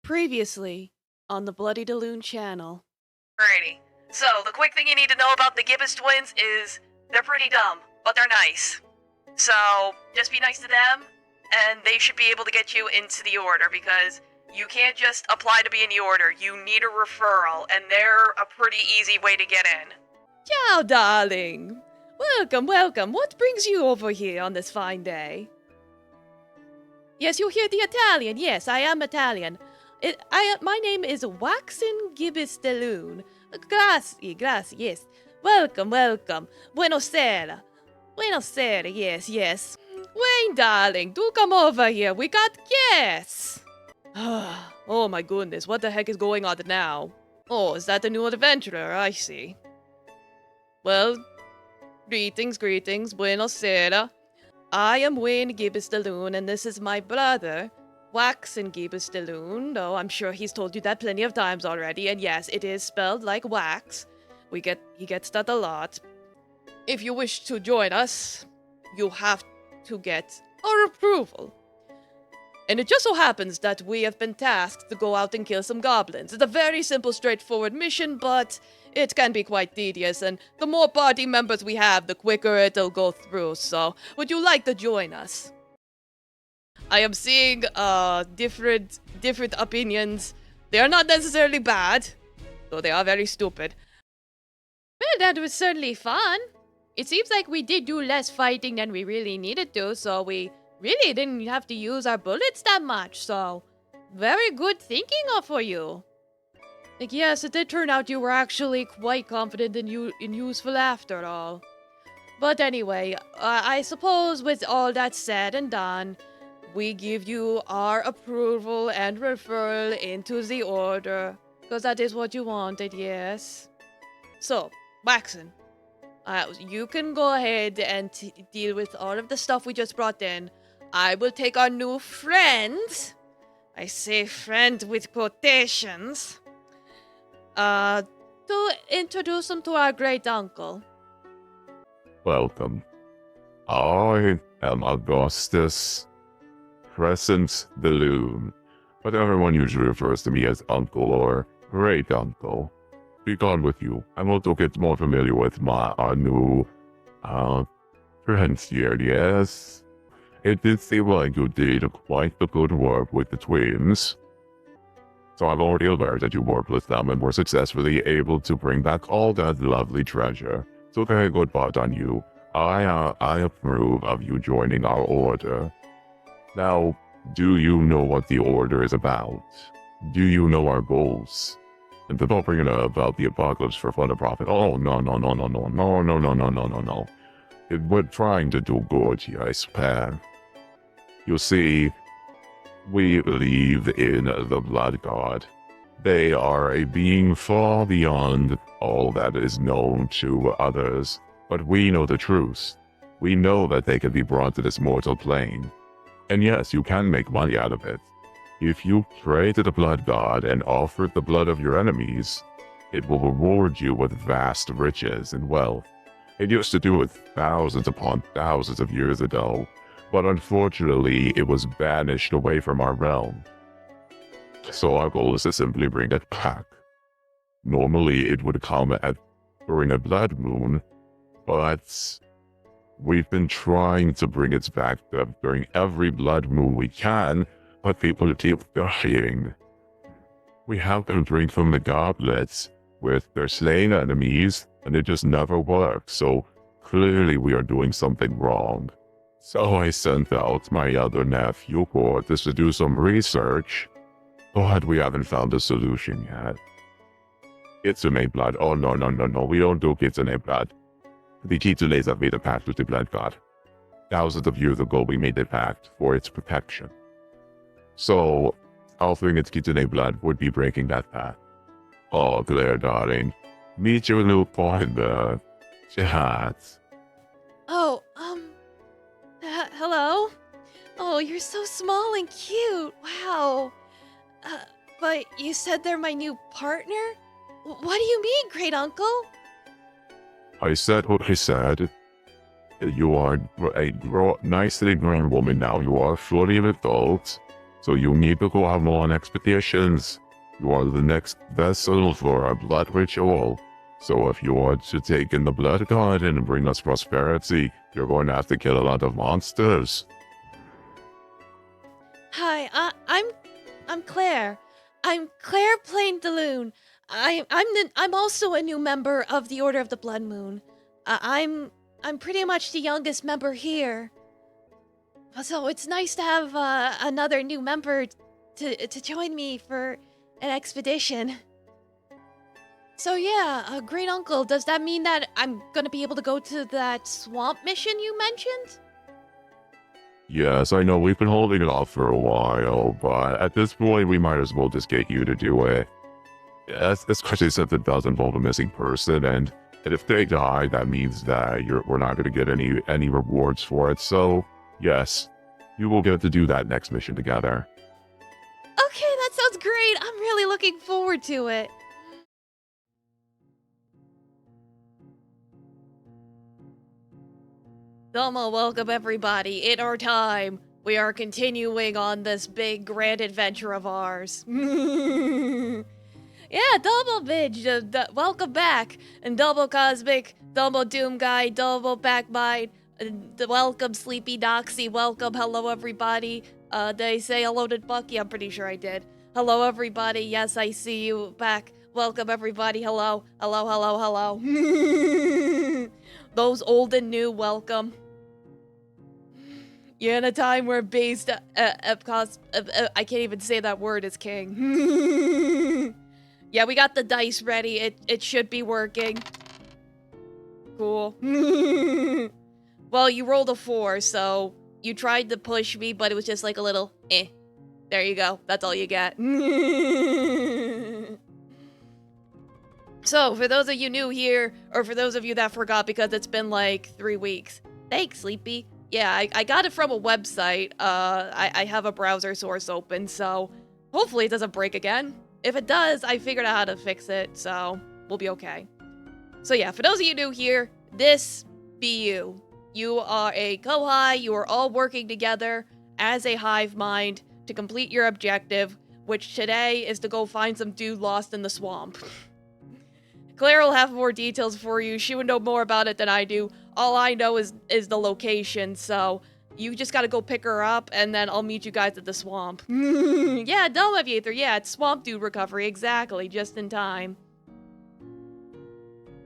Previously on the Bloody Dalloon channel. Alrighty. So, the quick thing you need to know about the Gibbous twins is they're pretty dumb, but they're nice. So, just be nice to them, and they should be able to get you into the order, because you can't just apply to be in the order. You need a referral, and they're a pretty easy way to get in. Ciao, darling. Welcome, welcome. What brings you over here on this fine day? Yes, you hear the Italian. Yes, I am Italian. My name is Waxen Gibbous Dalloon. Grazie, yes. Welcome, welcome. Buenos sera. Buenos sera, yes. Wayne, darling, do come over here. We got guests. Oh my goodness, what the heck is going on now? Oh, is that the new adventurer? I see. Well, greetings, buenos sera. I am Wayne Gibbous Dalloon, and this is my brother, Waxen Gibbous Dalloon, though I'm sure he's told you that plenty of times already, and yes, it is spelled like wax. He gets that a lot. If you wish to join us, you have to get our approval. And it just so happens that we have been tasked to go out and kill some goblins. It's a very simple, straightforward mission, but it can be quite tedious, and the more party members we have, the quicker it'll go through, so would you like to join us? I am seeing different opinions. They are not necessarily bad, though they are very stupid. Well, that was certainly fun. It seems like we did do less fighting than we really needed to, so we really didn't have to use our bullets that much, so very good thinking for you. Like, yes, it did turn out you were actually quite confident and useful after all. But anyway, I suppose with all that said and done, we give you our approval and referral into the order, because that is what you wanted, yes? So, Waxen, you can go ahead and deal with all of the stuff we just brought in. I will take our new friend, I say friend with quotations, to introduce him to our great uncle. Welcome. I am Augustus Crescent Dalloon, but everyone usually refers to me as uncle or great uncle. Be gone with you. I want to get more familiar with our new friends here, yes? It did seem like you did quite the good work with the twins. So I've already learned that you worked with them and were successfully able to bring back all that lovely treasure. So very good part on you. I approve of you joining our order. Now, do you know what the order is about? Do you know our goals? And don't bring it up about the apocalypse for fun and profit. Oh, no. We're trying to do good here, I swear. You see, we believe in the Blood God. They are a being far beyond all that is known to others, but we know the truth. We know that they can be brought to this mortal plane. And yes, you can make money out of it. If you pray to the Blood God and offer the blood of your enemies, it will reward you with vast riches and wealth. It used to do it thousands upon thousands of years ago, but unfortunately it was banished away from our realm. So our goal is to simply bring it back. Normally it would come during a blood moon, but we've been trying to bring it back during every blood moon we can, but people keep dying. We have them drink from the goblets with their slain enemies, and it just never works, so clearly we are doing something wrong. So I sent out my other nephew, Portis, to do some research, but we haven't found a solution yet. Kitsune blood. Oh, no. We don't do Kitsune blood. The Kitsunes have made a pact with the Blood God. Thousands of years ago, we made a pact for its protection. So, offering its Kitsune blood would be breaking that pact. Oh, Claire, darling. Meet your new partner. Chat. Oh, hello? Oh, you're so small and cute. Wow. But you said they're my new partner? What do you mean, great uncle? I said what I said. You are a nicely grown woman now. You are fully an adult. So you need to go out on expeditions. You are the next vessel for our blood ritual. So if you want to take in the blood god and bring us prosperity, you're going to have to kill a lot of monsters. Hi, I'm Claire. I'm Claire Plain Daloon. I'm also a new member of the Order of the Blood Moon. I'm pretty much the youngest member here. So it's nice to have another new member to join me for an expedition. So yeah, Great Uncle, does that mean that I'm gonna be able to go to that swamp mission you mentioned? Yes, I know we've been holding it off for a while, but at this point we might as well just get you to do it. Yes, especially since it does involve a missing person, and if they die, that means that we're not going to get any rewards for it. So yes, you will get to do that next mission together. Okay, that sounds great. I'm really looking forward to it. Domo, welcome everybody. In our time, we are continuing on this big grand adventure of ours. Yeah, Double Bitch, welcome back. And Double Cosmic, Double Doom Guy, Double Backbite, welcome Sleepy Doxy, welcome, hello everybody. Did I say hello to Bucky? I'm pretty sure I did. Hello everybody, yes, I see you back. Welcome everybody, hello, hello, hello, hello. Those old and new, welcome. You're in a time where based I can't even say that word is king. Yeah, we got the dice ready. It should be working. Cool. Well, you rolled a 4, so you tried to push me, but it was just like a little eh. There you go. That's all you get. So, for those of you new here, or for those of you that forgot because it's been like 3 weeks. Thanks, Sleepy. Yeah, I got it from a website. I have a browser source open, so hopefully it doesn't break again. If it does, I figured out how to fix it, so we'll be okay. So yeah, for those of you new here, this be you. You are a Kohai, you are all working together as a hive mind to complete your objective, which today is to go find some dude lost in the swamp. Claire will have more details for you. She would know more about it than I do. All I know is the location, so you just gotta go pick her up, and then I'll meet you guys at the swamp. Yeah, Dome Aviator, yeah, it's Swamp Dude recovery, exactly, just in time.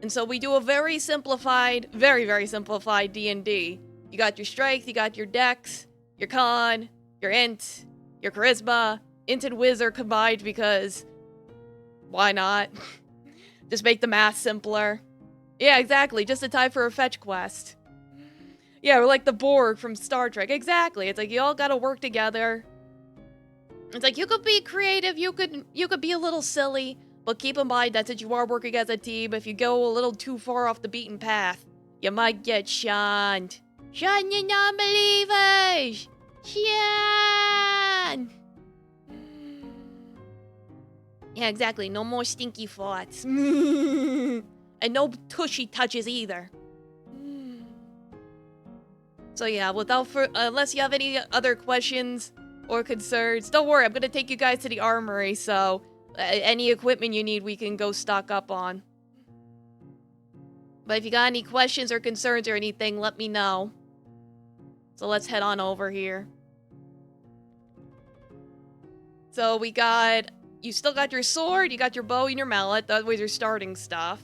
And so we do a very simplified, very simplified D&D. You got your strength, you got your dex, your con, your int, your charisma. Int and whiz are combined because why not? Just make the math simpler. Yeah, exactly. Just in time for a fetch quest. Yeah, we're like the Borg from Star Trek. Exactly. It's like you all gotta work together. It's like you could be creative, you could be a little silly, but keep in mind that since you are working as a team, if you go a little too far off the beaten path, you might get shunned. Shun your non-believers! Shun! Yeah, exactly. No more stinky farts. And no tushy touches either. So yeah, unless you have any other questions or concerns, don't worry, I'm gonna take you guys to the armory, so any equipment you need we can go stock up on. But if you got any questions or concerns or anything, let me know. So let's head on over here. So you still got your sword, you got your bow and your mallet, that was your starting stuff.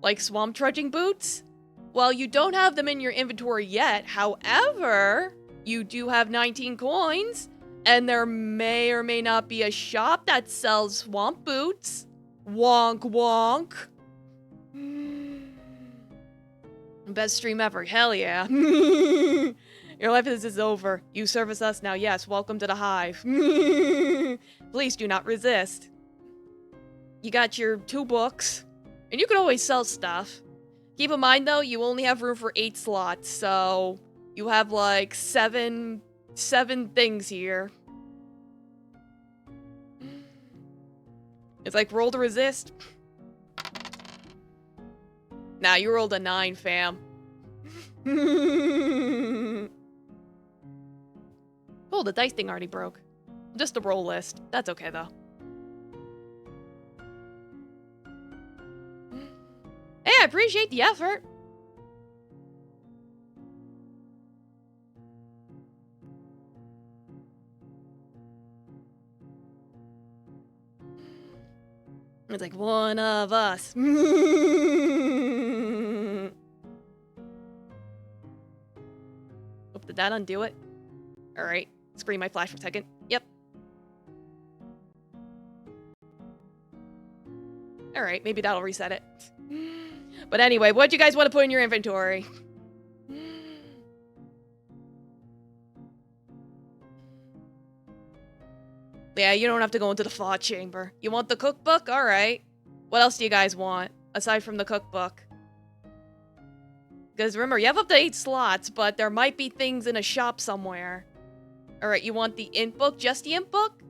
Like swamp trudging boots? Well, you don't have them in your inventory yet, however, you do have 19 coins, and there may or may not be a shop that sells swamp boots. Wonk wonk. Best stream ever, hell yeah. Your life is over. You service us now. Yes, welcome to the hive. Please do not resist. You got your 2 books, and you can always sell stuff. Keep in mind though, you only have room for 8 slots, so you have like 7 things here. It's like roll to resist. Nah, you rolled a 9, fam. Oh, the dice thing already broke. Just the roll list. That's okay, though. Hey, I appreciate the effort. It's like one of us. Oh, did that undo it? All right. Screen might flash for a second. Yep. All right. Maybe that'll reset it. But anyway, what do you guys want to put in your inventory? Yeah, you don't have to go into the thought chamber. You want the cookbook? All right. What else do you guys want, aside from the cookbook? Because remember, you have up to 8 slots, but there might be things in a shop somewhere. All right, you want the int book? Just the int book?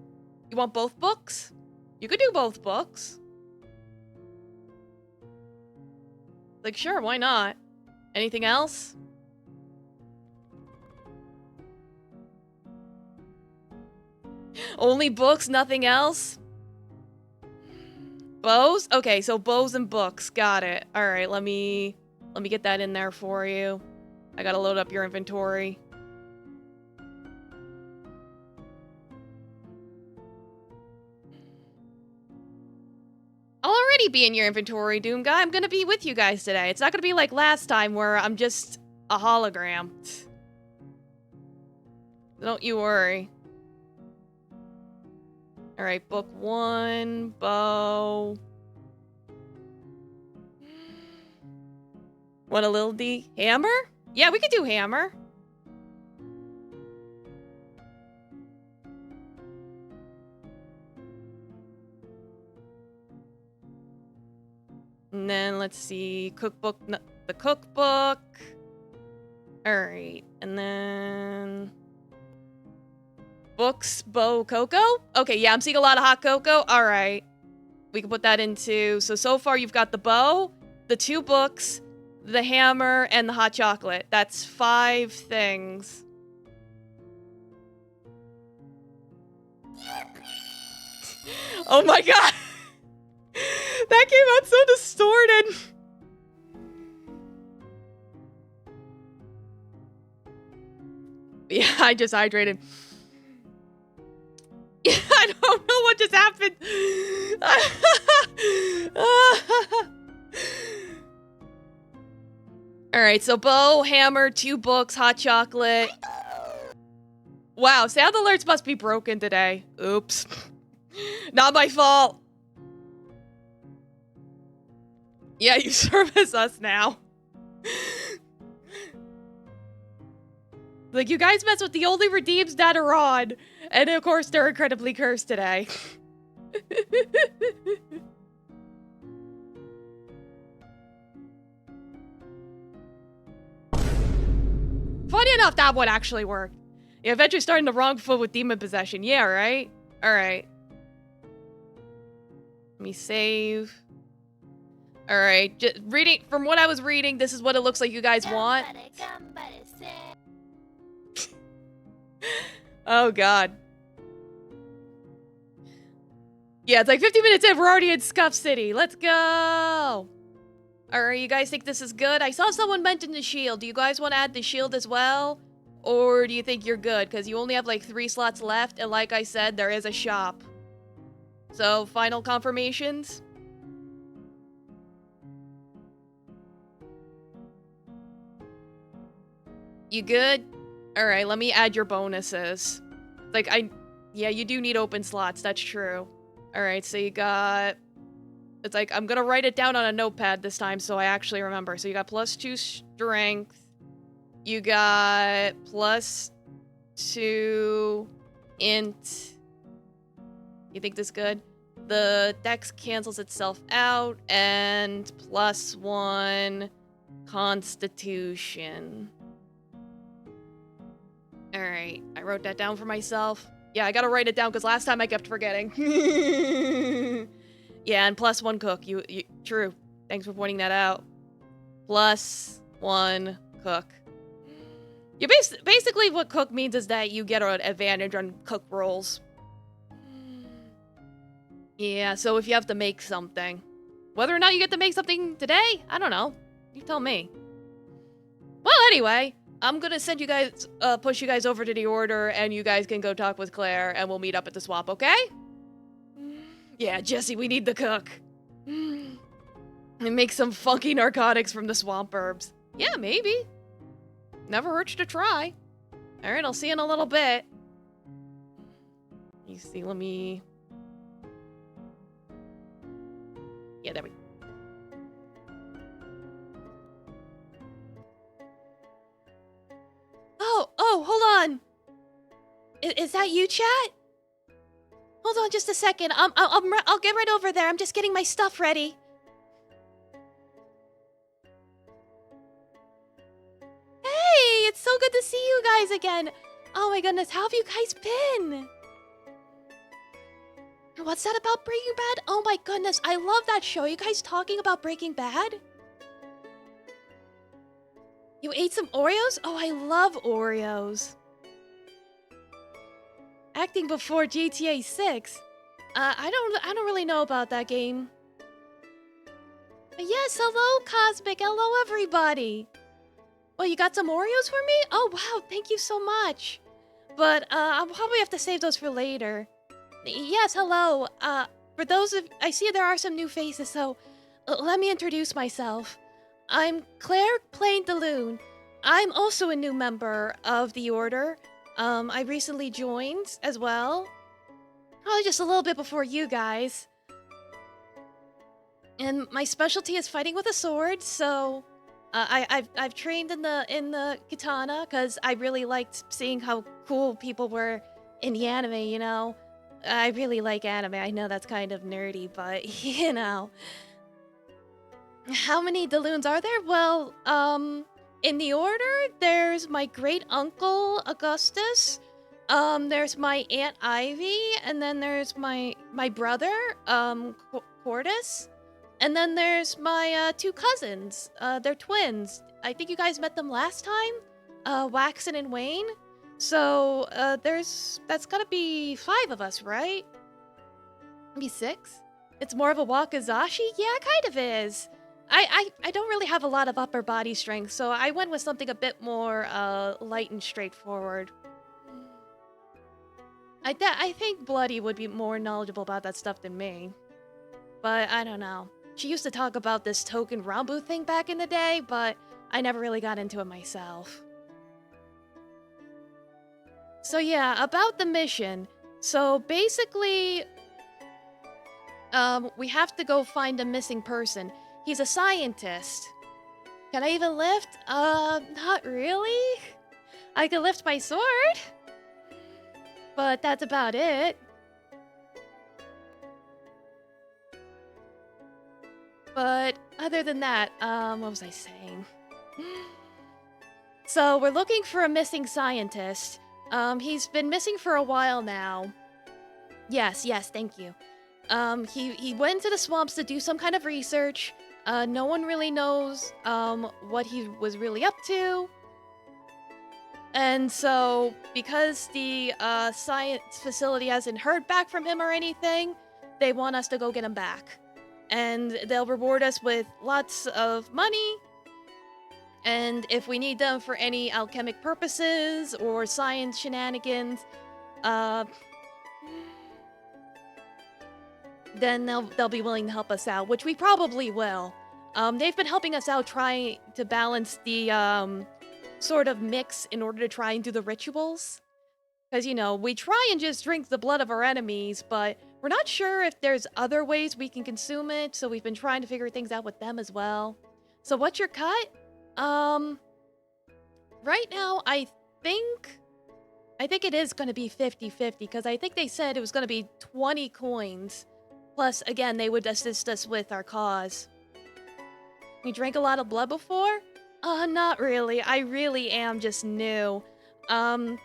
You want both books? You could do both books. Like, sure, why not? Anything else? Only books, nothing else? Bows? Okay, so bows and books. Got it. All right, let me get that in there for you. I gotta load up your inventory. I'll already be in your inventory, Doom Guy. I'm gonna be with you guys today. It's not gonna be like last time where I'm just a hologram. Don't you worry. All right, book 1, bow. Want a little D? Hammer? Yeah, we could do hammer. And then let's see, cookbook, the cookbook. All right, and then books, bow, cocoa. Okay, yeah, I'm seeing a lot of hot cocoa. All right, we can put that into. So far you've got the bow, the 2 books, the hammer, and the hot chocolate. That's 5 things. Oh my god! That came out so distorted! Yeah, I just hydrated. Yeah, I don't know what just happened. Alright, so bow, hammer, 2 books, hot chocolate. Wow, sound alerts must be broken today. Oops. Not my fault. Yeah, you service us now. Like, you guys mess with the only redeems that are on. And of course, they're incredibly cursed today. Funny enough, that one actually worked. Yeah, eventually starting the wrong foot with demon possession. Yeah, right? Alright. Let me save. Alright, just reading from what I was reading, this is what it looks like you guys want. Oh god. Yeah, it's like 50 minutes in, we're already in Scuff City. Let's go! Alright, you guys think this is good? I saw someone mention the shield. Do you guys want to add the shield as well? Or do you think you're good? Because you only have like 3 slots left, and like I said, there is a shop. So, final confirmations? You good? Alright, let me add your bonuses. Like, yeah, you do need open slots, that's true. Alright, so you got... It's like, I'm gonna write it down on a notepad this time so I actually remember. So you got +2 strength. You got +2 int. You think this good? The dex cancels itself out, and +1 constitution. Alright, I wrote that down for myself. Yeah, I gotta write it down because last time I kept forgetting. Yeah, and +1 cook. You true. Thanks for pointing that out. +1 cook. You basically what cook means is that you get an advantage on cook rolls. Yeah, so if you have to make something. Whether or not you get to make something today, I don't know. You tell me. Well, anyway, I'm gonna send you guys, push you guys over to the order, and you guys can go talk with Claire, and we'll meet up at the swamp, okay? Yeah, Jesse, we need the cook. And make some funky narcotics from the swamp herbs. Yeah, maybe. Never hurts to try. Alright, I'll see you in a little bit. You see, let me... Yeah, there we go. Oh, hold on. Is that you, chat? Hold on just a second. I'll get right over there. I'm just getting my stuff ready. Hey, it's so good to see you guys again. Oh my goodness, how have you guys been? What's that about Breaking Bad? Oh my goodness, I love that show. Are you guys talking about Breaking Bad? You ate some Oreos? Oh, I love Oreos. Acting before GTA 6. I don't really know about that game. But yes, hello Cosmic. Hello everybody. Well, you got some Oreos for me? Oh wow, thank you so much. But I'll probably have to save those for later. Yes, hello. For those of... I see there are some new faces, so let me introduce myself. I'm Claire Plain DeLune. I'm also a new member of the Order. I recently joined as well. Probably just a little bit before you guys. And my specialty is fighting with a sword, so... I've trained in the katana, because I really liked seeing how cool people were in the anime, you know? I really like anime. I know that's kind of nerdy, but, you know. How many Delunes are there? Well, in the order, there's my great-uncle, Augustus. There's my Aunt Ivy, and then there's my brother, Cordis. And then there's my, two cousins. They're twins. I think you guys met them last time? Waxon and Wayne. So, that's gotta be 5 of us, right? Maybe 6? It's more of a wakizashi? Yeah, it kind of is. I don't really have a lot of upper body strength, so I went with something a bit more, light and straightforward. I think Bloody would be more knowledgeable about that stuff than me. But I don't know. She used to talk about this token Rambu thing back in the day, but I never really got into it myself. So yeah, about the mission. So basically, we have to go find a missing person. He's a scientist. Can I even lift? Not really. I can lift my sword. But that's about it. But other than that, what was I saying? So we're looking for a missing scientist. He's been missing for a while now. Yes, thank you. He went to the swamps to do some kind of research. No one really knows, what he was really up to. And so, because the, science facility hasn't heard back from him or anything, they want us to go get him back. And they'll reward us with lots of money. And if we need them for any alchemic purposes or science shenanigans, then they'll be willing to help us out, which we probably will. They've been helping us out trying to balance the, sort of mix in order to try and do the rituals. Because, you know, we try and just drink the blood of our enemies, but we're not sure if there's other ways we can consume it, so we've been trying to figure things out with them as well. So what's your cut? Right now, I think it is going to be 50-50, because I think they said it was going to be 20 coins. Plus, again, they would assist us with our cause. You drank a lot of blood before? Not really. I really am just new. My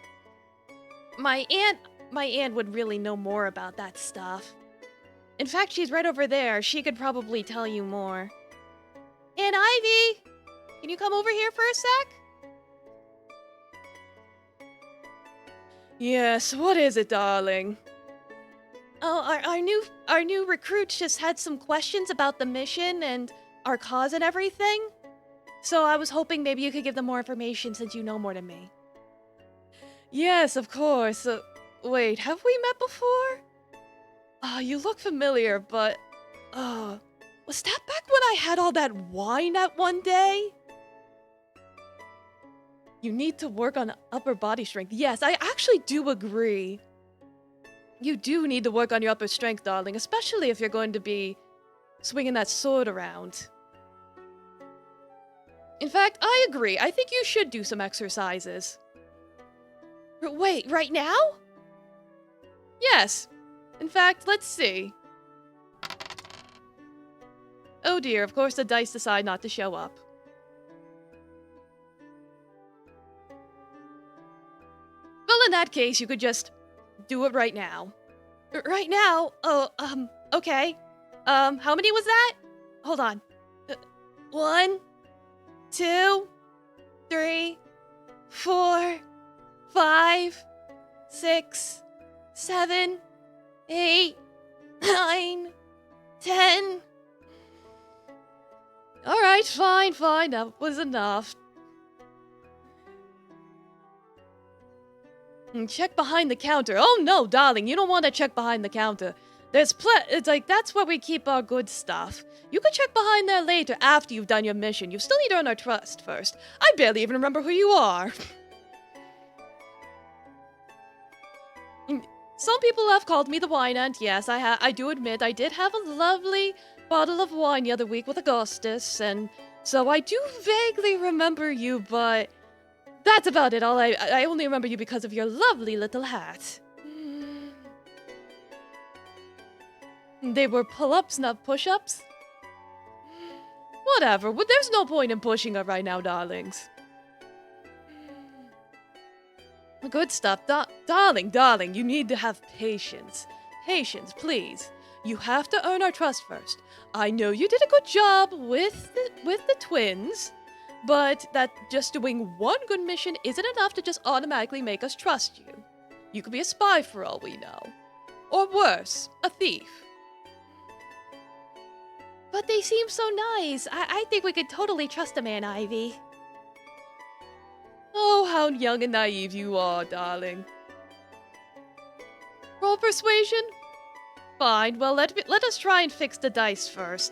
aunt would really know more about that stuff. In fact, she's right over there. She could probably tell you more. Aunt Ivy! Can you come over here for a sec? Yes, what is it, darling? Oh, our new recruits just had some questions about the mission and our cause and everything. So I was hoping maybe you could give them more information since you know more than me. Yes, of course. Wait, have we met before? You look familiar, but... was that back when I had all that wine that one day? You need to work on upper body strength. Yes, I actually do agree. You do need to work on your upper strength, darling, especially if you're going to be swinging that sword around. In fact, I agree. I think you should do some exercises. Wait, right now? Yes. In fact, let's see. Oh dear, of course the dice decide not to show up. Well, in that case, you could just do it right now. Right now? Oh, okay. How many was that? Hold on. 1, 2, 3, 4, 5, 6, 7, 8, 9, 10. Alright, fine, that was enough. Check behind the counter. Oh no, darling, you don't want to check behind the counter. It's like, that's where we keep our good stuff. You can check behind there later after you've done your mission. You still need to earn our trust first. I barely even remember who you are. Some people have called me the wine aunt. Yes, I do admit I did have a lovely bottle of wine the other week with Augustus, and so I do vaguely remember you, but that's about it. I only remember you because of your lovely little hat. They were pull-ups, not push-ups? Whatever, but there's no point in pushing it right now, darlings. Good stuff. Darling, you need to have patience. Patience, please. You have to earn our trust first. I know you did a good job with the twins, but that just doing one good mission isn't enough to just automatically make us trust you. You could be a spy for all we know. Or worse, a thief. But they seem so nice. I think we could totally trust them, Aunt Ivy. Oh, how young and naive you are, darling. Roll persuasion? Fine, well, let us try and fix the dice first.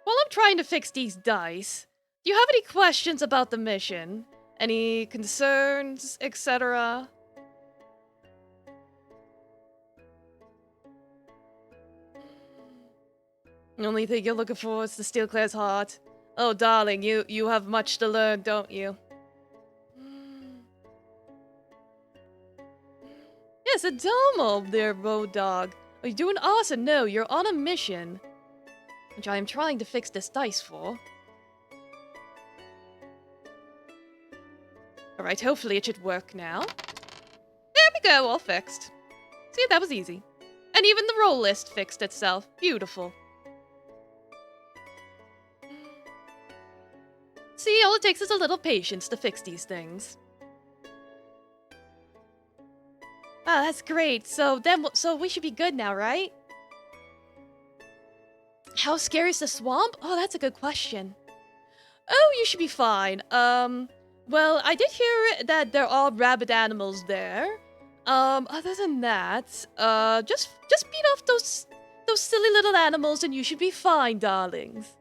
While I'm trying to fix these dice, do you have any questions about the mission? Any concerns, etc.? The only thing you're looking for is the Steel Clare's heart. Oh, darling, you have much to learn, don't you? Yes, a domo there, road dog. Are you doing awesome? No, you're on a mission, which I am trying to fix this dice for. Alright, hopefully it should work now. There we go, all fixed. See, that was easy. And even the roll list fixed itself. Beautiful. See, all it takes is a little patience to fix these things. Ah, that's great. So we should be good now, right? How scary is the swamp? Oh, that's a good question. Oh, you should be fine. Well, I did hear that there are rabid animals there. Other than that, just beat off those silly little animals and you should be fine, darlings.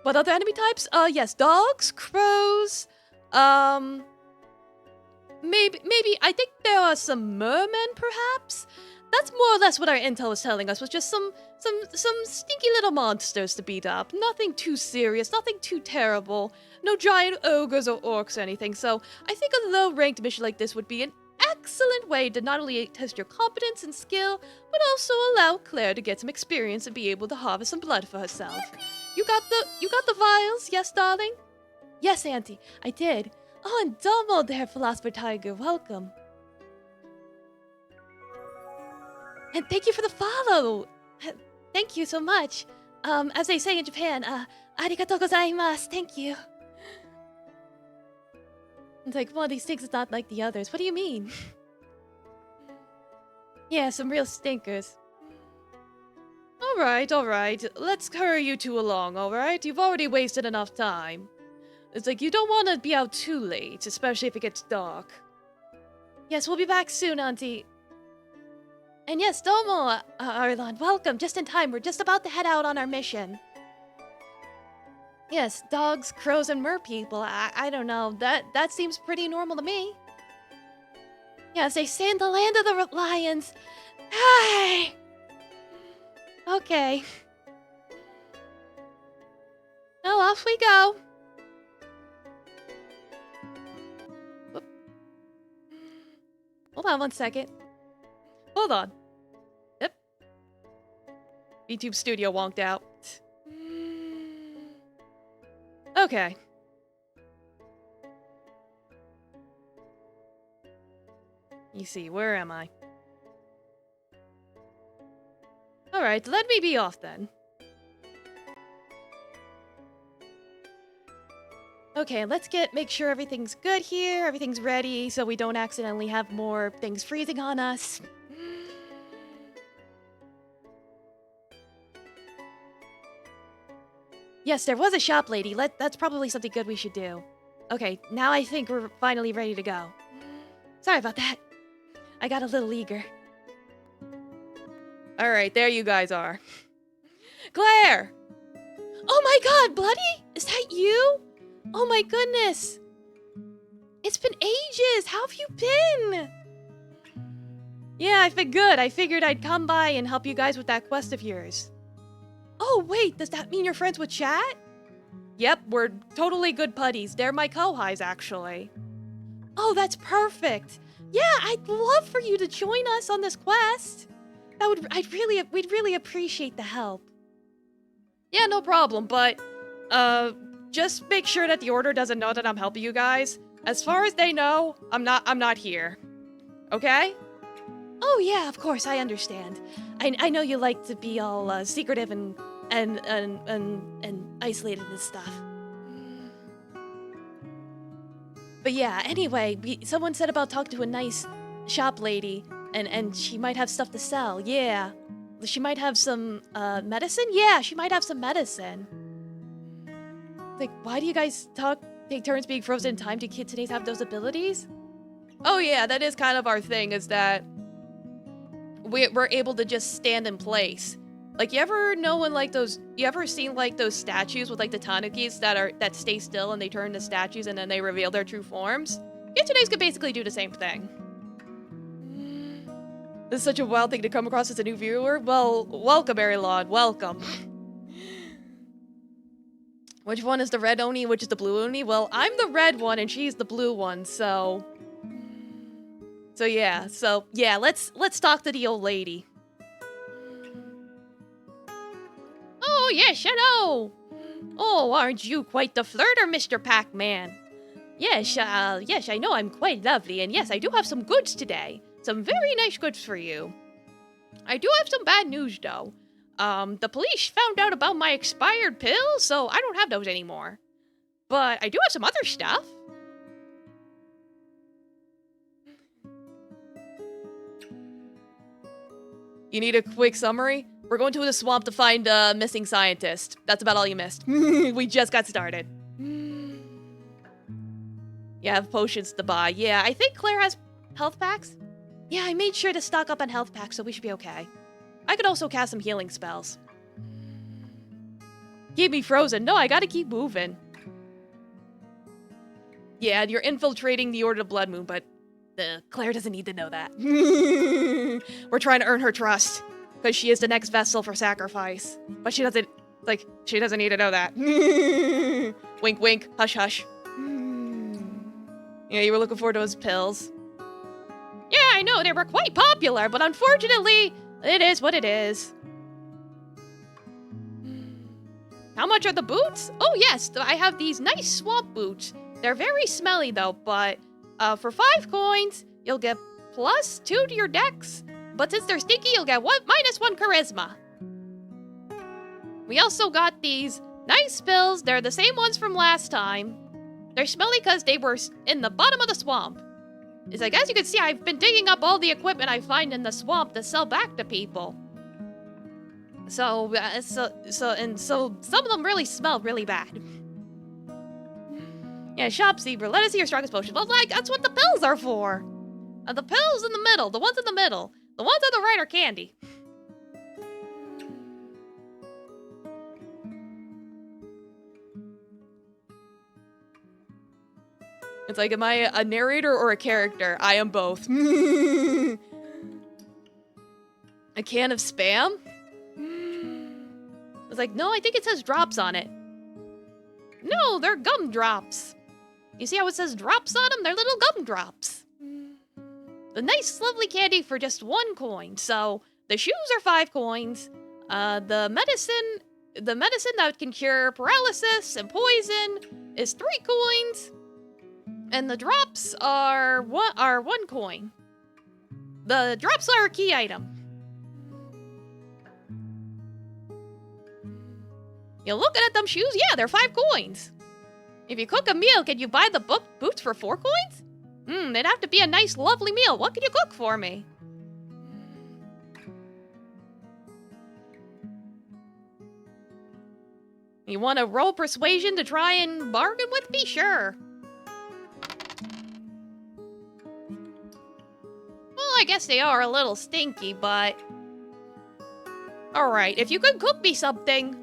What other enemy types? Yes, dogs, crows, Maybe, I think there are some mermen, perhaps? That's more or less what our intel was telling us, was just some stinky little monsters to beat up. Nothing too serious, nothing too terrible. No giant ogres or orcs or anything, so I think a low-ranked mission like this would be an excellent way to not only test your competence and skill, but also allow Claire to get some experience and be able to harvest some blood for herself. You got the vials, yes, darling? Yes, Auntie, I did. Oh, and Domo there, Philosopher Tiger. Welcome. And thank you for the follow. Thank you so much. As they say in Japan, arigatou gozaimasu. Thank you. It's like, one of these things is not like the others. What do you mean? Yeah, some real stinkers. Alright. Let's hurry you two along, alright? You've already wasted enough time. It's like, you don't want to be out too late, especially if it gets dark. Yes, we'll be back soon, Auntie. And yes, Domo, Arlon, welcome. Just in time. We're just about to head out on our mission. Yes, dogs, crows, and merpeople. I don't know. That seems pretty normal to me. Yes, they say in the land of the lions. Hi! Okay. Well, off we go. Whoop. Hold on one second. Hold on. Yep. VTube Studio wonked out. Okay. You see, where am I? Alright, let me be off then. Okay, let's make sure everything's good here, everything's ready, so we don't accidentally have more things freezing on us. Yes, there was a shop lady. That's probably something good we should do. Okay, now I think we're finally ready to go. Sorry about that. I got a little eager. Alright, there you guys are. Claire! Oh my god, Bloody? Is that you? Oh my goodness. It's been ages. How have you been? Yeah, I've been good. I figured I'd come by and help you guys with that quest of yours. Oh, wait, does that mean you're friends with Chat? Yep, we're totally good putties. They're my co-highs, actually. Oh, that's perfect. Yeah, I'd love for you to join us on this quest. We'd really appreciate the help. Yeah, no problem, but, just make sure that the Order doesn't know that I'm helping you guys. As far as they know, I'm not here. Okay? Oh yeah, of course, I understand. I know you like to be all, secretive and isolated and stuff. But yeah, anyway, someone said about talking to a nice shop lady, and she might have stuff to sell, yeah. She might have some, medicine? Yeah, she might have some medicine. Like, why do you guys take turns being frozen in time? Do kids today have those abilities? Oh yeah, that is kind of our thing, is that we're able to just stand in place. Like, you ever seen like those statues with like the tanukis that stay still and they turn to statues and then they reveal their true forms? Kitsunes could basically do the same thing. This is such a wild thing to come across as a new viewer. Well, welcome, Arilon, welcome. Which one is the red Oni, which is the blue Oni? Well, I'm the red one and she's the blue one, so yeah, let's talk to the old lady. Oh, yes, hello. Oh, aren't you quite the flirter, Mr. Pac-Man? Yes, I know I'm quite lovely, and yes, I do have some goods today. Some very nice goods for you. I do have some bad news, though. The police found out about my expired pills, so I don't have those anymore. But I do have some other stuff. You need a quick summary? We're going to the swamp to find a missing scientist. That's about all you missed. We just got started. Yeah, I have potions to buy. Yeah, I think Claire has health packs. Yeah, I made sure to stock up on health packs, so we should be okay. I could also cast some healing spells. Keep me frozen. No, I gotta keep moving. Yeah, you're infiltrating the Order of Blood Moon, but Claire doesn't need to know that. We're trying to earn her trust, because she is the next vessel for sacrifice. But she doesn't need to know that. Wink, wink, hush, hush. Yeah, you were looking for those pills. Yeah, I know, they were quite popular, but unfortunately, it is what it is. How much are the boots? Oh yes, I have these nice swamp boots. They're very smelly though, but for 5 coins, you'll get +2 to your dex. But since they're stinky, you'll get -1 charisma. We also got these nice pills. They're the same ones from last time. They're smelly because they were in the bottom of the swamp. It's like, as you can see, I've been digging up all the equipment I find in the swamp to sell back to people. So some of them really smell really bad. Yeah, shop zebra. Let us see your strongest potion. Well, like, that's what the pills are for. The pills in the middle. The ones in the middle. The ones on the right are candy. It's like, am I a narrator or a character? I am both. A can of Spam? It's like, no, I think it says drops on it. No, they're gumdrops. You see how it says drops on them? They're little gumdrops. The nice, lovely candy for just 1 coin. So, the shoes are 5 coins. The medicine that can cure paralysis and poison is 3 coins. And the drops are 1 coin. The drops are a key item. You're looking at them shoes? Yeah, they're 5 coins. If you cook a meal, can you buy the boots for 4 coins? They'd have to be a nice, lovely meal. What can you cook for me? You want to roll persuasion to try and bargain with me? Sure. Well, I guess they are a little stinky, but... Alright, if you could cook me something,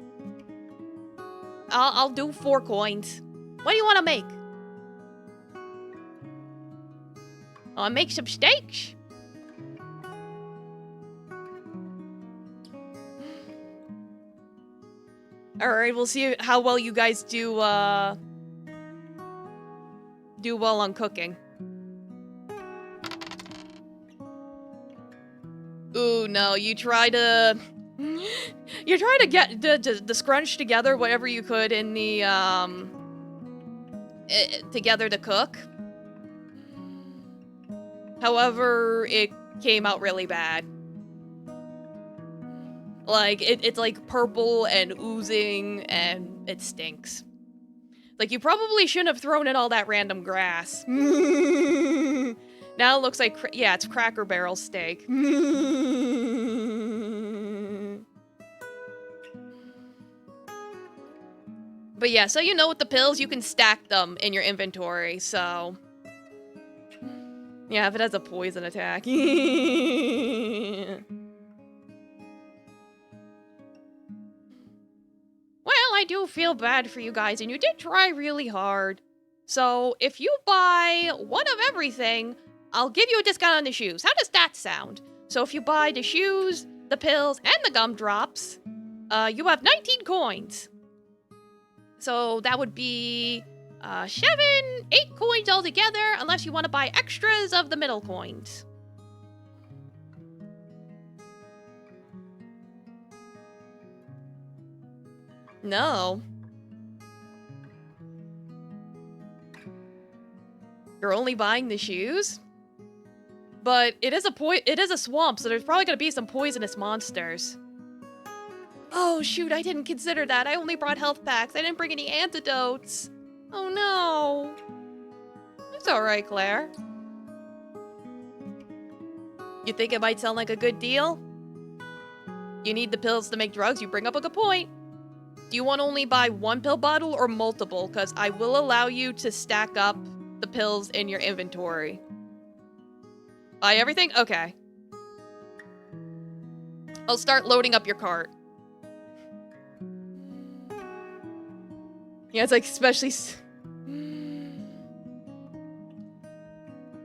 I'll do 4 coins. What do you want to make? I'll make some steaks. Alright, we'll see how well you guys do well on cooking. Ooh, no, you try to get the scrunch together whatever you could in the together to cook. However, it came out really bad. Like, it's like purple and oozing, and it stinks. Like, you probably shouldn't have thrown in all that random grass. Now it looks like, yeah, it's Cracker Barrel steak. But yeah, so you know with the pills, you can stack them in your inventory, so... Yeah, if it has a poison attack. Well, I do feel bad for you guys, and you did try really hard. So, if you buy 1 of everything, I'll give you a discount on the shoes. How does that sound? So if you buy the shoes, the pills, and the gumdrops, you have 19 coins. So that would be 8 coins altogether, unless you want to buy extras of the middle coins. No. You're only buying the shoes? But it is a swamp, so there's probably gonna be some poisonous monsters. Oh shoot, I didn't consider that. I only brought health packs. I didn't bring any antidotes. Oh no. It's alright, Claire. You think it might sound like a good deal? You need the pills to make drugs, you bring up a good point. Do you want to only buy 1 pill bottle or multiple? Because I will allow you to stack up the pills in your inventory. Buy everything? Okay. I'll start loading up your cart. Yeah, it's like especially...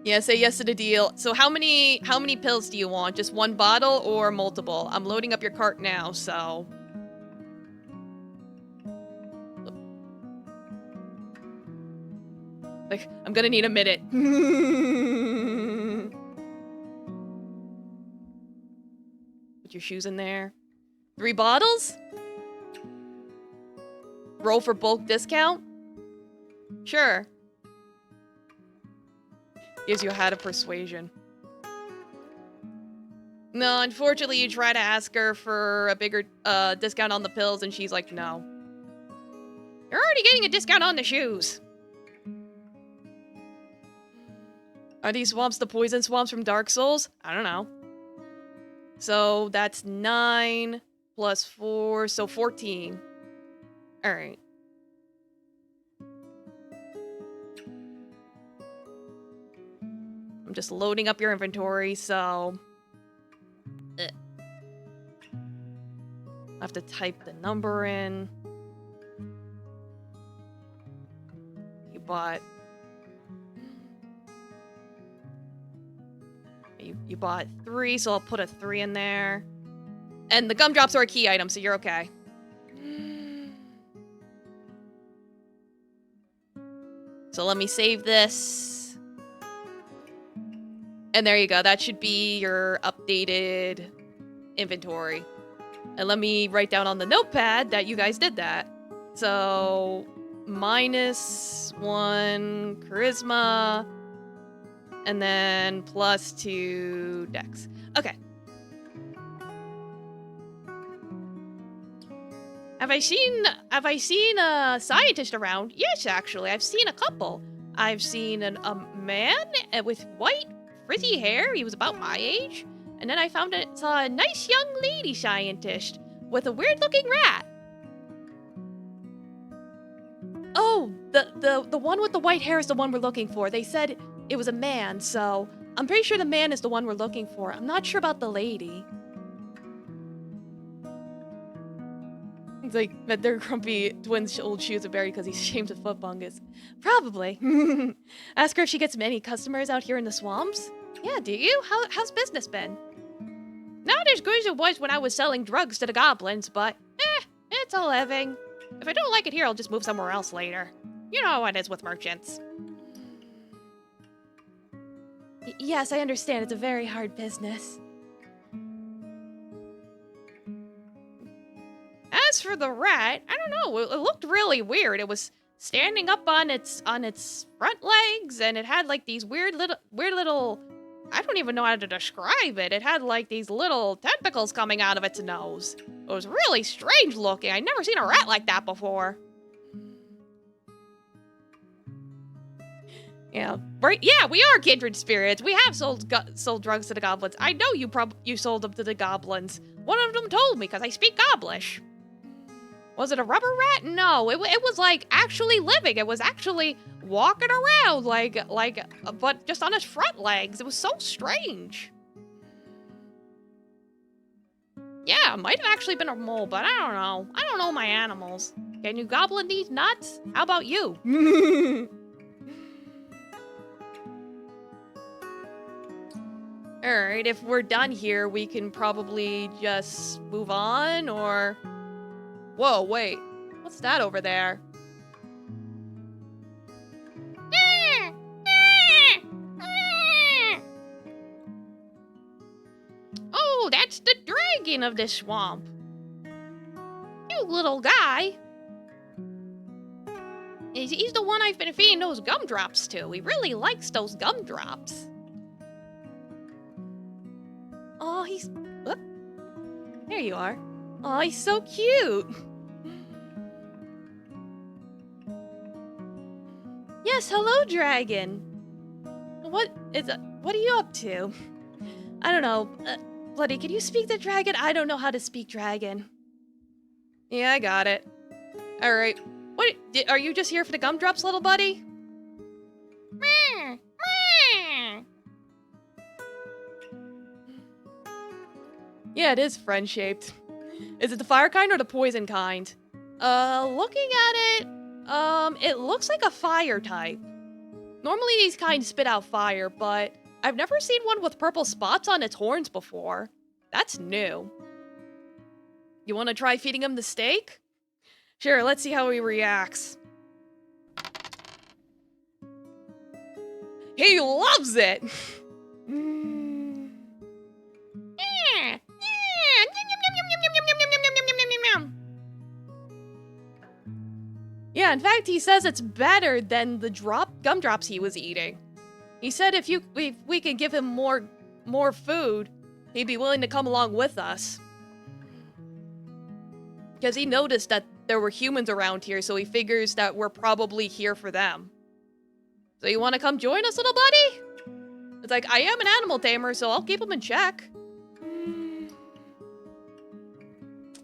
Yeah, say yes to the deal. So how many pills do you want? Just 1 bottle or multiple? I'm loading up your cart now, so... Like, I'm gonna need a minute. Put your shoes in there. 3 bottles? Roll for bulk discount? Sure. Gives you a hat of persuasion. No, unfortunately you try to ask her for a bigger discount on the pills and she's like, no. You're already getting a discount on the shoes. Are these swamps the poison swamps from Dark Souls? I don't know. So that's 9 plus 4, so 14. Alright. I'm just loading up your inventory, so... I have to type the number in. You bought... You bought 3, so I'll put a 3 in there. And the gumdrops are a key item, so you're okay. So let me save this. And there you go. That should be your updated inventory. And let me write down on the notepad that you guys did that. So, -1 charisma, and then +2 dex. Okay. Have I seen a scientist around? Yes, actually. I've seen a couple. I've seen a man with white frizzy hair. He was about my age. And then I saw a nice young lady scientist with a weird-looking rat. Oh, the one with the white hair is the one we're looking for. They said it was a man, so I'm pretty sure the man is the one we're looking for. I'm not sure about the lady. It's like that their grumpy twins' old shoes are buried because he's ashamed of foot fungus. Probably. Ask her if she gets many customers out here in the swamps. Yeah, do you? How's business been? Not as good as it was when I was selling drugs to the goblins, but it's a living. If I don't like it here, I'll just move somewhere else later. You know how it is with merchants. Yes, I understand. It's a very hard business. As for the rat, I don't know. It looked really weird. It was standing up on its front legs, and it had like these weird little. I don't even know how to describe it. It had like these little tentacles coming out of its nose. It was really strange looking. I'd never seen a rat like that before. Yeah, right. Yeah, we are kindred spirits. We have sold drugs to the goblins. I know you sold them to the goblins. One of them told me because I speak Goblish. Was it a rubber rat? No, it was like actually living. It was actually walking around but just on its front legs. It was so strange. Yeah, it might have actually been a mole, but I don't know. I don't know my animals. Can you goblin these nuts? How about you? Alright, if we're done here, we can probably just move on, or... Whoa, wait. What's that over there? Oh, that's the dragon of the swamp. You little guy. He's the one I've been feeding those gumdrops to. He really likes those gumdrops. Oh, he's... Oh, there you are. Oh, he's so cute. Yes, hello, dragon. What are you up to? I don't know. Bloody, can you speak the dragon? I don't know how to speak dragon. Yeah, I got it. All right. What? Are you just here for the gumdrops, little buddy? Yeah, it is friend-shaped. Is it the fire kind or the poison kind? Looking at it, it looks like a fire type. Normally these kinds spit out fire, but I've never seen one with purple spots on its horns before. That's new. You want to try feeding him the steak? Sure, let's see how he reacts. He loves it! Yeah, in fact, he says it's better than the gumdrops he was eating. He said if we could give him more food, he'd be willing to come along with us. Because he noticed that there were humans around here, so he figures that we're probably here for them. So you want to come join us, little buddy? It's like, I am an animal tamer, so I'll keep him in check.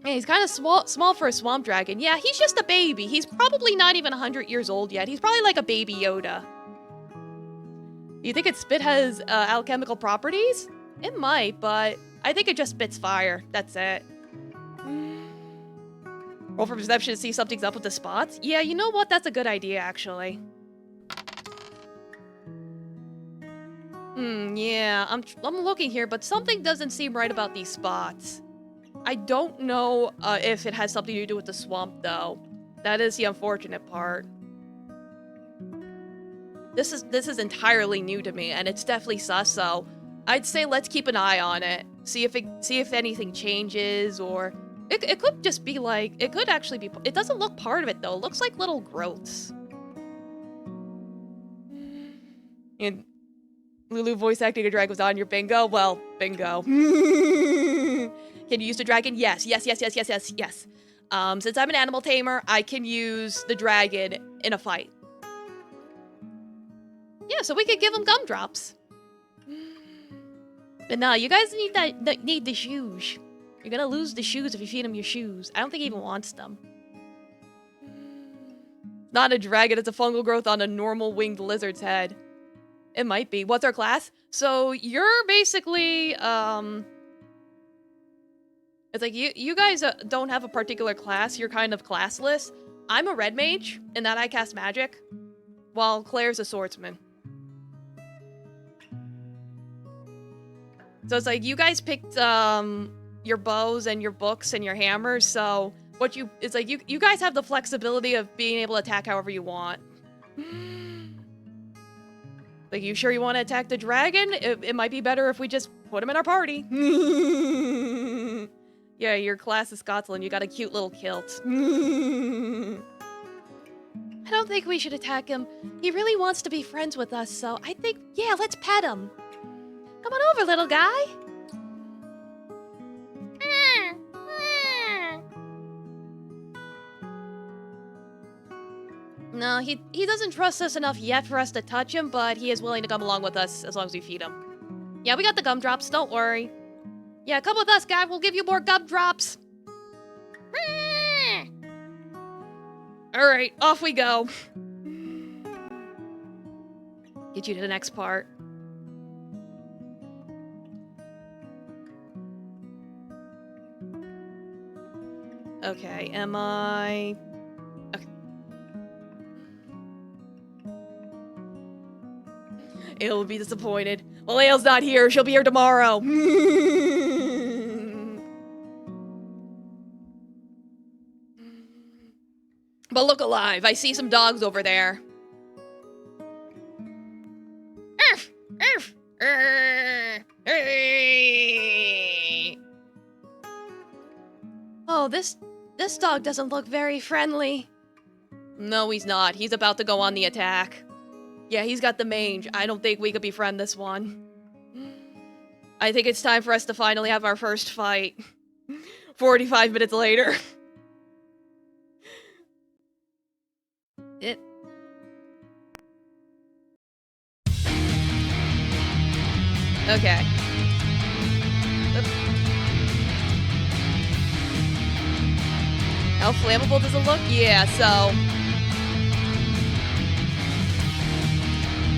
Yeah, he's kind of small for a swamp dragon. Yeah, he's just a baby. He's probably not even 100 years old yet. He's probably like a baby Yoda. Do you think its spit has alchemical properties? It might, but I think it just spits fire. That's it. Roll for perception to see if something's up with the spots. Yeah, you know what? That's a good idea, actually. Yeah, I'm looking here, but something doesn't seem right about these spots. I don't know if it has something to do with the swamp, though. That is the unfortunate part. This is entirely new to me, and it's definitely sus, so I'd say let's keep an eye on it. See if anything changes, or it could just be like, it could actually be, it doesn't look part of it, though. It looks like little growths. And Lulu voice acting a dragon was on your bingo? Well, bingo. Can you use the dragon? Yes. Since I'm an animal tamer, I can use the dragon in a fight. Yeah, so we could give him gumdrops. But no, you guys need the shoes. You're gonna lose the shoes if you feed him your shoes. I don't think he even wants them. Not a dragon, it's a fungal growth on a normal winged lizard's head. It might be. What's our class? So you're basically, it's like you guys don't have a particular class. You're kind of classless. I'm a red mage, in that I cast magic, while Claire's a swordsman. So it's like you guys picked your bows and your books and your hammers. So it's like you guys have the flexibility of being able to attack however you want. Like, you sure you want to attack the dragon? It might be better if we just put him in our party. Yeah, your class is Scotland. You got a cute little kilt. I don't think we should attack him. He really wants to be friends with us, so I think, yeah, let's pet him. Come on over, little guy. No, he doesn't trust us enough yet for us to touch him, but he is willing to come along with us as long as we feed him. Yeah, we got the gumdrops, don't worry. Yeah, come with us, guy. We'll give you more gumdrops. Alright, off we go. Get you to the next part. Okay, am I... Okay. Ale will be disappointed. Well, Ale's not here. She'll be here tomorrow. But look alive. I see some dogs over there. Oh, this dog doesn't look very friendly. No, he's not. He's about to go on the attack. Yeah, he's got the mange. I don't think we could befriend this one. I think it's time for us to finally have our first fight. 45 minutes later. Okay. How flammable does it look? Yeah, so...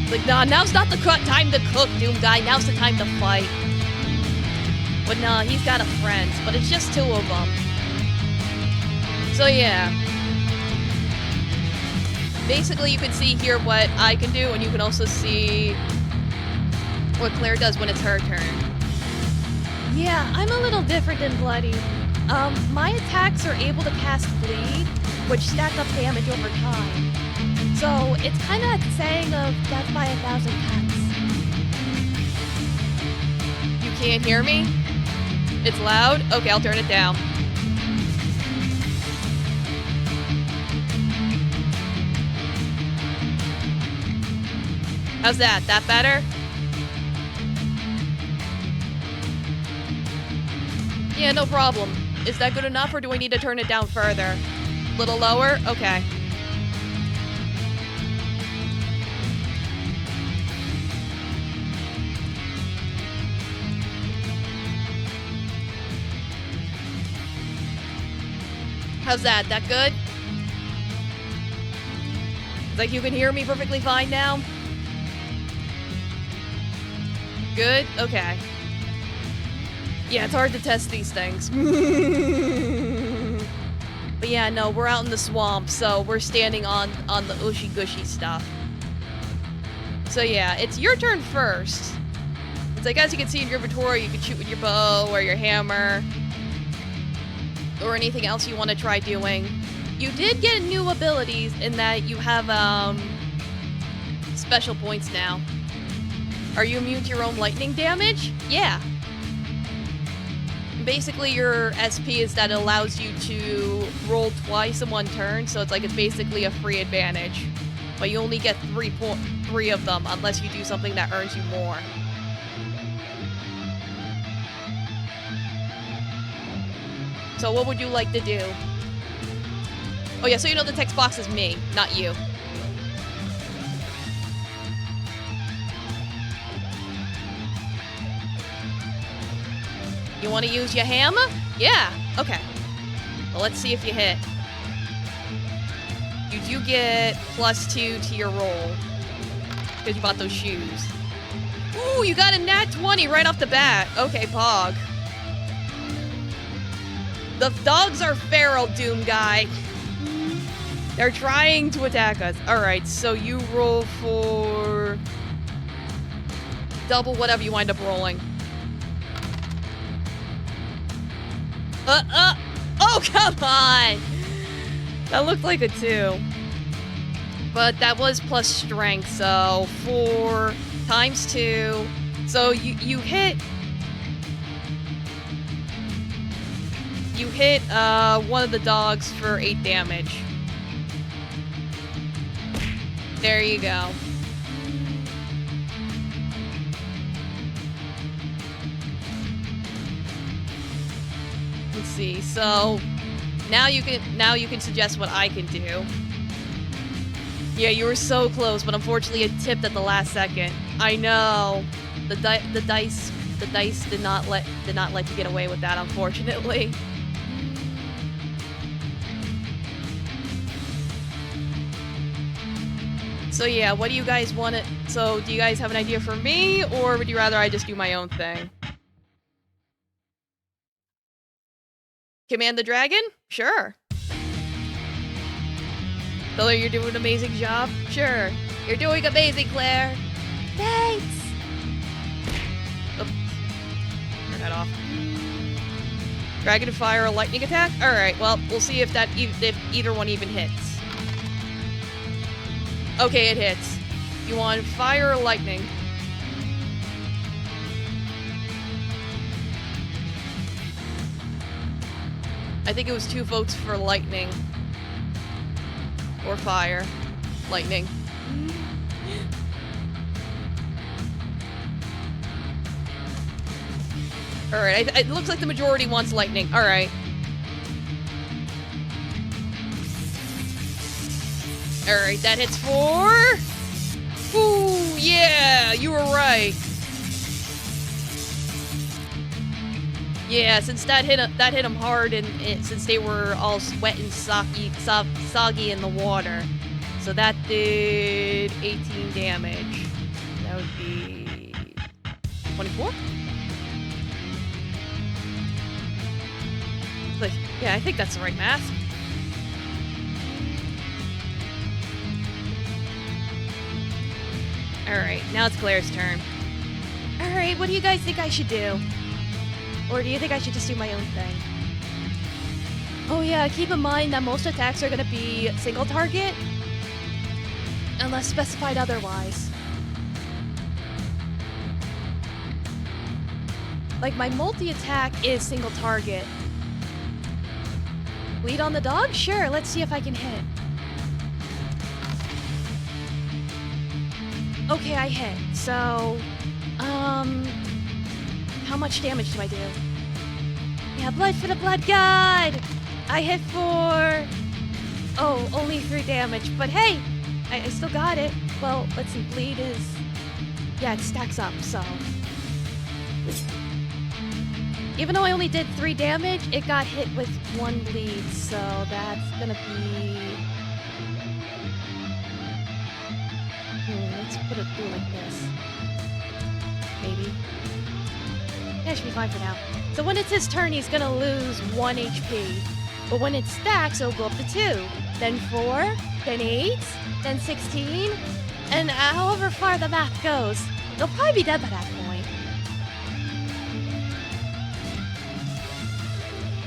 Like, nah, now's not the time to cook, Doom Guy. Now's the time to fight. But nah, he's got a friend. But it's just two of them. So yeah. Basically, you can see here what I can do, and you can also see what Claire does when it's her turn. Yeah, I'm a little different than Bloody. My attacks are able to cast Bleed, which stack up damage over time. So, it's kind of saying of death by 1,000 cuts. You can't hear me? It's loud? Okay, I'll turn it down. How's that? That better? Yeah, no problem. Is that good enough, or do we need to turn it down further? A little lower? Okay. How's that? That good? It's like you can hear me perfectly fine now? Good? Okay. Yeah, it's hard to test these things. But yeah, no, we're out in the swamp, so we're standing on the ushy-gushy stuff. So yeah, it's your turn first. It's like, as you can see in your inventory, you can shoot with your bow or your hammer. Or anything else you want to try doing. You did get new abilities in that you have, special points now. Are you immune to your own lightning damage? Yeah. Basically, your SP is that it allows you to roll twice in one turn, so it's like it's basically a free advantage. But you only get 3 of them unless you do something that earns you more. So what would you like to do? Oh yeah, so you know the text box is me, not you. You want to use your hammer? Yeah, okay. Well, let's see if you hit. You do get +2 to your roll. Because you bought those shoes. Ooh, you got a nat 20 right off the bat. Okay, Pog. The dogs are feral, Doom Guy. They're trying to attack us. Alright, so you roll for... double whatever you wind up rolling. Oh, come on! That looked like a 2. But that was plus strength, so 4 times 2. So you hit... You hit one of the dogs for 8 damage. There you go. Let's see. So now you can suggest what I can do. Yeah, you were so close, but unfortunately it tipped at the last second. I know. The dice did not let you get away with that, unfortunately. So yeah, what do you guys want to... So, do you guys have an idea for me, or would you rather I just do my own thing? Command the dragon? Sure. Claire, you're doing an amazing job? Sure. You're doing amazing, Claire. Thanks! Oh. Turn that off. Dragon fire a lightning attack? Alright, well, we'll see if either one even hits. Okay, it hits. You want fire or lightning? I think it was 2 votes for lightning. Or fire. Lightning. Alright, it looks like the majority wants lightning. Alright. Alright, that hits 4. Ooh, yeah, you were right. Yeah, since that hit him hard, and since they were all wet and soggy in the water, so that did 18 damage. That would be 24. But yeah, I think that's the right math. Alright, now it's Claire's turn. Alright, what do you guys think I should do? Or do you think I should just do my own thing? Oh yeah, keep in mind that most attacks are gonna be single target, unless specified otherwise. Like, my multi-attack is single target. Lead on the dog? Sure, let's see if I can hit. Okay, I hit. So, how much damage do I do? Yeah, blood for the blood god! I hit 4. Oh, only 3 damage, but hey! I still got it. Well, let's see, bleed is... Yeah, it stacks up, so... Even though I only did 3 damage, it got hit with 1 bleed, so that's gonna be... let's put it through like this. Maybe. Yeah, should be fine for now. So when it's his turn, he's gonna lose 1 HP. But when it stacks, it'll go up to 2. Then 4, then 8, then 16, and however far the math goes. They'll probably be dead by that point.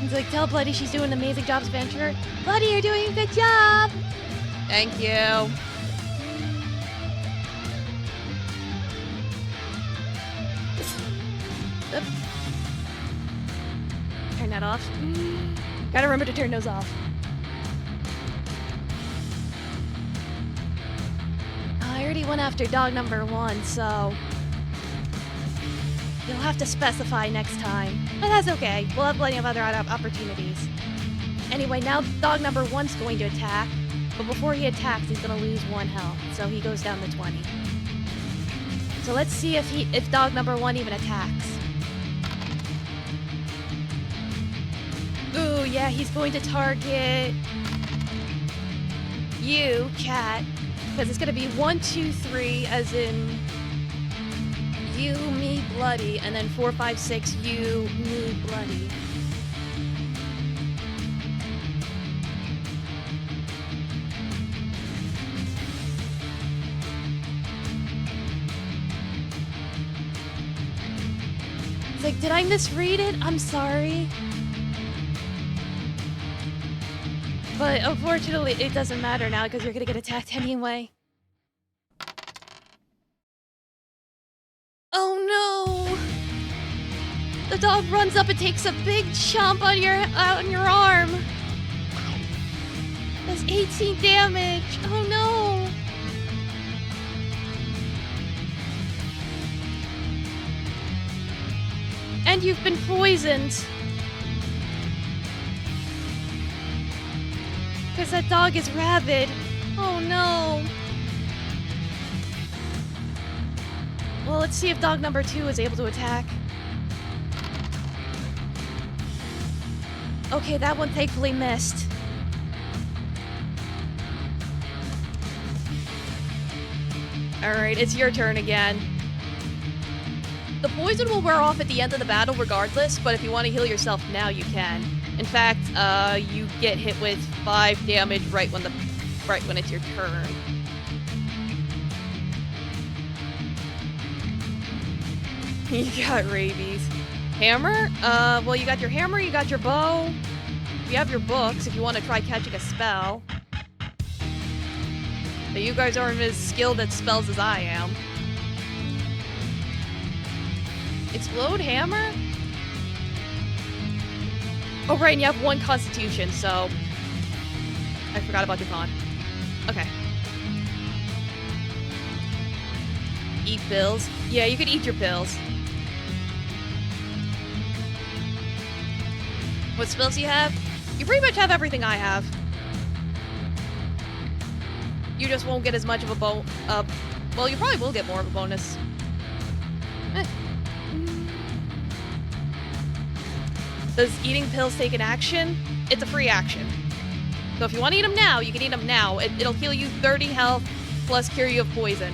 He's like, tell Bloody she's doing an amazing job as adventurer. Bloody, you're doing a good job! Thank you. Oop. Turn that off. Gotta remember to turn those off. I already went after dog number 1, so... You'll have to specify next time. But that's okay. We'll have plenty of other opportunities. Anyway, now dog number 1's going to attack. But before he attacks, he's gonna lose 1 health. So he goes down to 20. So let's see if dog number 1 even attacks. Ooh, yeah, he's going to target you, cat. Because it's gonna be 1, 2, 3, as in you, me, Bloody, and then 4, 5, 6, you, me, Bloody. It's like, did I misread it? I'm sorry. But unfortunately, it doesn't matter now because you're gonna get attacked anyway. Oh no! The dog runs up and takes a big chomp on your arm. That's 18 damage. Oh no! And you've been poisoned. Because that dog is rabid. Oh no. Well, let's see if dog number 2 is able to attack. Okay, that one thankfully missed. Alright, it's your turn again. The poison will wear off at the end of the battle regardless, but if you want to heal yourself now, you can. In fact, you get hit with 5 damage right when it's your turn. You got rabies. Hammer? Well, you got your hammer, you got your bow. You have your books if you want to try catching a spell. But you guys aren't as skilled at spells as I am. Explode hammer? Oh, right, and you have 1 constitution, so... I forgot about your con. Okay. Eat pills? Yeah, you can eat your pills. What spells do you have? You pretty much have everything I have. You just won't get as much of a well, you probably will get more of a bonus. Does eating pills take an action? It's a free action. So if you want to eat them now, you can eat them now. It'll heal you 30 health plus cure you of poison.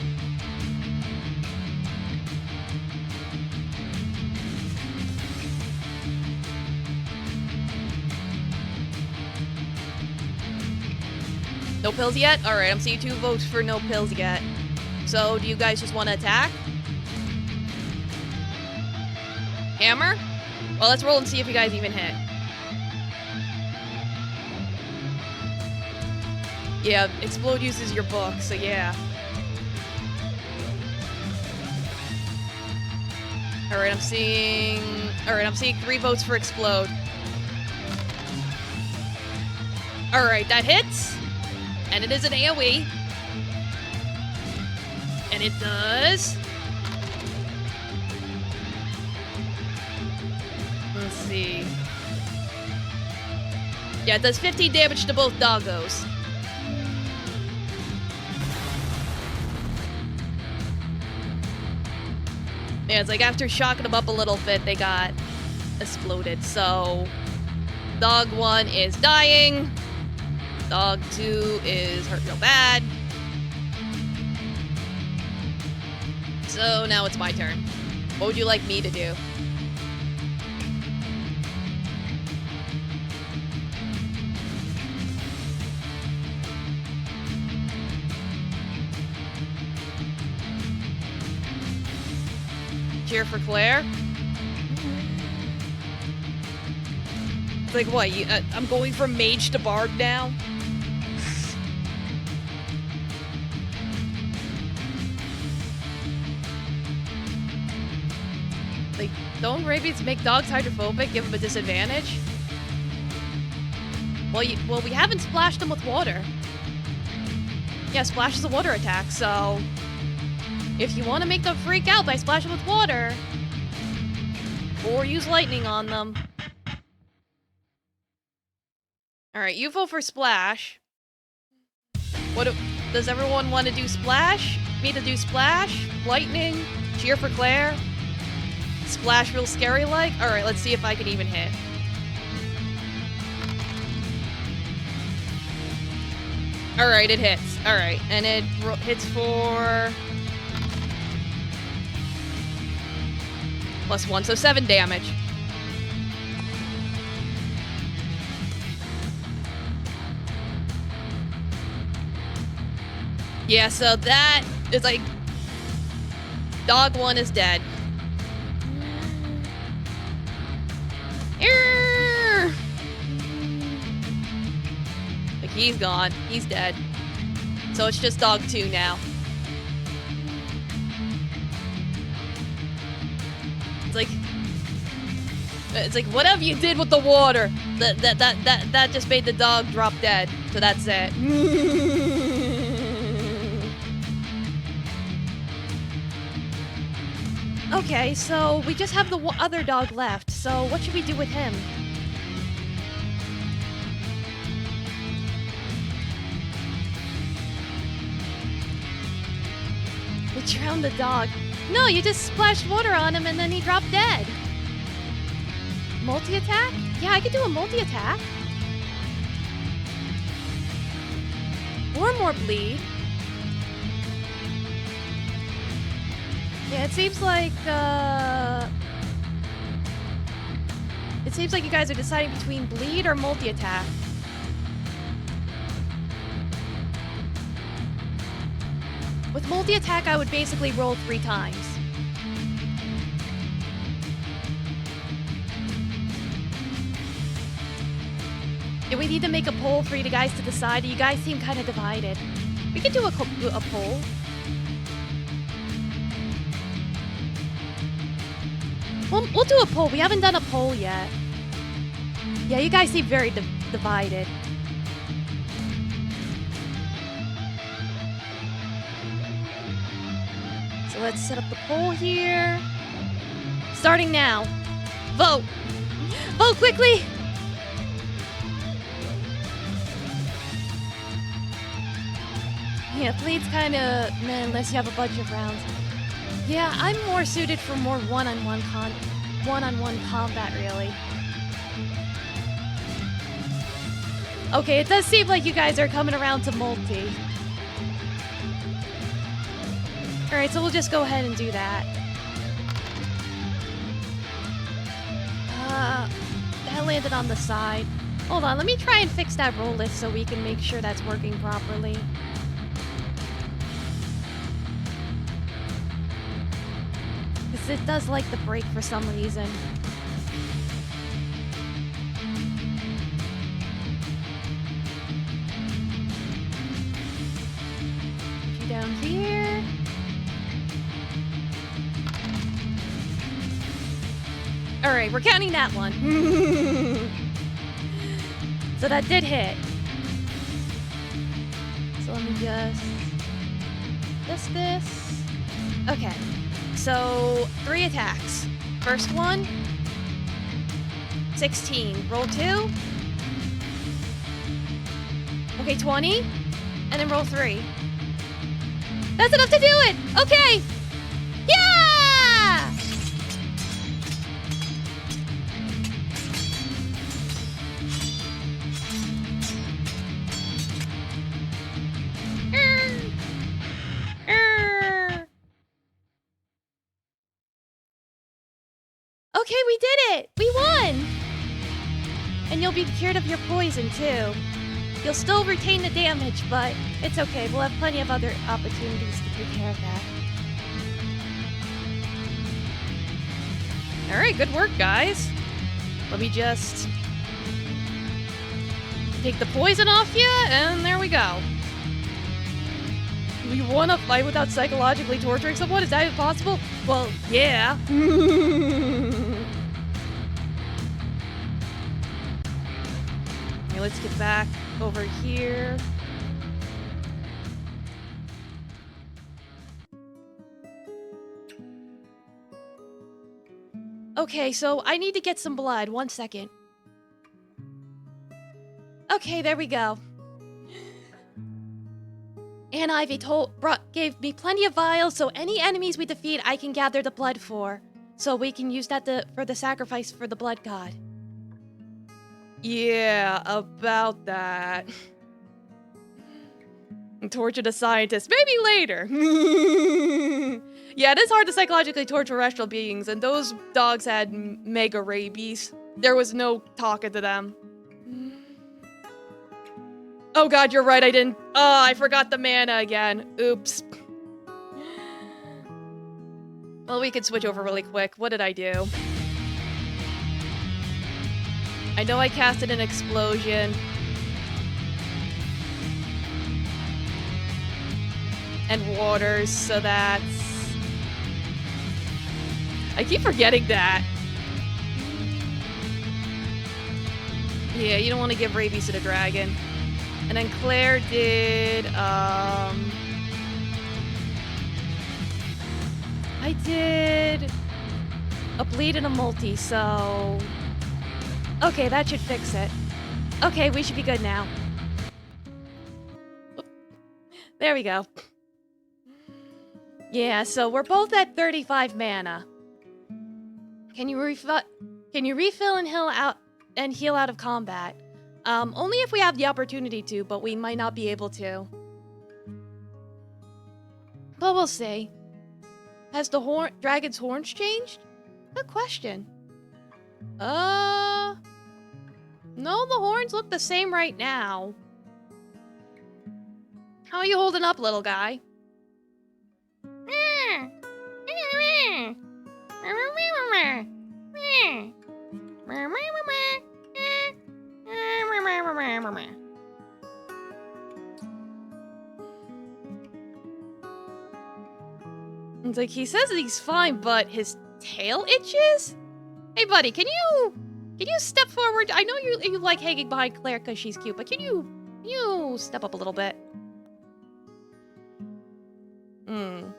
No pills yet? Alright, I'm seeing 2 votes for no pills yet. So, do you guys just want to attack? Hammer? Well, let's roll and see if you guys even hit. Yeah, explode uses your book, so yeah. Alright, I'm seeing 3 votes for explode. Alright, that hits. And it is an AoE. And it does... Let's see. Yeah, it does 15 damage to both doggos. Yeah, it's like after shocking them up a little bit, they got exploded. So dog 1 is dying. Dog 2 is hurt real bad. So now it's my turn. What would you like me to do? Cheer for Claire? It's like, what? I'm going from mage to bard now? Like, don't rabies make dogs hydrophobic? Give them a disadvantage? Well, we haven't splashed them with water. Yeah, splash is a water attack, so... if you want to make them freak out by splashing with water, or use lightning on them. Alright, you vote for splash. Does everyone want to do splash? Me to do splash? Lightning? Cheer for Claire? Splash real scary like? Alright, let's see if I can even hit. Alright, it hits. Alright, and it hits for... +1, so 7 damage. Yeah, so that is like... dog 1 is dead. Like, he's gone. He's dead. So it's just dog 2 now. It's like whatever you did with the water, that just made the dog drop dead. So that's it. Okay, so we just have the other dog left. So what should we do with him? We drowned the dog. No, you just splashed water on him and then he dropped dead. Multi-attack? Yeah, I could do a multi-attack. Or more bleed. Yeah, it seems like you guys are deciding between bleed or multi-attack. With multi-attack, I would basically roll 3 times. Yeah, we need to make a poll for you guys to decide. You guys seem kind of divided. We could do a poll. We'll do a poll. We haven't done a poll yet. Yeah, you guys seem very divided. So let's set up the poll here. Starting now. Vote! Vote quickly! Yeah, bleed's kind of meh unless you have a bunch of rounds. Yeah, I'm more suited for more one-on-one combat, really. Okay, it does seem like you guys are coming around to multi. Alright, so we'll just go ahead and do that. That landed on the side. Hold on, let me try and fix that roll list so we can make sure that's working properly. Because it does like the break for some reason. Put you down here. Alright, we're counting that one. So that did hit. So let me just this. Okay. So 3 attacks. First one. 16. Roll 2. Okay, 20. And then roll 3. That's enough to do it! Okay! Yeah! Okay, we did it! We won! And you'll be cured of your poison, too. You'll still retain the damage, but it's okay. We'll have plenty of other opportunities to take care of that. Alright, good work, guys. Let me just take the poison off you, and there we go. You want to fight without psychologically torturing someone? Is that impossible? Well, yeah. Okay, let's get back over here. Okay, so I need to get some blood. 1 second. Okay, there we go. Aunt Ivy gave me plenty of vials, so any enemies we defeat, I can gather the blood for. So we can use that for the sacrifice for the blood god. Yeah, about that. Torture the scientist. Maybe later. Yeah, it is hard to psychologically torture terrestrial beings, and those dogs had mega rabies. There was no talking to them. Oh god, you're right, I didn't. Oh, I forgot the mana again. Oops. Well, we could switch over really quick. What did I do? I know I casted an explosion. And waters, so that's... I keep forgetting that. Yeah, you don't want to give rabies to the dragon. And then Claire did, I did a bleed and a multi, so... Okay, that should fix it. Okay, we should be good now. There we go. Yeah, so we're both at 35 mana. Can you refill and heal out of combat? Only if we have the opportunity to, but we might not be able to. But we'll see. Has the dragon's horns changed? Good question. No, the horns look the same right now. How are you holding up, little guy? It's like, he says he's fine, but his tail itches? Hey, buddy, can you step forward? I know you like hanging behind Claire because she's cute, but can you step up a little bit? Oop.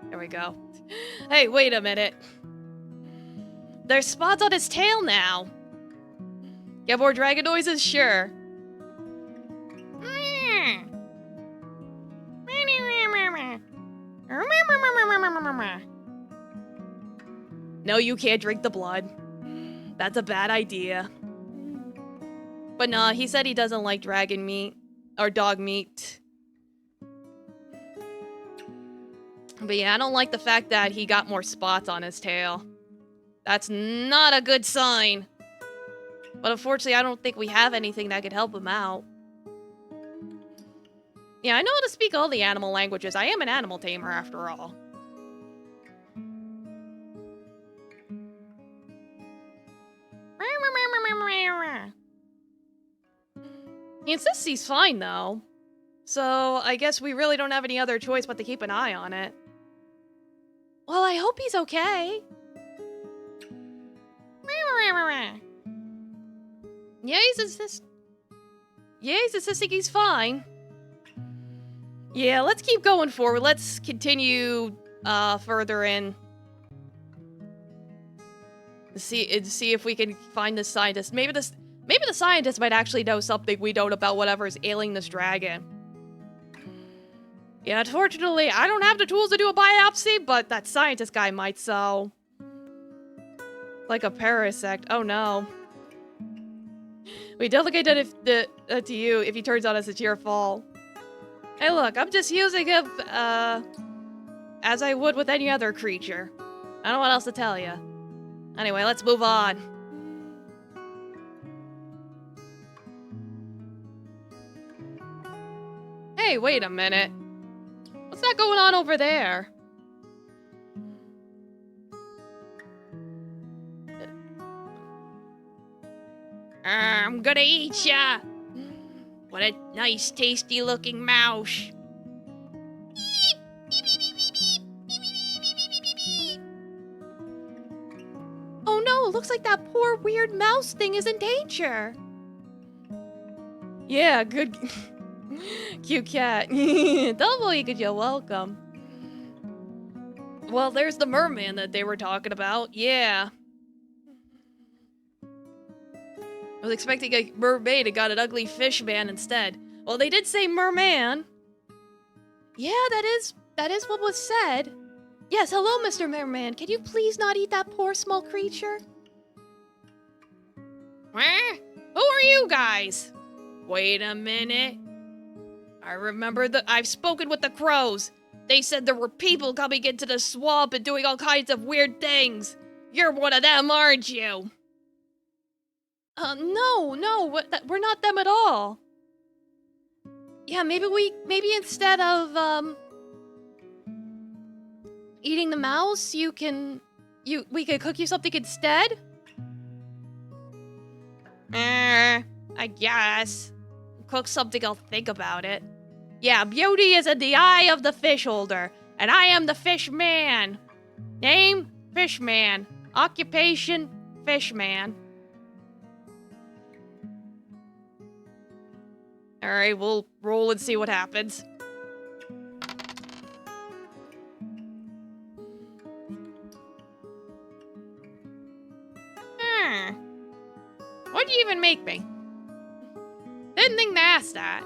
There we go. Hey, wait a minute. There's spots on his tail now. Get more dragon noises? Sure. No, you can't drink the blood. That's a bad idea. But nah, he said he doesn't like dragon meat. Or dog meat. But yeah, I don't like the fact that he got more spots on his tail. That's not a good sign. But unfortunately, I don't think we have anything that could help him out. Yeah, I know how to speak all the animal languages. I am an animal tamer, after all. He insists he's fine, though. So, I guess we really don't have any other choice but to keep an eye on it. Well, I hope he's okay. Yeah, he's insisting he's fine. Yeah, let's keep going forward. Let's continue further in. See if we can find this scientist. Maybe the scientist might actually know something we don't about whatever's ailing this dragon. Yeah, unfortunately, I don't have the tools to do a biopsy, but that scientist guy might, so... Like a parasect. Oh no. We delegate that to you if he turns out it's your fault. Hey, look, I'm just using him, as I would with any other creature. I don't know what else to tell you. Anyway, let's move on. Hey, wait a minute. What's that going on over there? I'm gonna eat ya! What a nice, tasty-looking mouse. Oh no, looks like that poor weird mouse thing is in danger. Yeah, good. Cute cat. Double, you're welcome. Well, there's the merman that they were talking about. Yeah. I was expecting a mermaid and got an ugly fish man instead. Well, they did say merman. Yeah, that is what was said. Yes, hello, Mr. Merman. Can you please not eat that poor small creature? Who are you guys? Wait a minute. I remember I've spoken with the crows. They said there were people coming into the swamp and doing all kinds of weird things. You're one of them, aren't you? No, we're not them at all. Yeah, maybe instead of, eating the mouse, we could cook you something instead? I guess. Cook something, I'll think about it. Yeah, beauty is in the eye of the fish holder, and I am the fish man. Name, fish man. Occupation, fish man. Alright, we'll roll and see what happens. What'd you even make me? Didn't think to ask that.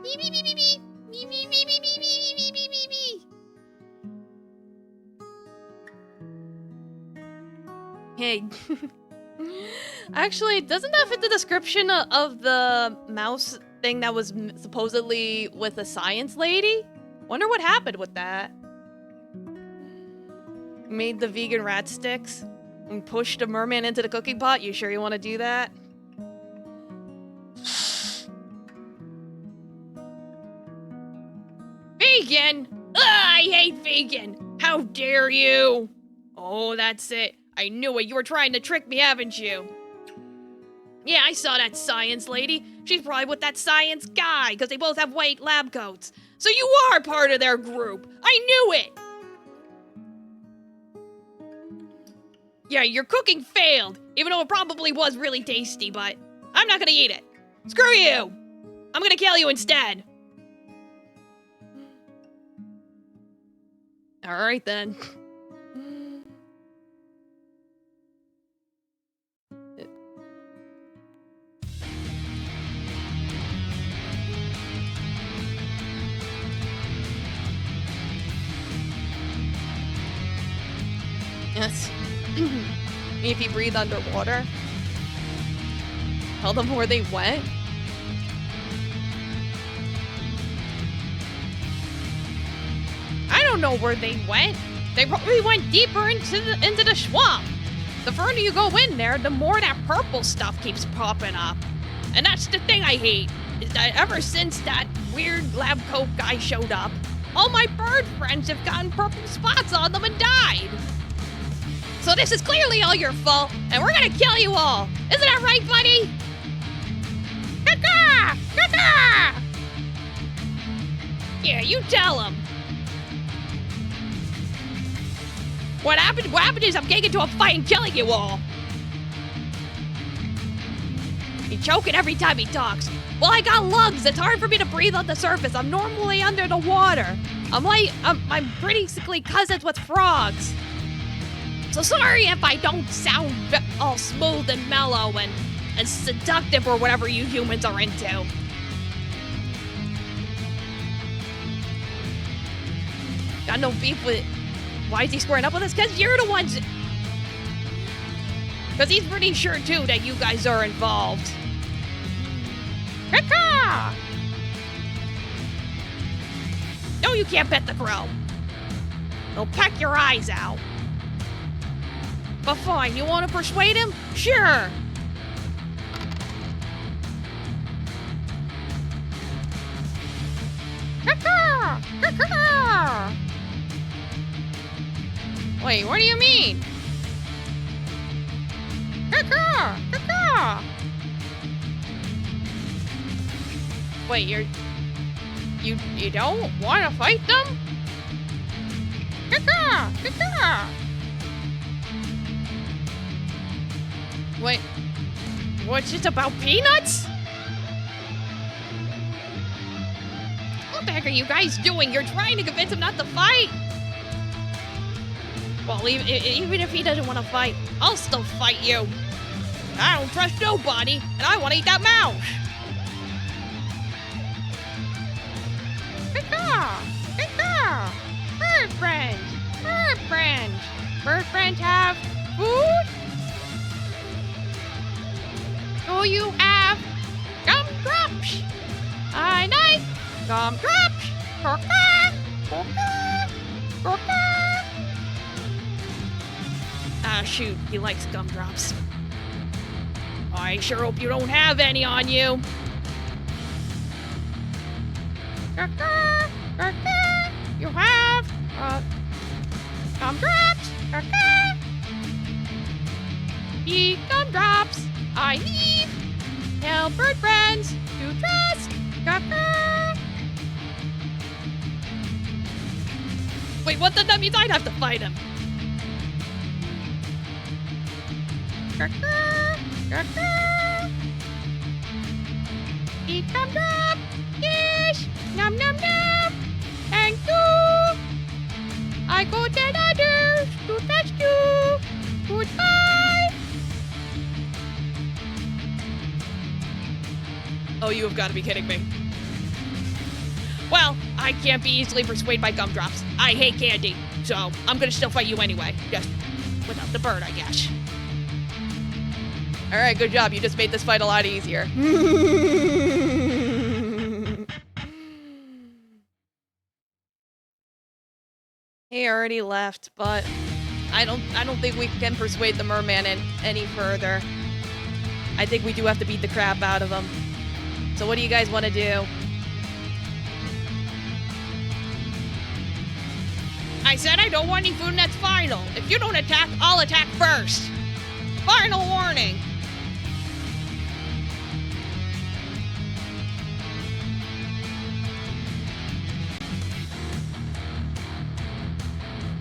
Beep, beep, beep, beep, beep. Beep, beep, beep, beep, beep, beep, beep, beep, beep, beep. Hey. Actually, doesn't that fit the description of the mouse thing that was supposedly with a science lady? Wonder what happened with that. Made the vegan rat sticks and pushed a merman into the cooking pot. You sure you want to do that? Vegan! Ugh, I hate vegan! How dare you! Oh, that's it. I knew it. You were trying to trick me, haven't you? Yeah, I saw that science lady. She's probably with that science guy, because they both have white lab coats. So you are part of their group. I knew it! Yeah, your cooking failed, even though it probably was really tasty, but I'm not gonna eat it. Screw you! I'm gonna kill you instead. Alright then. Yes. If you breathe underwater. Tell them where they went. I don't know where they went. They probably went deeper into the swamp. The further you go in there, the more that purple stuff keeps popping up. And that's the thing I hate, is that ever since that weird lab coat guy showed up, all my bird friends have gotten purple spots on them and died. So this is clearly all your fault, and we're gonna kill you all. Isn't that right, buddy? Caca! Caca! Yeah, you tell him. What happened is I'm getting into a fight and killing you all. He's choking every time he talks. Well, I got lungs. It's hard for me to breathe on the surface. I'm normally under the water. I'm basically cousins with frogs. So sorry if I don't sound all smooth and mellow and seductive or whatever you humans are into. Got no beef with Why is he squaring up with us? Because you're the ones... Because he's pretty sure, too, that you guys are involved. Caw! No, you can't pet the crow. He'll peck your eyes out. But fine, you want to persuade him? Sure. Caw! Caw! Wait, what do you mean? Caw! Caw! Wait, you don't want to fight them? Caw! Caw! Wait, what's it about peanuts? What the heck are you guys doing? You're trying to convince him not to fight? Well, even if he doesn't want to fight, I'll still fight you. I don't trust nobody, and I want to eat that mouse. Caw! Bird friends! Bird friends! Bird friends have food? Do you have gumdrops? I like gumdrops! Ah, shoot, he likes gumdrops. I sure hope you don't have any on you. You have gumdrops? Eat gumdrops. I leave. Tell bird friends to trust. Wait, what? That means I'd have to fight him. Eat gumdrop. Yes. Nom nom nom. Thank you. I go tell others to trust you. Goodbye. Oh, you have got to be kidding me. Well, I can't be easily persuaded by gumdrops. I hate candy, so I'm gonna still fight you anyway. Just without the bird, I guess. Alright, good job. You just made this fight a lot easier. He already left, but I don't think we can persuade the merman any further. I think we do have to beat the crap out of him. So what do you guys want to do? I said I don't want any food and that's final. If you don't attack, I'll attack first. Final warning.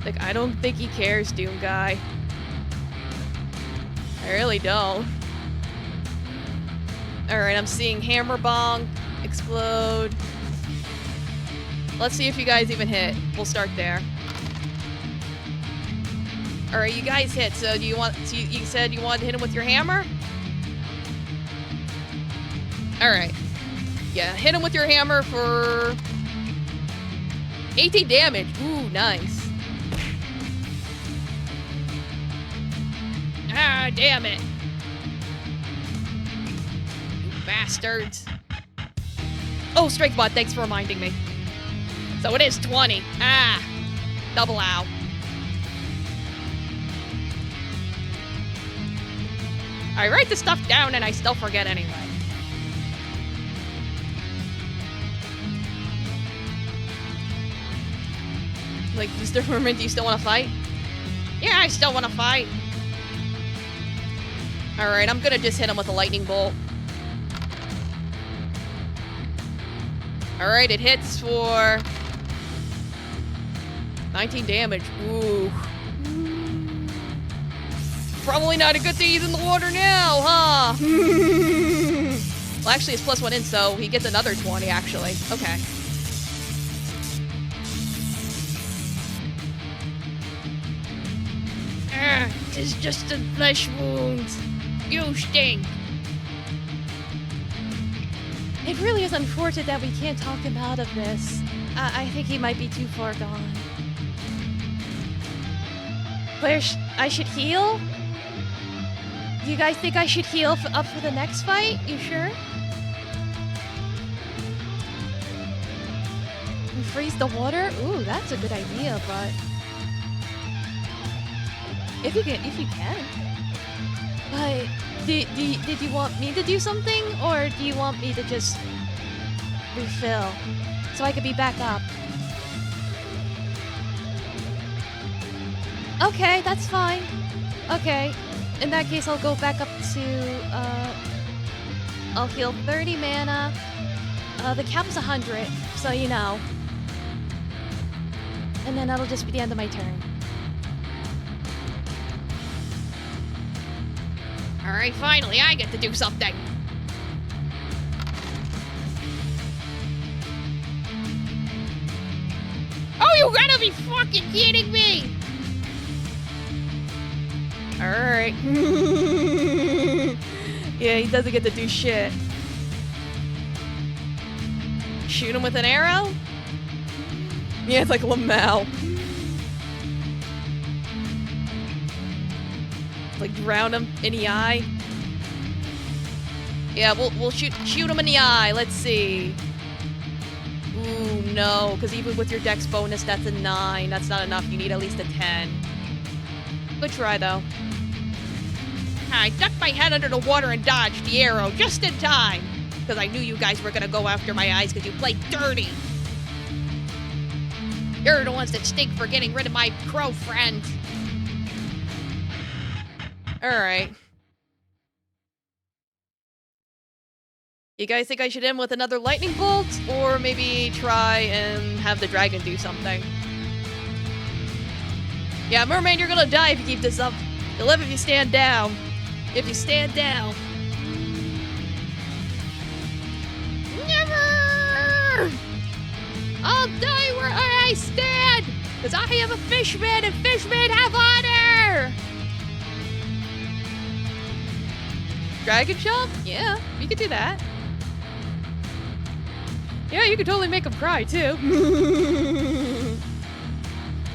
Like, I don't think he cares, Doom Guy. I really don't. Alright, I'm seeing Hammer Bong explode. Let's see if you guys even hit. We'll start there. Alright, you guys hit, so do you want... So you said you wanted to hit him with your hammer? Alright. Yeah, hit him with your hammer for... 18 damage. Ooh, nice. Ah, damn it. You bastards. Oh, Strike Bot, thanks for reminding me. So it is 20. Ah. Double ow. I write the stuff down and I still forget anyway. Like, Mr. Herman, do you still want to fight? Yeah, I still want to fight. Alright, I'm gonna just hit him with a lightning bolt. Alright, it hits for 19 damage. Ooh. Probably not a good thing he's in the water now, huh? Well, actually, it's +1 in, so he gets another 20, actually. Okay. Ah, it's just a flesh wound. You stink. It really is unfortunate that we can't talk him out of this. I think he might be too far gone. I should heal? Do you guys think I should heal up for the next fight? You sure? We freeze the water? Ooh, that's a good idea, but if you can. But did you want me to do something, or do you want me to just refill so I could be back up? Okay, that's fine. Okay, in that case, I'll go back up to, I'll heal 30 mana. The cap is 100, so you know. And then that'll just be the end of my turn. Alright, finally, I get to do something. Oh, you gotta be fucking kidding me! Alright. Yeah, he doesn't get to do shit. Shoot him with an arrow? Yeah, it's like Lamau. Like drown him in the eye. Yeah, we'll shoot him in the eye. Let's see. Ooh, no, because even with your dex bonus, that's a 9. That's not enough. You need at least a 10. Good try, though. I ducked my head under the water and dodged the arrow just in time. Because I knew you guys were going to go after my eyes because you played dirty. You're the ones that stink for getting rid of my crow friend. Alright. You guys think I should end with another lightning bolt? Or maybe try and have the dragon do something? Yeah, mermaid, you're gonna die if you keep this up. You'll live if you stand down. If you stand down. Never! I'll die where I stand! Because I am a fishman and fishmen have honor! Dragon jump? Yeah, you could do that. Yeah, you could totally make him cry, too.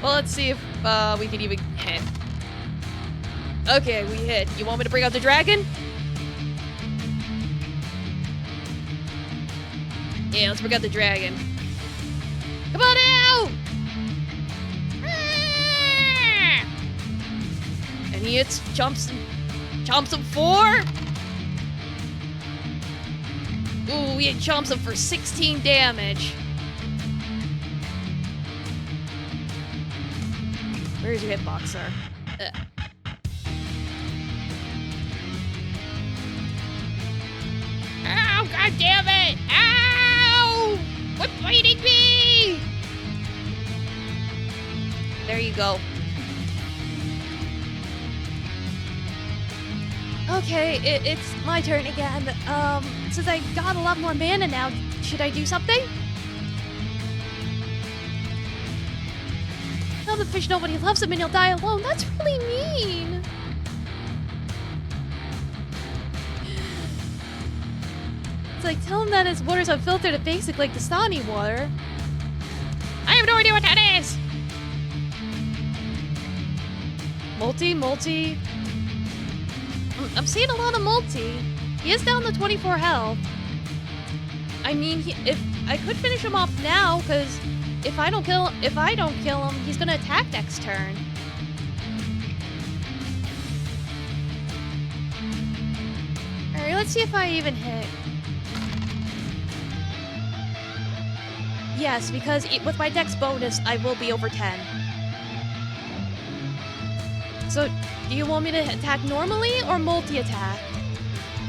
Well, let's see if we can even hit. Okay, we hit. You want me to bring out the dragon? Yeah, let's bring out the dragon. Come on out! And he hits, chomps him 4. Ooh, he chomps him for 16 damage. Where's your hitbox, sir? Ow, god damn it! Ow! What's biting me? There you go. Okay, it's my turn again. Since I got a lot more mana now, should I do something? Tell the fish nobody loves him and he'll die alone. That's really mean. It's like, tell him that his water's unfiltered and basic like the Stani water. I have no idea what that is! Multi. I'm seeing a lot of multi. He is down to 24 health. I mean, if I could finish him off now, because if I don't kill him, he's gonna attack next turn. All right, let's see if I even hit. Yes, because with my dex bonus, I will be over 10. So, do you want me to attack normally or multi-attack?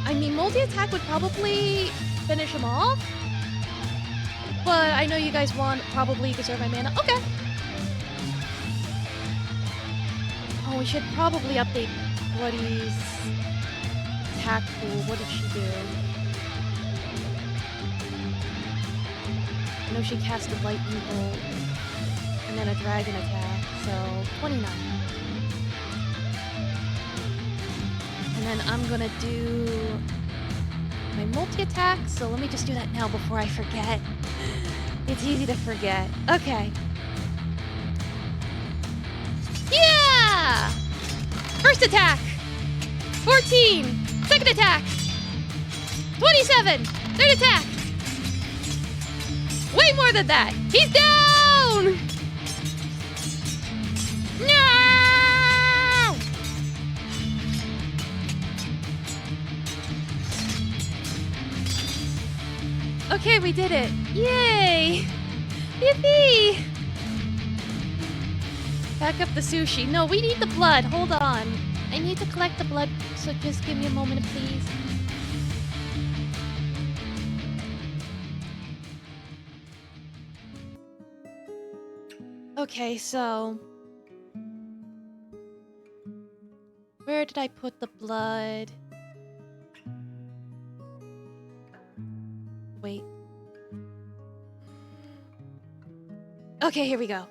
I mean, multi-attack would probably finish him off. But I know you guys want probably conserve my mana. Okay. Oh, we should probably update Bloody's attack pool. What did she do? I know she cast a lightning bolt and then a dragon attack, so 29. And then I'm gonna do my multi-attack, so let me just do that now before I forget. It's easy to forget. Okay. Yeah! Yeah! First attack! 14! Second attack! 27! Third attack! Way more than that! He's down! No! Okay, we did it. Yay! Yippee! Back up the sushi. No, we need the blood. Hold on. I need to collect the blood, so just give me a moment, please. Okay, so... where did I put the blood? Wait. Okay, here we go.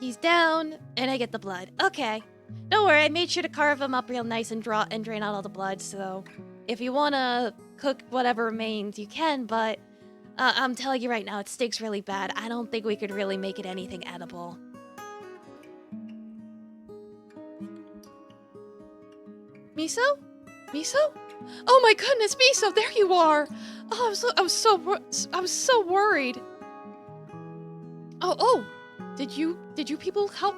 He's down, and I get the blood. Okay. Don't worry, I made sure to carve him up real nice and drain out all the blood, so... if you wanna cook whatever remains, you can, but... I'm telling you right now, it stinks really bad. I don't think we could really make it anything edible. Miso? Miso? Oh my goodness, Miso, there you are! Oh, I was so worried. Oh, did you people help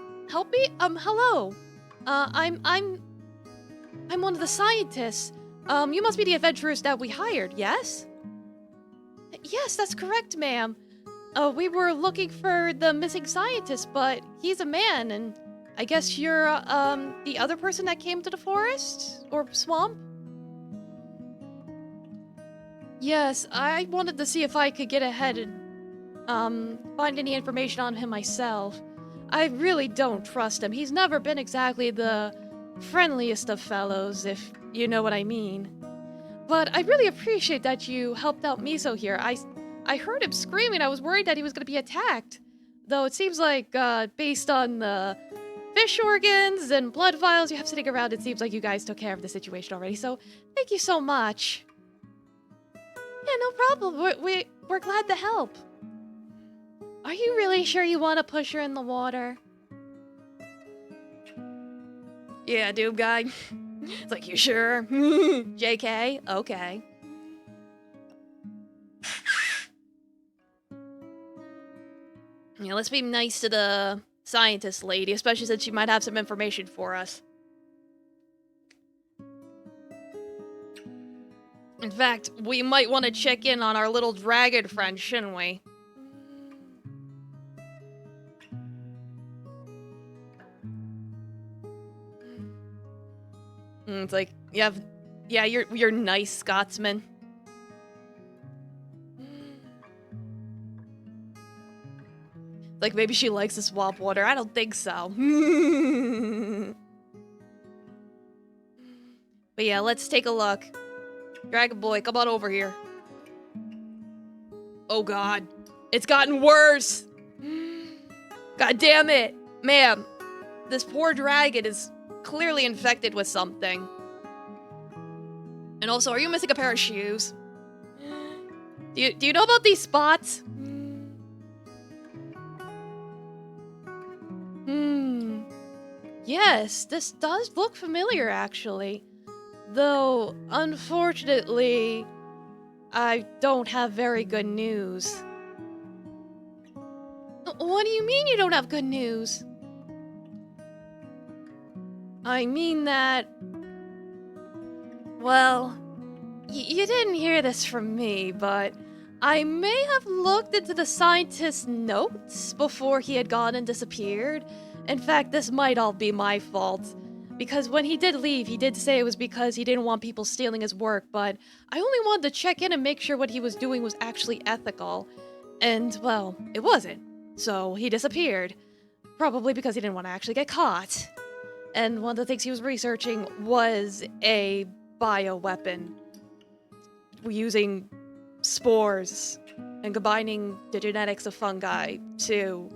me? Hello. I'm one of the scientists. You must be the adventurers that we hired, yes? Yes, that's correct, ma'am. We were looking for the missing scientist, but he's a man, and I guess you're, the other person that came to the forest? Or swamp? Yes, I wanted to see if I could get ahead and, find any information on him myself. I really don't trust him. He's never been exactly the friendliest of fellows, if you know what I mean. But I really appreciate that you helped out Miso here. I heard him screaming. I was worried that he was going to be attacked. Though it seems like, based on the fish organs and blood vials you have sitting around, it seems like you guys took care of the situation already. So, thank you so much. Yeah, no problem. We're glad to help. Are you really sure you want to push her in the water? Yeah, Doob guy. It's like, you sure? JK? Okay. Yeah, let's be nice to the scientist lady, especially since she might have some information for us. In fact, we might want to check in on our little dragon friend, shouldn't we? It's like, yeah, you're nice, Scotsman. Like, maybe she likes the swamp water. I don't think so. But yeah, let's take a look. Dragon boy, come on over here. Oh god. It's gotten worse! God damn it! Ma'am, this poor dragon is clearly infected with something. And also, are you missing a pair of shoes? Do you know about these spots? Yes, this does look familiar, actually. Though, unfortunately, I don't have very good news. What do you mean you don't have good news? I mean that... well, you didn't hear this from me, but I may have looked into the scientist's notes before he had gone and disappeared. In fact, this might all be my fault. Because when he did leave, he did say it was because he didn't want people stealing his work, but I only wanted to check in and make sure what he was doing was actually ethical. And, well, it wasn't. So he disappeared. Probably because he didn't want to actually get caught. And one of the things he was researching was a bioweapon. Using spores and combining the genetics of fungi to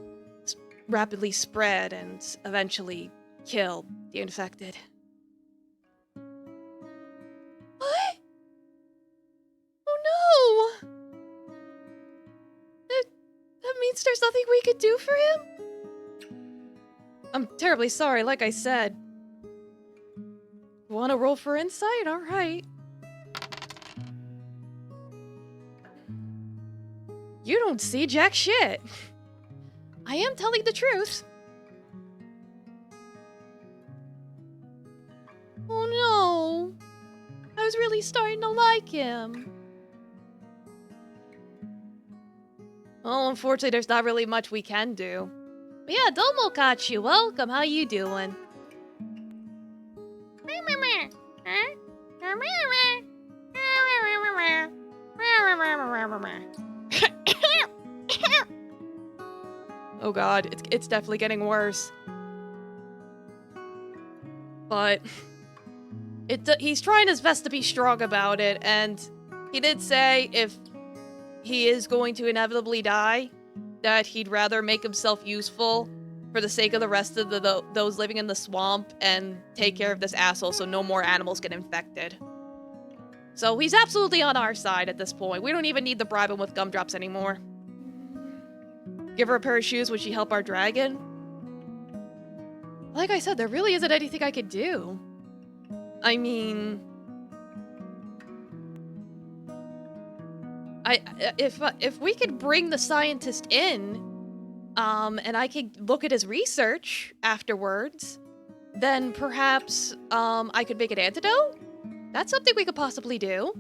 rapidly spread and eventually kill the infected. What? Oh no! That means there's nothing we could do for him? I'm terribly sorry, like I said. Want to roll for insight? All right. You don't see jack shit. I am telling the truth. Oh no. I was really starting to like him. Oh, unfortunately, there's not really much we can do. But yeah, Domokachi, welcome. How you doing? Oh god, it's definitely getting worse. But he's trying his best to be strong about it, and he did say if he is going to inevitably die, that he'd rather make himself useful for the sake of the rest of those living in the swamp and take care of this asshole so no more animals get infected. So he's absolutely on our side at this point. We don't even need to bribe him with gumdrops anymore. Give her a pair of shoes, would she help our dragon? Like I said, there really isn't anything I could do. I mean... if we could bring the scientist in, and I could look at his research afterwards, then perhaps, I could make an antidote? That's something we could possibly do.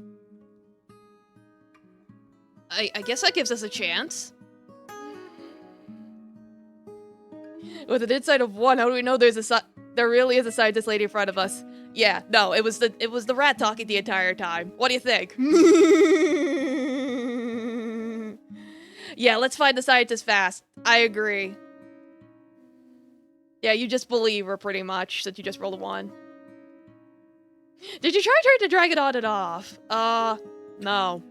I guess that gives us a chance. With an insight of 1, how do we know there really is a scientist lady in front of us? Yeah, no, it was the rat talking the entire time. What do you think? Yeah, let's find the scientist fast. I agree. Yeah, you just believe her pretty much, since you just rolled a 1. Did you try to drag it on and off? No.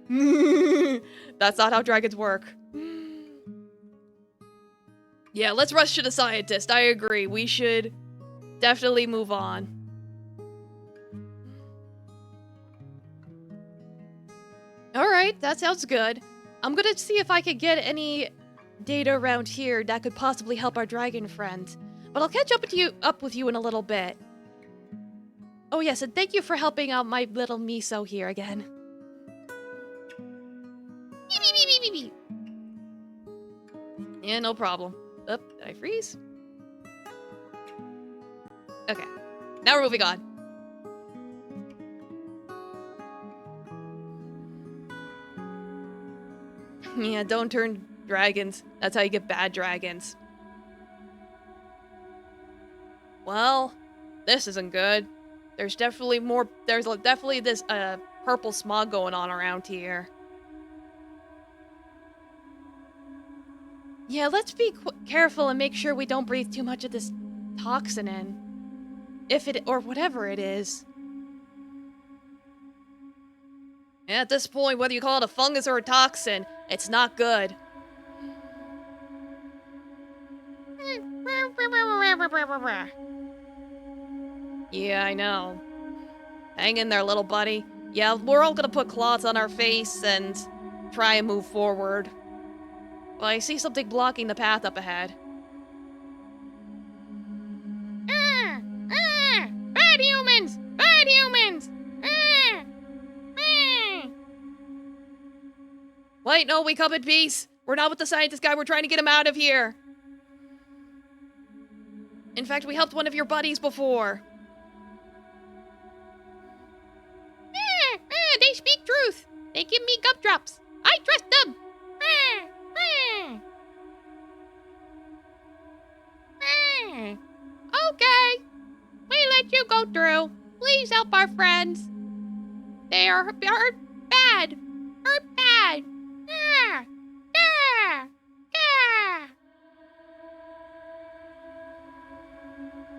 That's not how dragons work. Yeah, let's rush to the scientist. I agree. We should definitely move on. Alright, that sounds good. I'm gonna see if I could get any data around here that could possibly help our dragon friend. But I'll catch up with you in a little bit. Oh yes, and thank you for helping out my little miso here again. Yeah, no problem. Oop, did I freeze? Okay, now we're moving on. Yeah, don't turn dragons. That's how you get bad dragons. Well, this isn't good. There's definitely this purple smog going on around here. Yeah, let's be careful and make sure we don't breathe too much of this toxin in. Or whatever it is. Yeah, at this point, whether you call it a fungus or a toxin, it's not good. Yeah, I know. Hang in there, little buddy. Yeah, we're all gonna put cloths on our face and try and move forward. Well, I see something blocking the path up ahead. Bad humans! Bad humans! Wait, no, we come in peace. We're not with the scientist guy. We're trying to get him out of here. In fact, we helped one of your buddies before. They speak truth. They give me gumdrops. I trust them. Okay. We let you go through. Please help our friends. They are hurt bad. Hurt bad.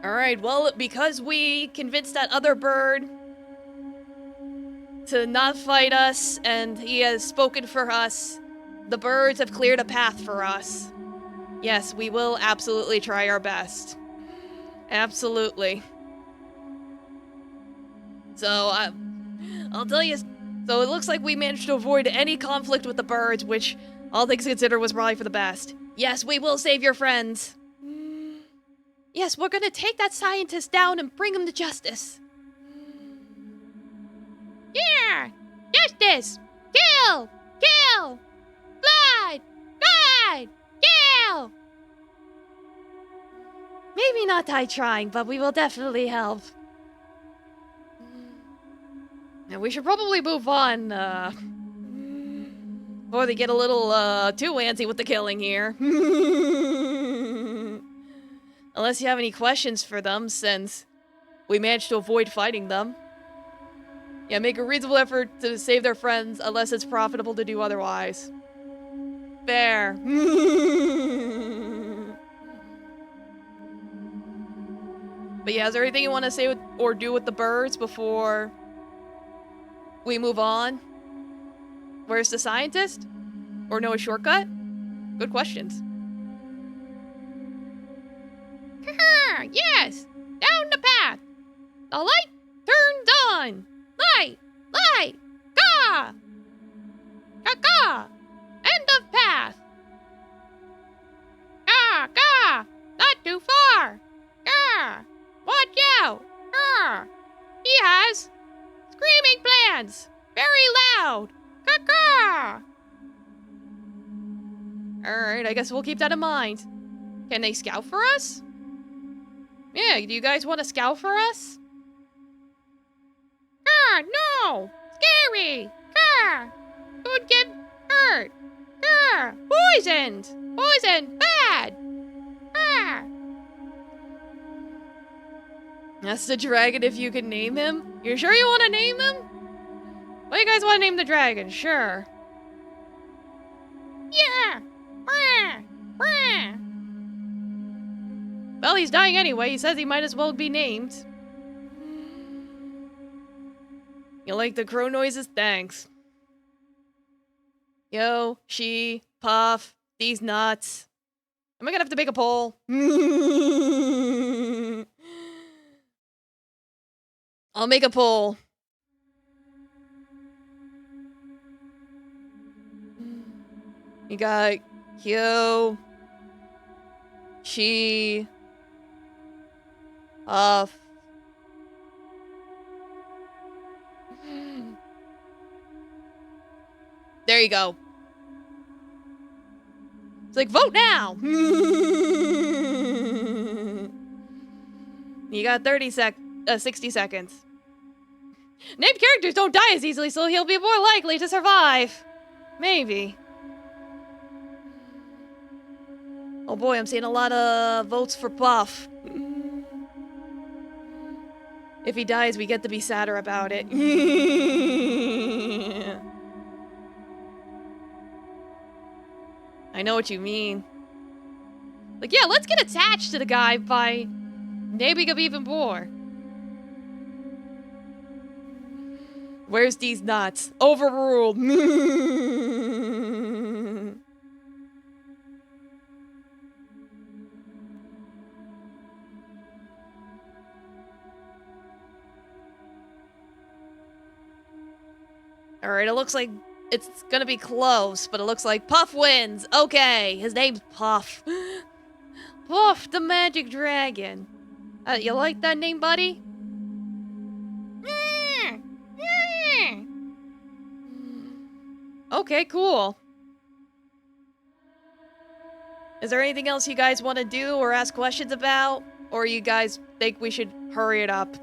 Alright, well, because we convinced that other bird to not fight us, and he has spoken for us, the birds have cleared a path for us. Yes, we will absolutely try our best. Absolutely. So, I'll tell you, so it looks like we managed to avoid any conflict with the birds, which, all things considered, was probably for the best. Yes, we will save your friends. Yes, we're gonna take that scientist down and bring him to justice. Yeah! Justice! Kill! Kill! Blood! Blood! Kill! Maybe not die trying, but we will definitely help. Now we should probably move on, before they get a little, too antsy with the killing here. Unless you have any questions for them, since we managed to avoid fighting them. Yeah, make a reasonable effort to save their friends, unless it's profitable to do otherwise. Fair. But yeah, is there anything you want to say with, or do with the birds before we move on? Where's the scientist? Or know a shortcut? Good questions. Yes! Down the path! The light turns on! Light! Light! Ga! Ga-ga! End of path! Ga! Ga! Not too far! Ga! Watch out! Ga! He has screaming plans! Very loud! Ga-ga! Alright, I guess we'll keep that in mind. Can they scout for us? Yeah, do you guys want to scout for us? Ah, no! Scary! Ah! Could get hurt! Ah! Poisoned! Poison! Bad! Ah! That's the dragon if you can name him? You sure you want to name him? Well, you guys want to name the dragon? Sure. Yeah! Ah! Ah! Well, he's dying anyway. He says he might as well be named. You like the crow noises? Thanks. Yo, she, Puff, these nuts. Am I gonna have to make a poll? I'll make a poll. You got Yo, she, Puff. There you go. It's like, vote now! You got 60 seconds. Named characters don't die as easily, so he'll be more likely to survive. Maybe. Oh boy, I'm seeing a lot of votes for Puff. If he dies, we get to be sadder about it. I know what you mean. Like, yeah, let's get attached to the guy by naming him even more. Where's these nuts? Overruled. Alright, it looks like it's gonna be close, but it looks like Puff wins. Okay, his name's Puff. Puff the Magic Dragon. You like that name, buddy? Okay, cool. Is there anything else you guys want to do or ask questions about? Or you guys think we should hurry it up?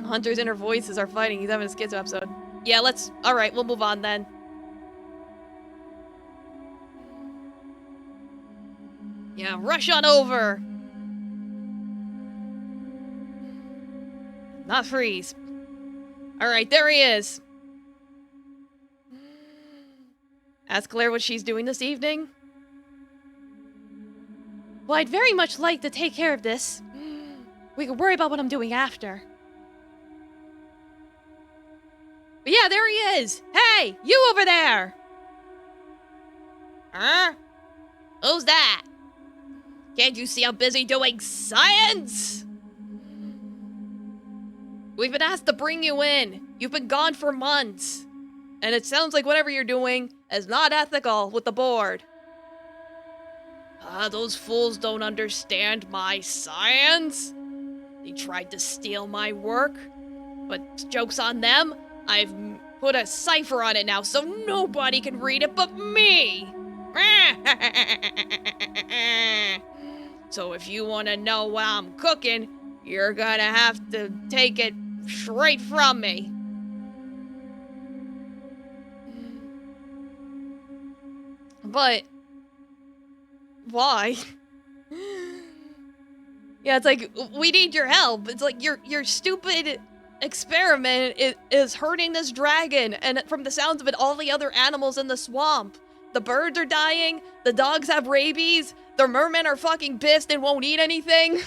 Hunter's inner voices are fighting. He's having a schizo episode. Yeah, let's... Alright, we'll move on then. Yeah, rush on over! Not freeze. Alright, there he is. Ask Claire what she's doing this evening. Well, I'd very much like to take care of this. We can worry about what I'm doing after. But yeah, there he is! Hey, you over there! Huh? Who's that? Can't you see I'm busy doing science? We've been asked to bring you in. You've been gone for months. And it sounds like whatever you're doing is not ethical with the board. Those fools don't understand my science. They tried to steal my work, but joke's on them. I've put a cipher on it now, so nobody can read it but me. So if you want to know what I'm cooking, you're gonna have to take it straight from me. But why? Yeah, it's like, we need your help. It's like your stupid experiment is hurting this dragon, and from the sounds of it, all the other animals in the swamp. The birds are dying, the dogs have rabies, the mermen are fucking pissed and won't eat anything.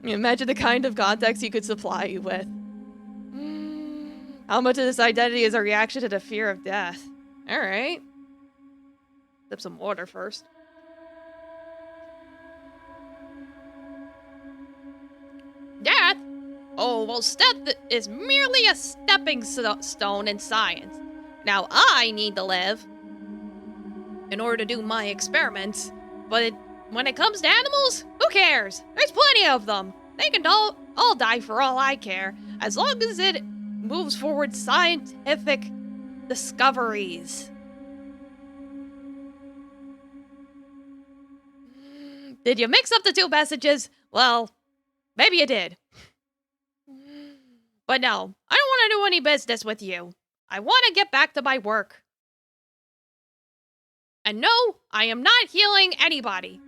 Imagine the kind of context you could supply you with. How much of this identity is a reaction to the fear of death? Alright. Sip some water first. Death? Oh, well, death is merely a stepping stone in science. Now, I need to live in order to do my experiments, but when it comes to animals, who cares? There's plenty of them. They can all die for all I care, as long as it moves forward scientific discoveries. Did you mix up the two messages? Well, maybe you did. But no, I don't want to do any business with you. I want to get back to my work. And no, I am not healing anybody.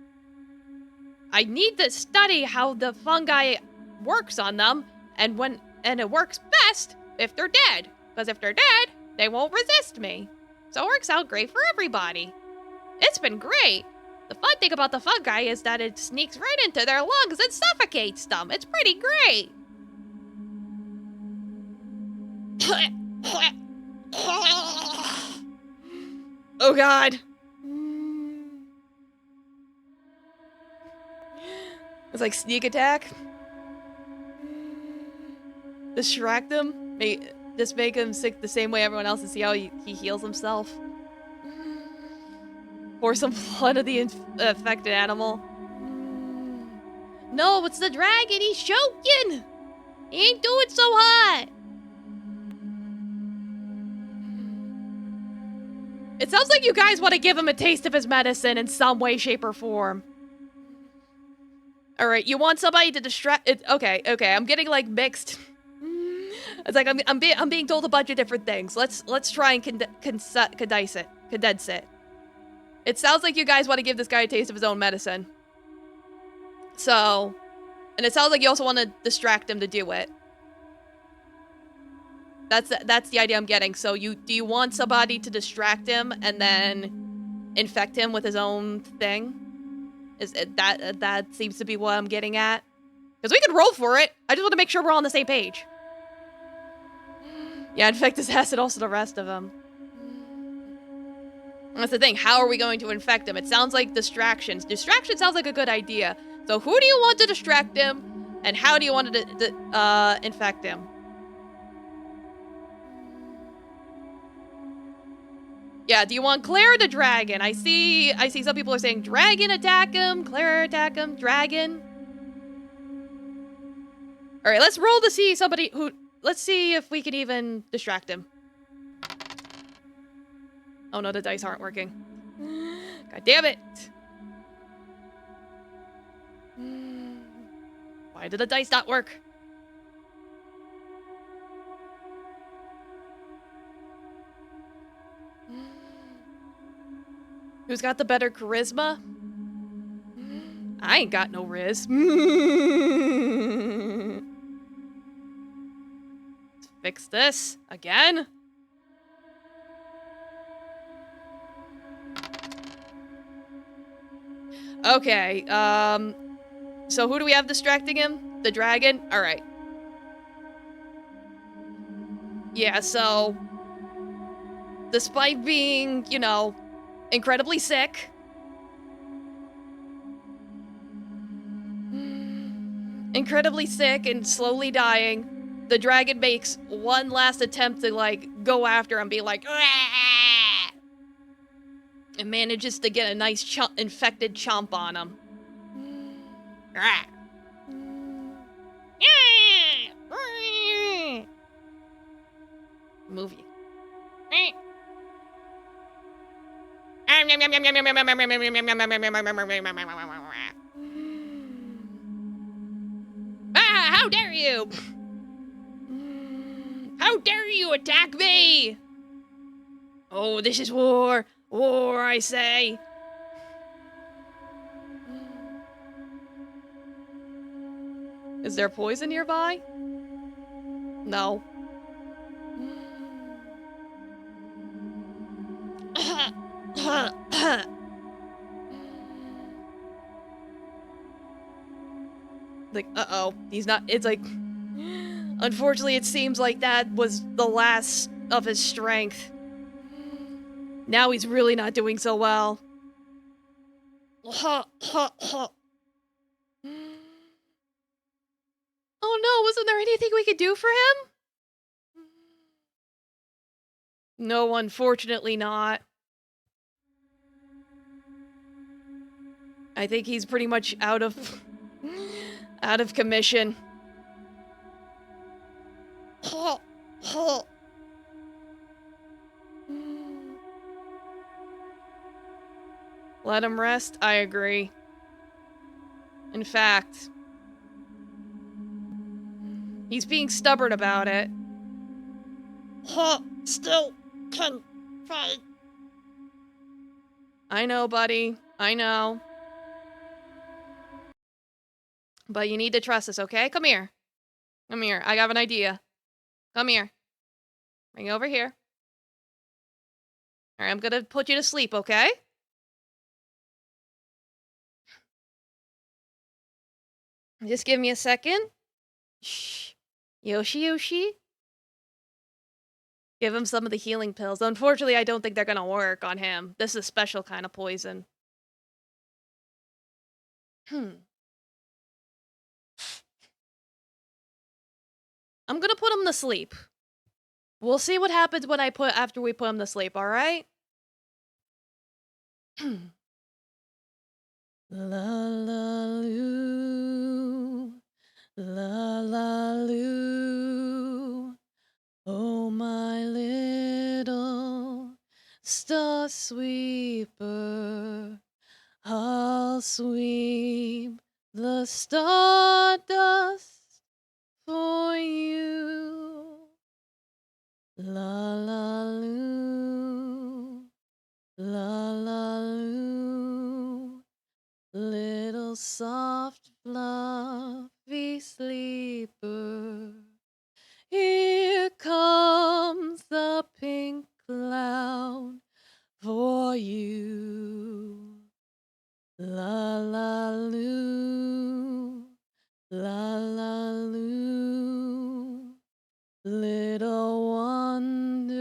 I need to study how the fungi works on them, and it works best if they're dead. Because if they're dead, they won't resist me. So it works out great for everybody. It's been great. The fun thing about the fungi is that it sneaks right into their lungs and suffocates them. It's pretty great. Oh god. It's like sneak attack. Distract him. Just make him sick the same way everyone else and see how he heals himself. Pour some blood of the affected animal. No, it's the dragon. He's choking. He ain't doing so hot. It sounds like you guys want to give him a taste of his medicine in some way, shape, or form. All right, you want somebody to distract it? Okay, I'm getting like mixed. It's like I'm being told a bunch of different things. Let's try and condense it. It sounds like you guys want to give this guy a taste of his own medicine. So, and it sounds like you also want to distract him to do it. That's the idea I'm getting. So do you want somebody to distract him and then infect him with his own thing? That seems to be what I'm getting at. Because we could roll for it. I just want to make sure we're all on the same page. Yeah, infect his ass and also the rest of him. That's the thing. How are we going to infect him? It sounds like distractions. Distraction sounds like a good idea. So who do you want to distract him? And how do you want to infect him? Yeah, do you want Claire or the dragon? I see some people are saying dragon attack him, Claire attack him, dragon. Alright, let's roll to see let's see if we can even distract him. Oh no, the dice aren't working. God damn it. Why did the dice not work? Who's got the better charisma? I ain't got no riz. Let's fix this again. Okay, so who do we have distracting him? The dragon? Alright. Yeah, so despite being, you know, incredibly sick, and slowly dying, The dragon makes one last attempt to, like, go after him, be like, "Rah!" And manages to get a nice infected chomp on him. Rah! Move you. Ah, how dare you! How dare you attack me! Oh, this is war! War, I say! Is there poison nearby? No. Like, uh-oh. He's not- it's like... Unfortunately, it seems like that was the last of his strength. Now he's really not doing so well. Oh no, wasn't there anything we could do for him? No, unfortunately not. I think he's pretty much out of commission. Let him rest, I agree. In fact, he's being stubborn about it. Still can fight. I know, buddy. I know. But you need to trust us, okay? Come here. Come here. I have an idea. Come here. Bring it over here. Alright, I'm gonna put you to sleep, okay? Just give me a second. Shh. Yoshi. Give him some of the healing pills. Unfortunately, I don't think they're gonna work on him. This is a special kind of poison. I'm gonna put him to sleep. We'll see what happens when after we put him to sleep, alright? La la loo. La la loo. Oh, my little star sweeper, I'll sweep the stardust for you. La la loo, la la loo, little soft fluffy sleeper. Here comes the pink cloud for you. La la loo, la la loo, little wandering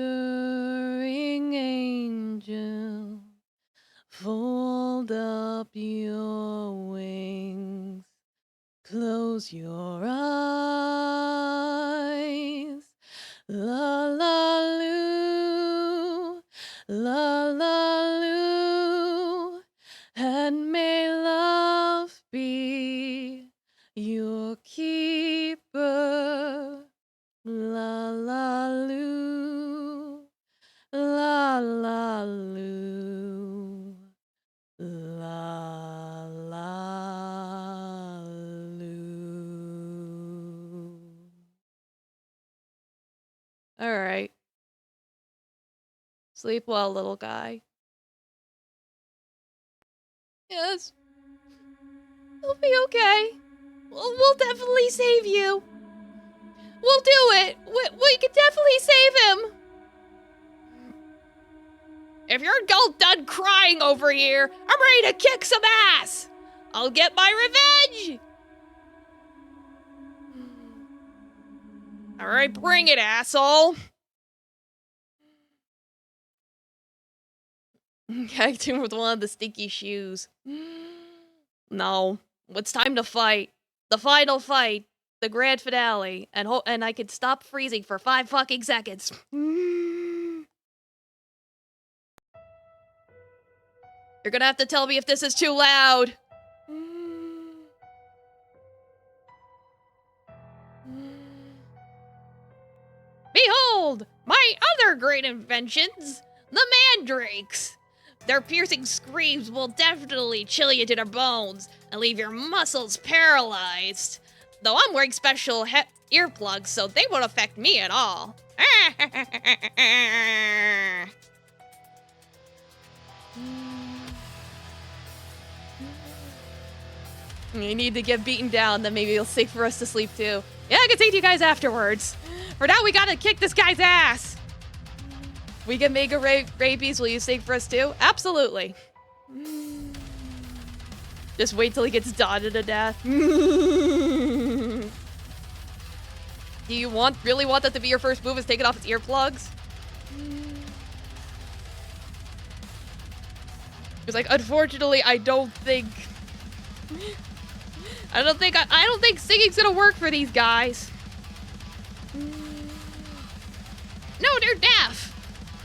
angel, fold up your wings. Close your eyes. La la loo, la la loo, and may love be your keeper. La la loo, la la loo, la la loo. All right. Sleep well, little guy. Yes. He'll be okay. We'll definitely save you. We'll do it. We can definitely save him. If you're all done crying over here, I'm ready to kick some ass. I'll get my revenge. All right, bring it, asshole. Gagged him with one of the stinky shoes. No, it's time to fight. The final fight. the grand finale, and I could stop freezing for 5 fucking seconds. You're gonna have to tell me if this is too loud. Behold, my other great inventions, the mandrakes. Their piercing screams will definitely chill you to their bones and leave your muscles paralyzed. Though I'm wearing special earplugs, so they won't affect me at all. You need to get beaten down, then maybe it'll safe for us to sleep too. Yeah, I can take you guys afterwards. For now, we gotta kick this guy's ass. We get mega rabies. Will you save for us too? Absolutely. Just wait till he gets dotted to death. Do you really want that to be your first move? Is taking off its earplugs? It's like, unfortunately, I don't think singing's gonna work for these guys. No, they're deaf.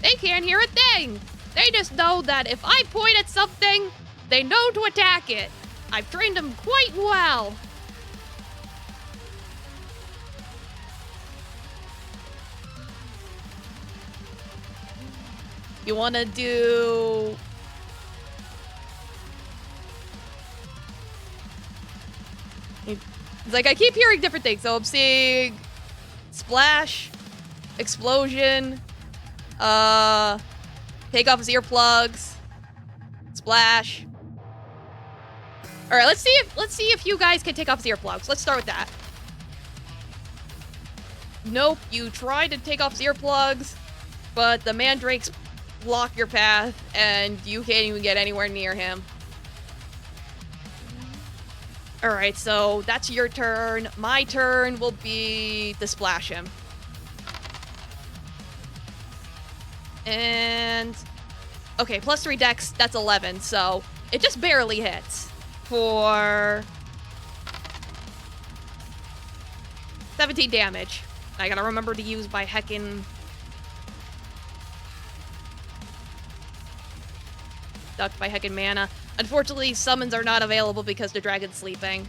They can't hear a thing. They just know that if I point at something, they know to attack it. I've trained them quite well. You wanna do... It's like I keep hearing different things, so I'm seeing splash, explosion, take off his earplugs, splash. All right, let's see if you guys can take off his earplugs. Let's start with that. Nope, you tried to take off his earplugs, but the mandrakes block your path, and you can't even get anywhere near him. All right, so that's your turn. My turn will be to splash him. And... okay, plus 3 dex, that's 11, so it just barely hits. For... 17 damage. I gotta remember to use my heckin'... ducked by heckin' mana. Unfortunately, summons are not available because the dragon's sleeping.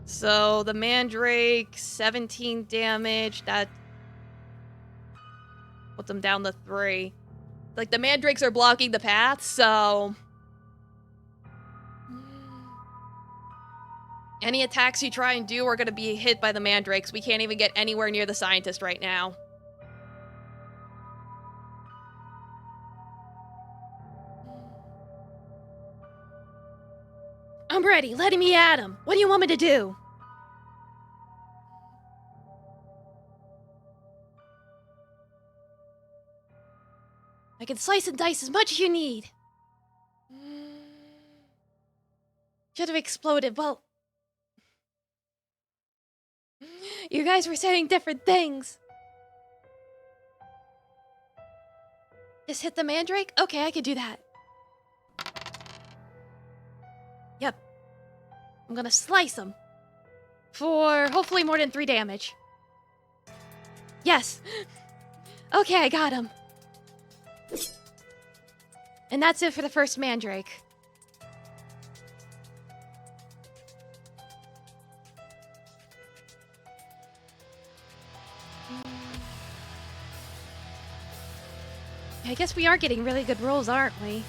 So, the mandrake, 17 damage, that puts them down to 3. Like, the mandrakes are blocking the path, so... any attacks you try and do are gonna be hit by the mandrakes. We can't even get anywhere near the scientist right now. I'm ready. Let me at him. What do you want me to do? I can slice and dice as much as you need. Should have exploded. Well, you guys were saying different things. Just hit the mandrake? Okay, I can do that. Yep. I'm gonna slice him. For hopefully more than 3 damage. Yes. Okay, I got him. And that's it for the first mandrake. I guess we are getting really good rolls, aren't we?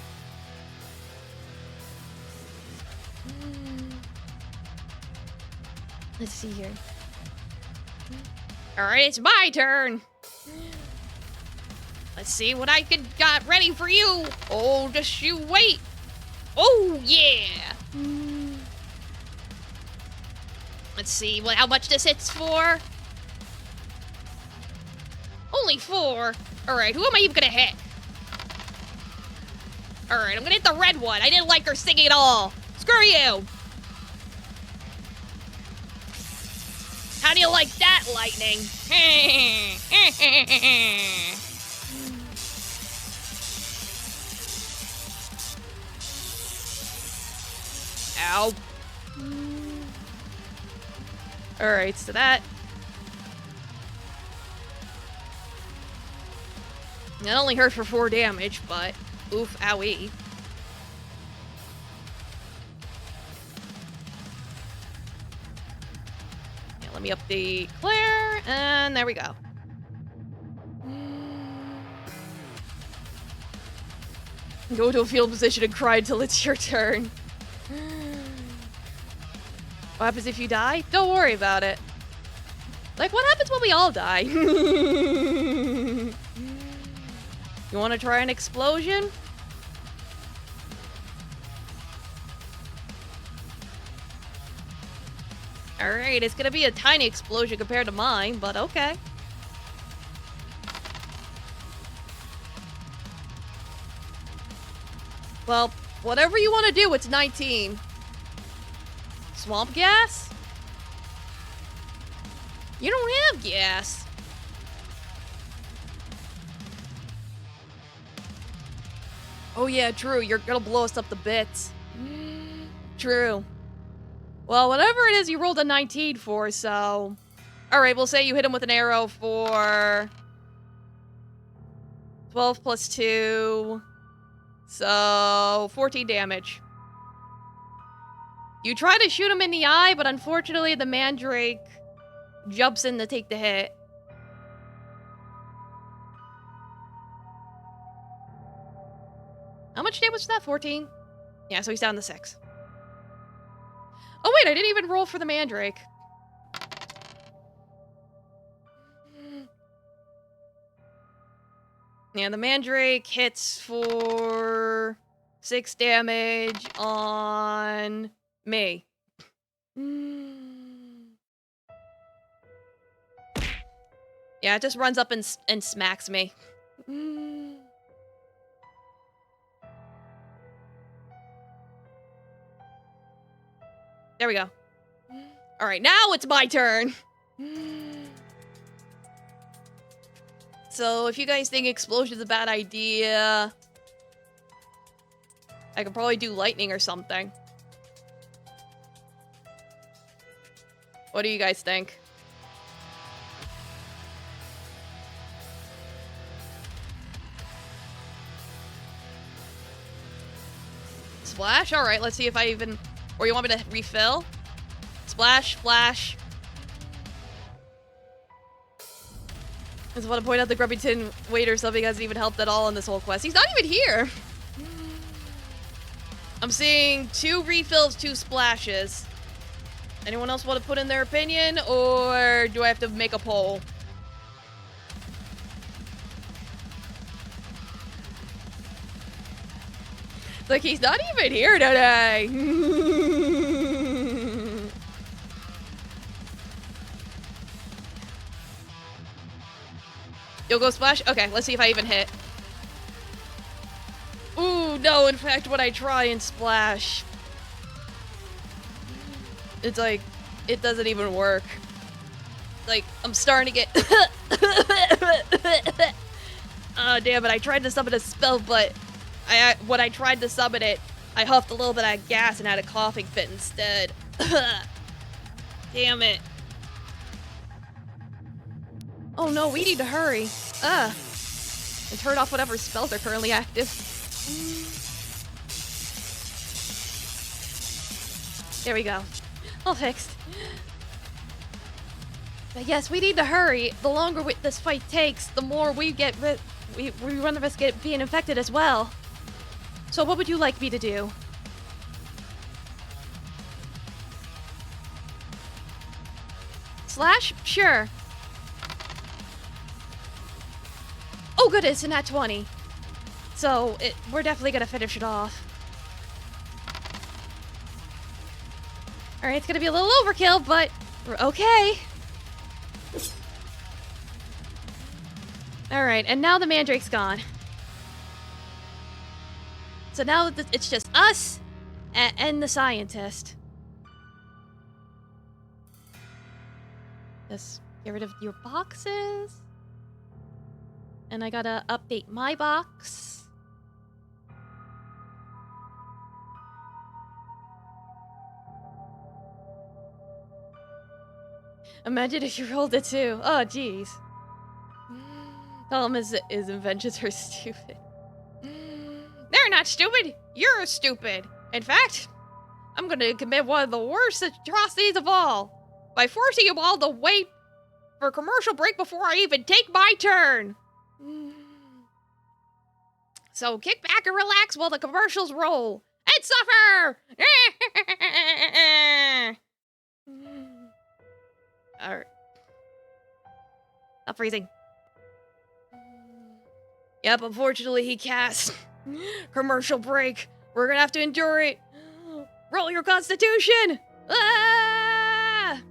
Let's see here. Alright, it's my turn! Let's see what I got ready for you! Oh, just you wait! Oh, yeah! Let's see how much this hits for. Only 4. Alright, who am I even gonna hit? Alright, I'm gonna hit the red one. I didn't like her singing at all. Screw you! How do you like that, lightning? Ow. Alright, so that... That only hurt for 4 damage, but... Oof, owie. Yeah, let me update Claire, and there we go. Go to a field position and cry until it's your turn. What happens if you die? Don't worry about it. Like, what happens when we all die? You want to try an explosion? Alright, it's gonna be a tiny explosion compared to mine, but okay. Well, whatever you want to do, it's 19. Swamp gas? You don't have gas. Oh yeah, true. You're gonna blow us up the bits. True. Well, whatever it is you rolled a 19 for, so... Alright, we'll say you hit him with an arrow for... 12 plus 2... So... 14 damage. You try to shoot him in the eye, but unfortunately the mandrake jumps in to take the hit. How much damage was that? 14? Yeah, so he's down to 6. Oh wait, I didn't even roll for the mandrake. Yeah, the mandrake hits for 6 damage on me. Yeah, it just runs up and smacks me. There we go. Alright, now it's my turn. So, if you guys think explosion's a bad idea, I could probably do lightning or something. What do you guys think? Splash? Alright, let's see if I even... Or you want me to refill? Splash, splash. I just want to point out the Grumpy Tin waiter something hasn't even helped at all in this whole quest. He's not even here! I'm seeing 2 refills, 2 splashes. Anyone else want to put in their opinion, or do I have to make a poll? Like, he's not even here today! You'll go splash? Okay, let's see if I even hit. Ooh, no, in fact, when I try and splash... It's like, it doesn't even work. Like, I'm starting to get... Oh, damn it, I tried to summon a spell, but... when I tried to summon it, I huffed a little bit of gas and had a coughing fit instead. Damn it. Oh no, we need to hurry. And turn off whatever spells are currently active. There we go. All fixed. But yes, we need to hurry. The longer this fight takes, the more we get we run the risk of being infected as well. So what would you like me to do? Slash? Sure. Oh good, it's a nat 20. So, we're definitely gonna finish it off. Alright, it's gonna be a little overkill, but we're okay. Alright, and now the mandrake's gone. So now it's just us and the scientist. Just get rid of your boxes. And I gotta update my box. Imagine if you rolled a 2. Oh, jeez. Tell him his inventions are stupid. They're not stupid. You're stupid. In fact, I'm gonna commit one of the worst atrocities of all by forcing you all to wait for a commercial break before I even take my turn. So kick back and relax while the commercials roll and suffer. All right. Stop freezing. Yep, unfortunately he cast commercial break. We're gonna have to endure it. Roll your constitution! Ah!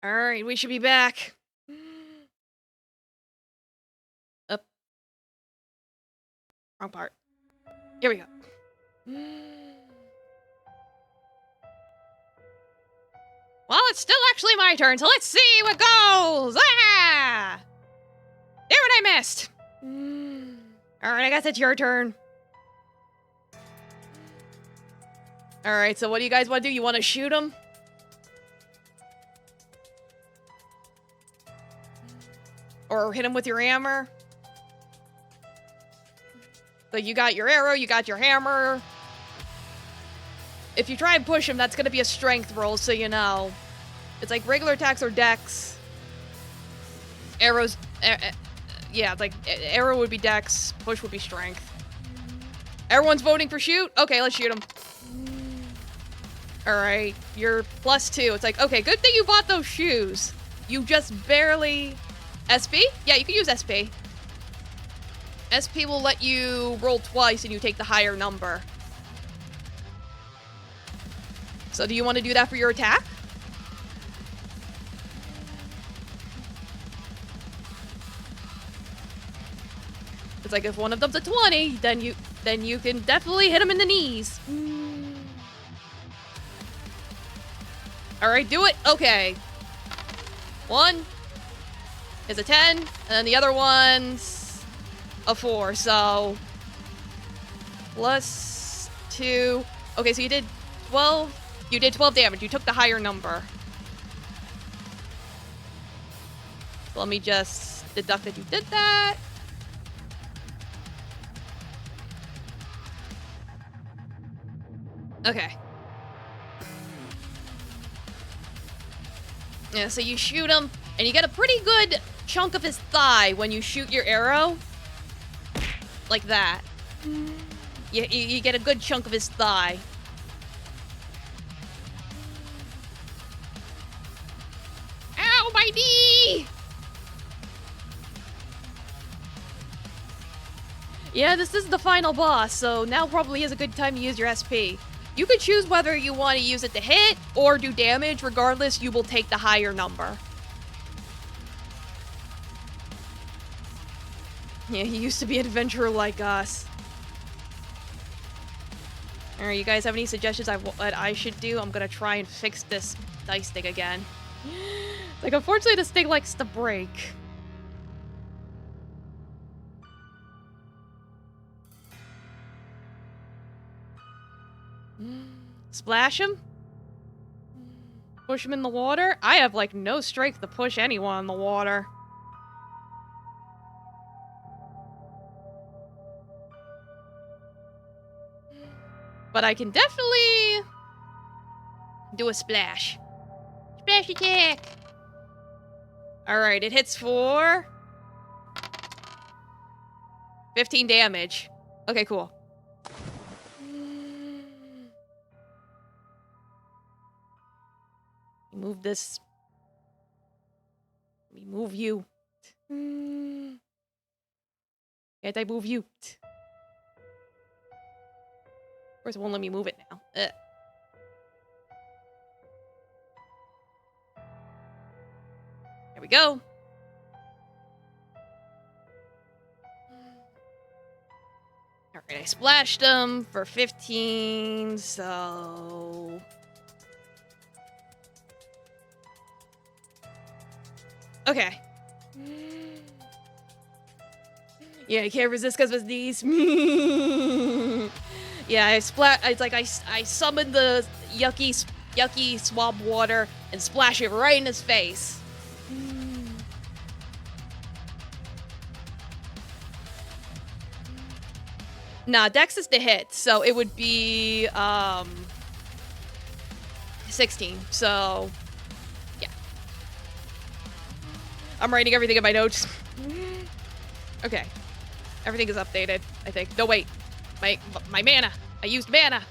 All right, we should be back. Up. Wrong part. Here we go. Well, it's still actually my turn, so let's see what goes. Ah! Damn it, I missed. All right, I guess it's your turn. All right, so what do you guys want to do? You want to shoot him? Or hit him with your hammer? Like, you got your arrow, you got your hammer. If you try and push him, that's gonna be a strength roll, so you know. It's like regular attacks or dex. Arrows, yeah, like, arrow would be dex, push would be strength. Everyone's voting for shoot? Okay, let's shoot him. Alright, you're +2. It's like, okay, good thing you bought those shoes. You just barely... SP? Yeah, you can use SP. SP will let you roll twice and you take the higher number. So do you want to do that for your attack? It's like if one of them's a 20, then you can definitely hit him in the knees. Alright, do it. Okay. One is a 10, and then the other one's a 4, so... +2. Okay, so you did 12. You did 12 damage. You took the higher number. So let me just deduct that you did that. Okay. Yeah, so you shoot him, and you get a pretty good chunk of his thigh when you shoot your arrow. Like that. You get a good chunk of his thigh. Ow, my knee! Yeah, this is the final boss, so now probably is a good time to use your SP. You could choose whether you want to use it to hit or do damage. Regardless, you will take the higher number. Yeah, he used to be an adventurer like us. Alright, you guys have any suggestions of what I should do? I'm gonna try and fix this dice thing again. Like, unfortunately, this thing likes to break. Splash him? Push him in the water? I have, like, no strength to push anyone in the water. But I can definitely do a splash. Splash attack! Alright, it hits for 15 damage. Okay, cool. Move this. Let me move you. Can't I move you? Of course, it won't let me move it now. Ugh. There we go. Alright, I splashed them for 15, so... Okay. Yeah, he can't resist because of his knees. Yeah, it's like I summoned the yucky swamp water and splash it right in his face. Nah, Dex is the hit, so it would be 16. So yeah. I'm writing everything in my notes. Okay. Everything is updated, I think. No, wait. My mana. I used mana.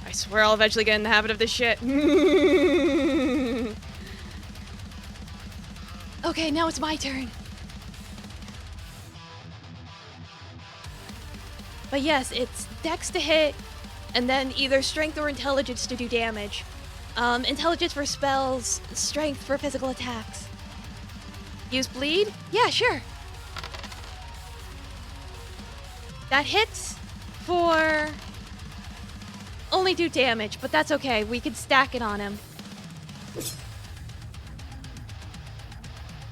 I swear I'll eventually get in the habit of this shit. Okay, now it's my turn. But yes, it's Dex to hit, and then either Strength or Intelligence to do damage. Intelligence for spells, Strength for physical attacks. Use Bleed? Yeah, sure. That hits for only 2 damage, but that's okay. We can stack it on him.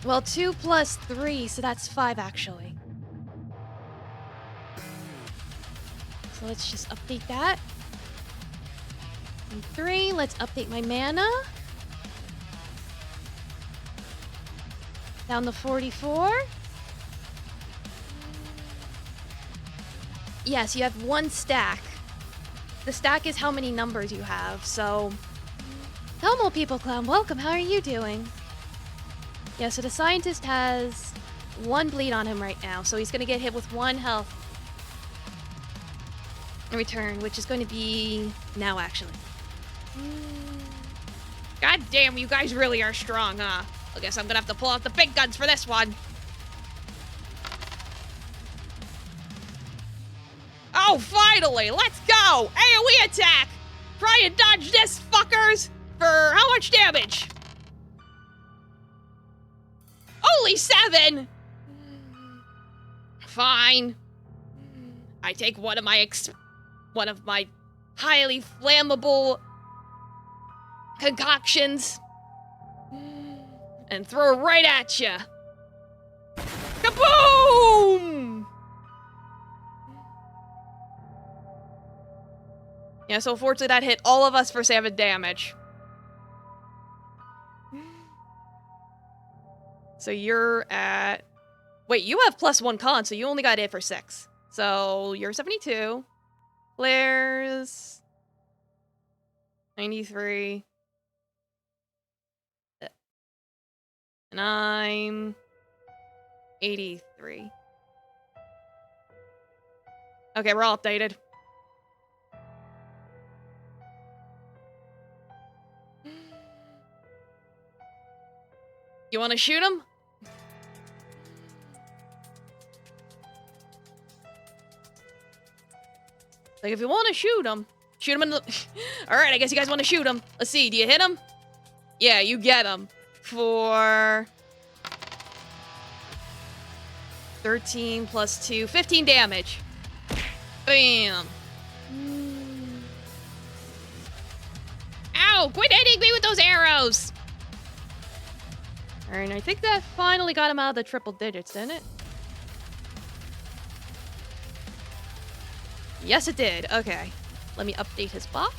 Well, 2 plus 3, so that's 5 actually. So let's just update that. And 3, let's update my mana. Down to 44. Yes, you have 1 stack. The stack is how many numbers you have, so... Hello, People Clown. Welcome. How are you doing? Yeah, so the scientist has 1 bleed on him right now, so he's gonna get hit with 1 health. return, which is going to be now, actually. God damn, you guys really are strong, huh? I guess I'm gonna have to pull out the big guns for this one. Oh, finally! Let's go! AoE attack! Try and dodge this, fuckers! For how much damage? Only 7! Fine. I take one of my highly flammable concoctions and throw it right at you. Kaboom! Yeah, so fortunately that hit all of us for 7 damage. So you're at... Wait, you have +1 con, so you only got hit for 6. So you're 72. Claire's 93. And I'm 83. Okay, we're all updated. You want to shoot him? Like, if you want to shoot him in the... Alright, I guess you guys want to shoot him. Let's see, do you hit him? Yeah, you get him. For... 13 plus 2, 15 damage. Bam. Ow, quit hitting me with those arrows! Alright, I think that finally got him out of the triple digits, didn't it? Yes, it did. Okay. Let me update his box.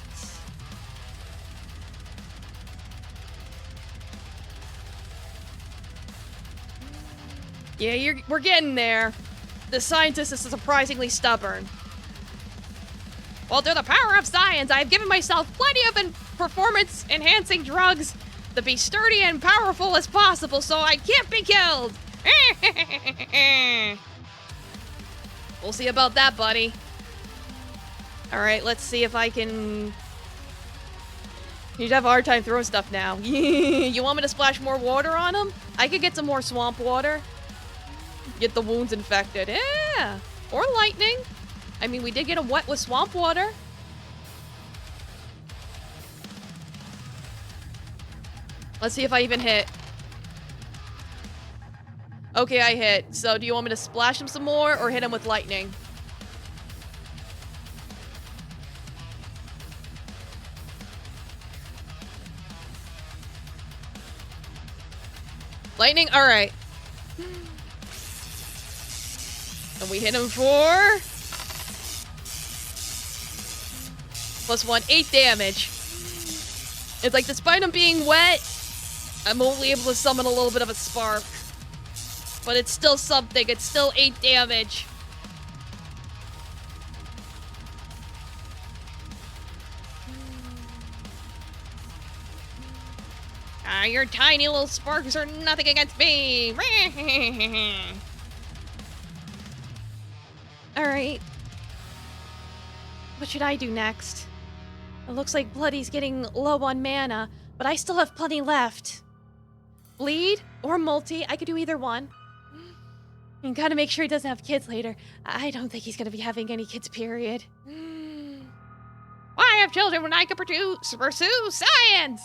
Yeah, we're getting there. The scientist is surprisingly stubborn. Well, through the power of science, I have given myself plenty of performance-enhancing drugs to be sturdy and powerful as possible, so I can't be killed. We'll see about that, buddy. Alright, let's see if I can... You'd have a hard time throwing stuff now. You want me to splash more water on him? I could get some more swamp water. Get the wounds infected. Yeah! Or lightning. I mean, we did get him wet with swamp water. Let's see if I even hit. Okay, I hit. So do you want me to splash him some more or hit him with lightning? Lightning? Alright. And we hit him for... +1, 8 damage. It's like, despite him being wet, I'm only able to summon a little bit of a spark. But it's still something. It's still 8 damage. Ah, your tiny little sparks are nothing against me. Alright. What should I do next? It looks like Bloody's getting low on mana, but I still have plenty left. Bleed or multi, I could do either one. And gotta make sure he doesn't have kids later. I don't think he's gonna be having any kids, period. Why have children when I could pursue science?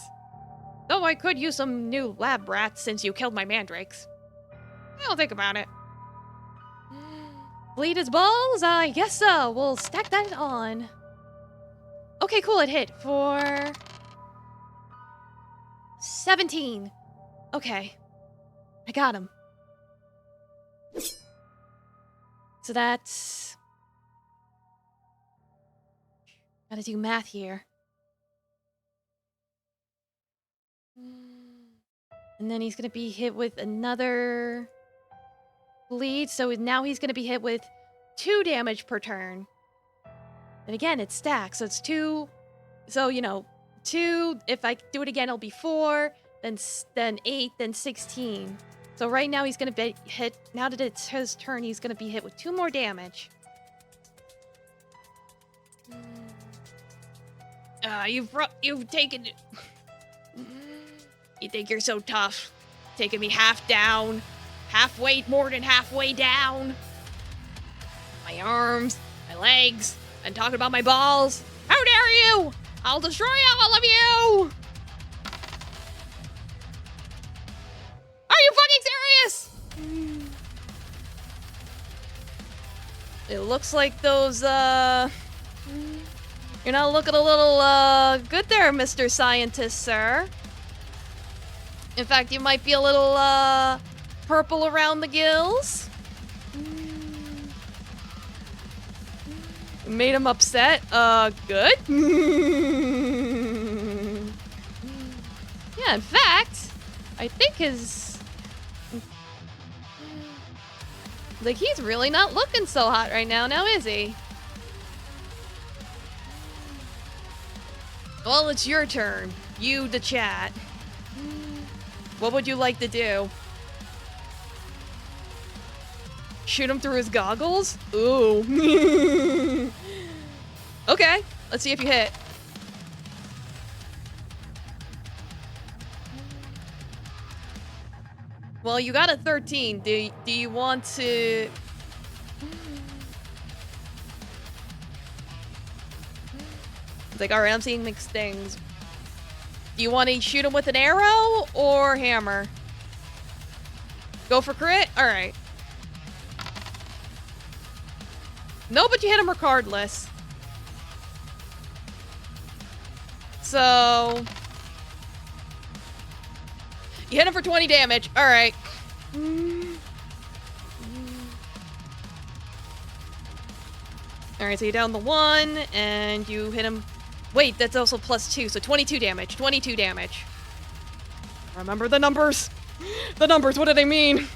Though I could use some new lab rats since you killed my mandrakes. I'll think about it. Bleed his balls? I guess so. We'll stack that on. Okay, cool. It hit for 17. Okay. I got him. So that's... Gotta do math here. And then he's gonna be hit with another bleed, so now he's gonna be hit with 2 damage per turn. And again, it's stacked, so it's 2. So, you know, 2, if I do it again, it'll be 4, then 8, then 16. So right now he's gonna be hit, now that it's his turn, he's gonna be hit with 2 more damage. You've taken... You think you're so tough. Taking me half down. More than halfway down. My arms, my legs, and talking about my balls. How dare you! I'll destroy all of you! Are you fucking serious? It looks like those, You're not looking a little, good there, Mr. Scientist, sir. In fact, you might be a little, purple around the gills. Made him upset. Good. Yeah, in fact, I think like, he's really not looking so hot right now, is he? Well, it's your turn. You, the chat. What would you like to do? Shoot him through his goggles? Ooh. Okay, let's see if you hit. Well, you got a 13. Do you want to... It's like, alright, I'm seeing mixed things. Do you want to shoot him with an arrow or hammer? Go for crit? Alright. No, but you hit him regardless. So... You hit him for 20 damage. Alright. Alright, so you're down the 1, and you hit him... Wait, that's also +2, so 22 damage. 22 damage. Remember the numbers? The numbers, what do they mean?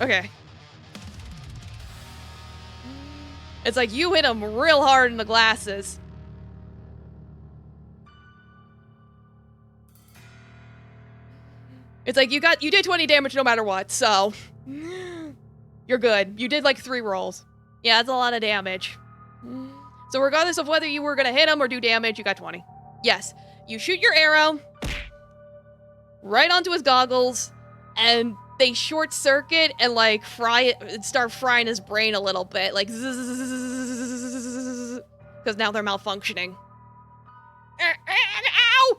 Okay. It's like you hit him real hard in the glasses. It's like you did 20 damage no matter what, so you're good. You did like 3 rolls. Yeah, that's a lot of damage. So regardless of whether you were gonna hit him or do damage, you got 20. Yes, you shoot your arrow right onto his goggles, and they short circuit and like start frying his brain a little bit, like because now they're malfunctioning. Ow!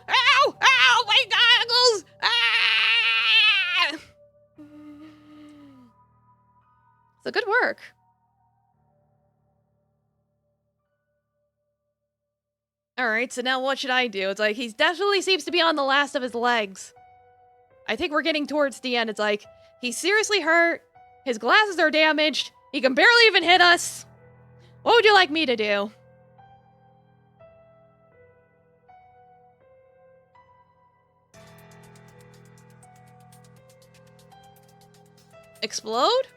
Ow! Ow! My goggles! Ah! So good work. Alright, so now what should I do? It's like, he definitely seems to be on the last of his legs. I think we're getting towards the end. It's like, he's seriously hurt, his glasses are damaged, he can barely even hit us. What would you like me to do? Explode?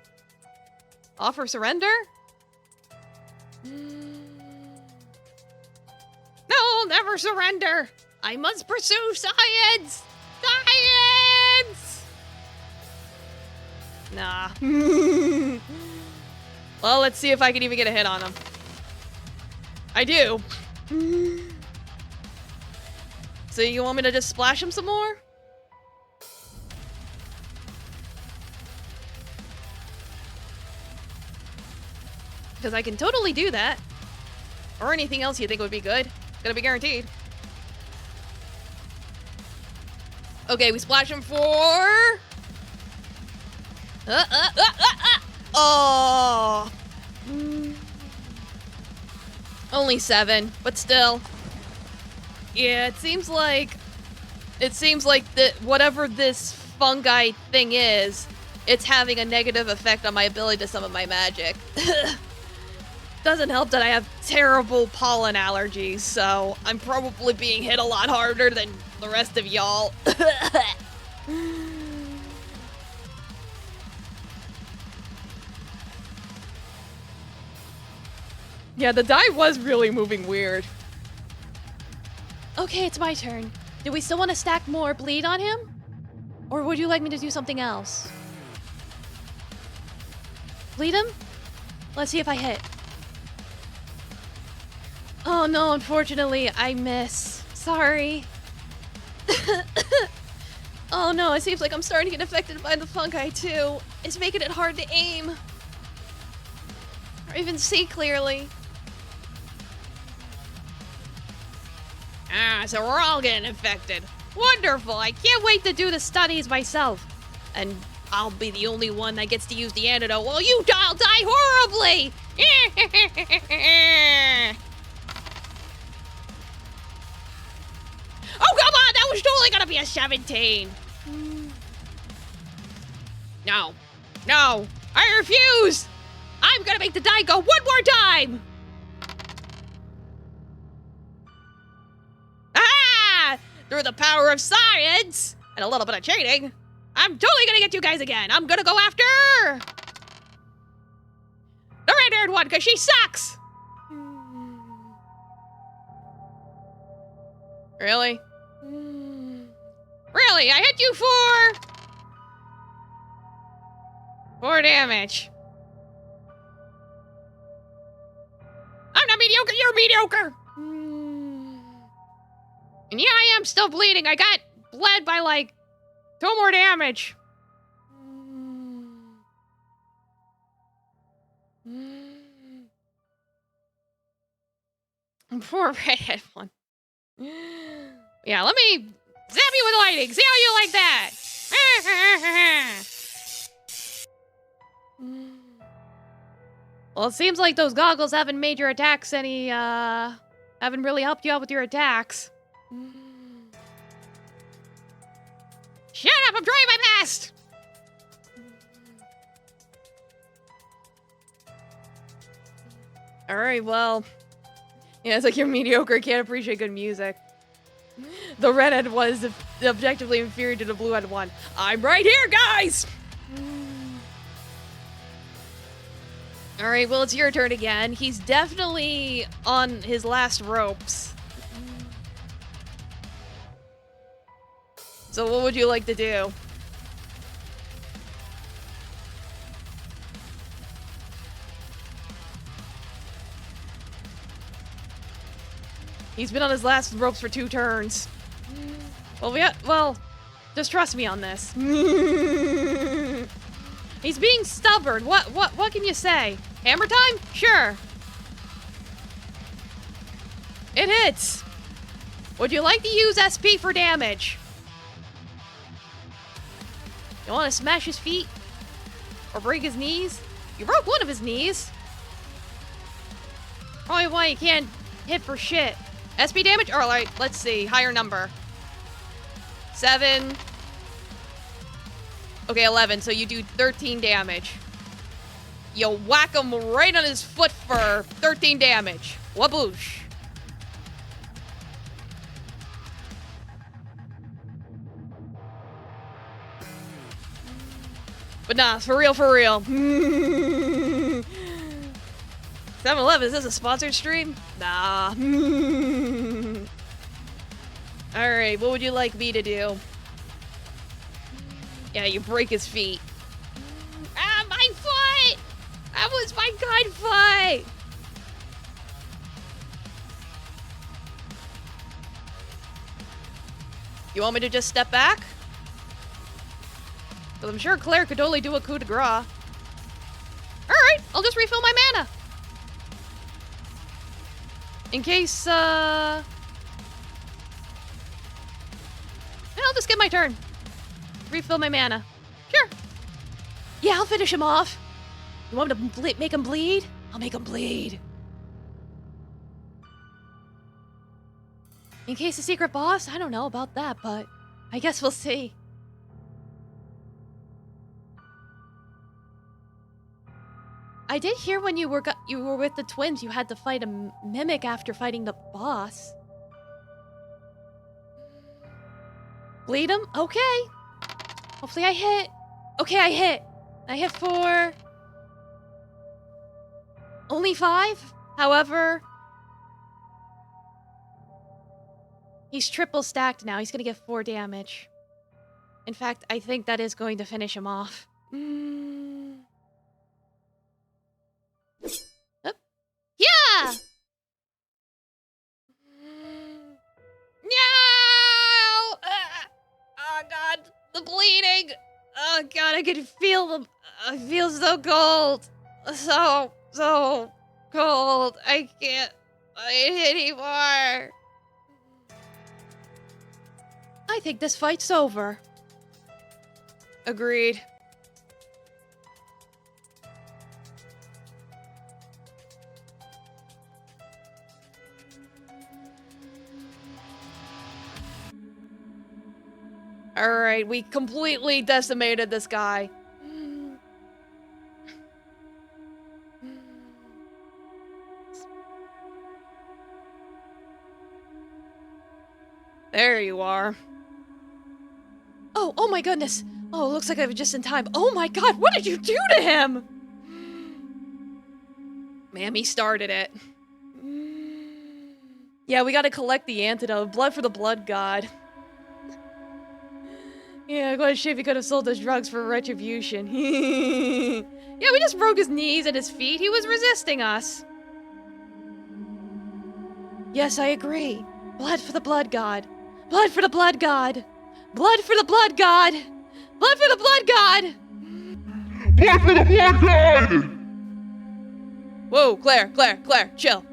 Offer surrender? No, never surrender! I must pursue science! Science! Nah. Well, let's see if I can even get a hit on him. I do. So you want me to just splash him some more? Because I can totally do that. Or anything else you think would be good. Gonna be guaranteed. Okay, we splash him for... Oh! Only 7, but still. Yeah, it seems like whatever this fungi thing is, it's having a negative effect on my ability to summon my magic. Doesn't help that I have terrible pollen allergies, so I'm probably being hit a lot harder than the rest of y'all. Yeah, the die was really moving weird. Okay, it's my turn. Do we still want to stack more bleed on him? Or would you like me to do something else? Bleed him? Let's see if I hit. Oh no, unfortunately, I miss. Sorry. Oh no, it seems like I'm starting to get affected by the fungi too. It's making it hard to aim. Or even see clearly. Ah, so we're all getting infected. Wonderful, I can't wait to do the studies myself. And I'll be the only one that gets to use the antidote while you all die horribly! Oh, come on! That was totally gonna be a 17! No. No! I refuse! I'm gonna make the die go one more time! Ah! Through the power of science and a little bit of cheating, I'm totally gonna get you guys again. I'm gonna go after the red-haired one, because she sucks! Really? Really? I hit you for 4 damage. I'm not mediocre, you're mediocre! And yeah, I am still bleeding. I got bled by like 2 more damage. Poor redhead one. Yeah, let me zap you with lightning. See how you like that. Well, it seems like those goggles haven't made your attacks any, haven't really helped you out with your attacks. Shut up, I'm trying my best! Alright, well. Yeah, it's like you're mediocre, can't appreciate good music. The redhead was objectively inferior to the blue-head one. I'm right here, guys! Alright, well, it's your turn again. He's definitely on his last ropes. So what would you like to do? He's been on his last ropes for 2 turns. Well, just trust me on this. He's being stubborn. What can you say? Hammer time? Sure. It hits. Would you like to use SP for damage? You want to smash his feet? Or break his knees? You broke one of his knees. Probably why you can't hit for shit. SP damage? Alright, let's see. Higher number. 7. Okay, 11. So you do 13 damage. You whack him right on his foot for 13 damage. Waboosh. But nah, for real, for real. 7-Eleven, is this a sponsored stream? Nah. Alright, what would you like me to do? Yeah, you break his feet. Ah, my foot! That was my good foot! You want me to just step back? Because I'm sure Claire could totally do a coup de grace. Alright, I'll just refill my mana. In case, yeah, I'll just get my turn. Refill my mana. Sure. Yeah, I'll finish him off. You want me to make him bleed? I'll make him bleed. In case the secret boss? I don't know about that, but I guess we'll see. I did hear when you were with the twins, you had to fight a mimic after fighting the boss. Bleed him? Okay. Hopefully I hit. Okay, I hit. I hit for only 5. However, he's triple stacked now. He's gonna get 4 damage. In fact, I think that is going to finish him off. Yeah! can feel them. I feel so cold. So cold. I can't fight anymore. I think this fight's over. Agreed. Alright, we completely decimated this guy. There you are. Oh my goodness. Oh, looks like I was just in time. Oh my god, what did you do to him? Mammy started it. Yeah, we gotta collect the antidote. Blood for the blood god. Yeah, what a shame he could have sold those drugs for retribution. Yeah, we just broke his knees and his feet. He was resisting us. Yes, I agree. Blood for the blood god. Blood for the blood god. Blood for the blood god. Blood for the blood god. Blood for the blood god! Whoa, Claire, chill.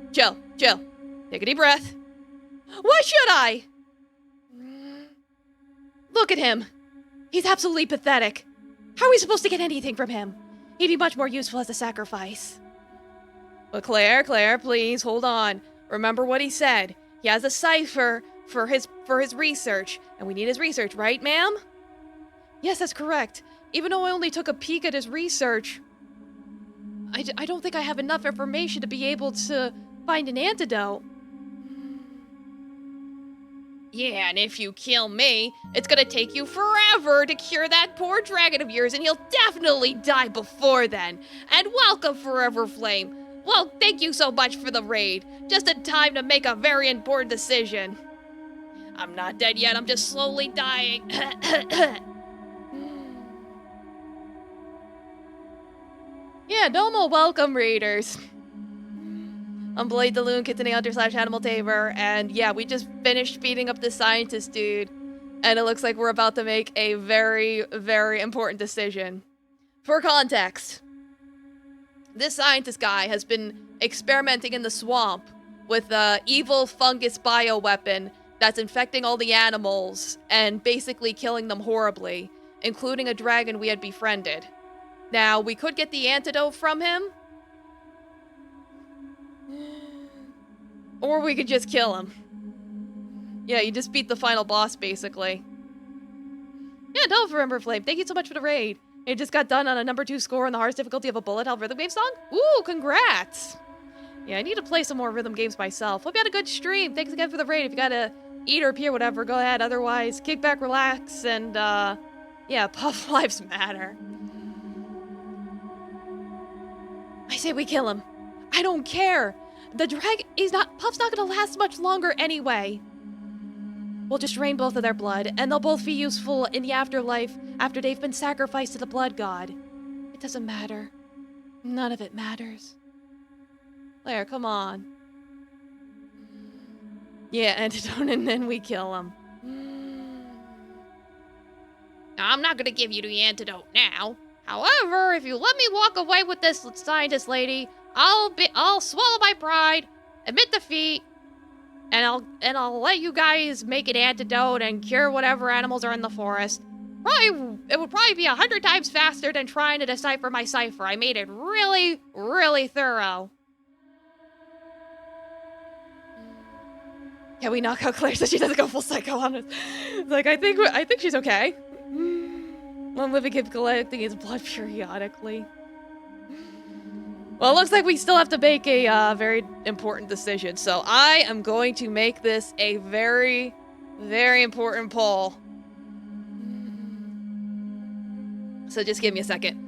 Take a deep breath. Why should I? Look at him. He's absolutely pathetic. How are we supposed to get anything from him? He'd be much more useful as a sacrifice. But Claire, please, hold on. Remember what he said. He has a cipher for his research, and we need his research, right, ma'am? Yes, that's correct. Even though I only took a peek at his research, I don't think I have enough information to be able to find an antidote. Yeah, and if you kill me, it's gonna take you forever to cure that poor dragon of yours, and he'll definitely die before then. And welcome, Forever Flame. Well, thank you so much for the raid. Just in time to make a very important decision. I'm not dead yet, I'm just slowly dying. Yeah, normal welcome, raiders. I'm Blade the Loon, Kitsune Hunter / Animal Tamer, and yeah, we just finished beating up this scientist dude, and it looks like we're about to make a very, very important decision. For context, this scientist guy has been experimenting in the swamp with a evil fungus bioweapon that's infecting all the animals and basically killing them horribly, including a dragon we had befriended. Now, we could get the antidote from him, or we could just kill him. Yeah, you just beat the final boss, basically. Yeah, no, Forever Flame, thank you so much for the raid. It just got done on a #2 score on the hardest difficulty of a bullet hell rhythm game song. Ooh, congrats! Yeah, I need to play some more rhythm games myself. Hope you had a good stream. Thanks again for the raid. If you gotta eat or pee or whatever, go ahead. Otherwise, kick back, relax, and, yeah, Puff Lives Matter. I say we kill him. I don't care. The dragon, Puff's not gonna last much longer anyway. We'll just drain both of their blood, and they'll both be useful in the afterlife after they've been sacrificed to the blood god. It doesn't matter. None of it matters. Claire, come on. Yeah, antidote, and then we kill him. I'm not gonna give you the antidote now. However, if you let me walk away with this scientist lady, I'll swallow my pride, admit defeat, and I'll let you guys make an antidote and cure whatever animals are in the forest. It would probably be 100 times faster than trying to decipher my cipher. I made it really, really thorough. Can we knock out Claire so she doesn't go full psycho on us? Like, I think she's okay. One living keeps collecting his blood periodically. Well, it looks like we still have to make a very important decision. So I am going to make this a very, very important poll. So just give me a second.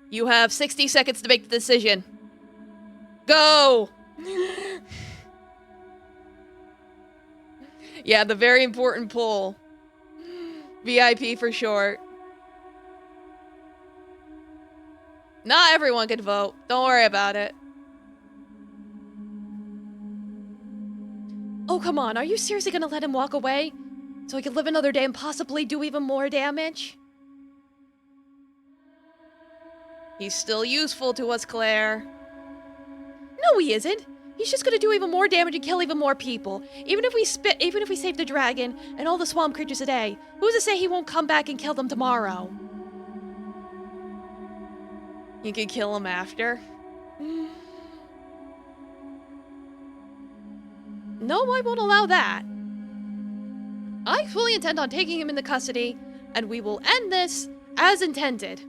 You have 60 seconds to make the decision. Go! Yeah, the very important poll. VIP for short. Not everyone can vote. Don't worry about it. Oh, come on. Are you seriously gonna let him walk away? So he can live another day and possibly do even more damage? He's still useful to us, Claire. No, he isn't. He's just gonna do even more damage and kill even more people. Even if we save the dragon and all the swamp creatures today, who's to say he won't come back and kill them tomorrow? You can kill him after. No, I won't allow that. I fully intend on taking him into custody, and we will end this as intended.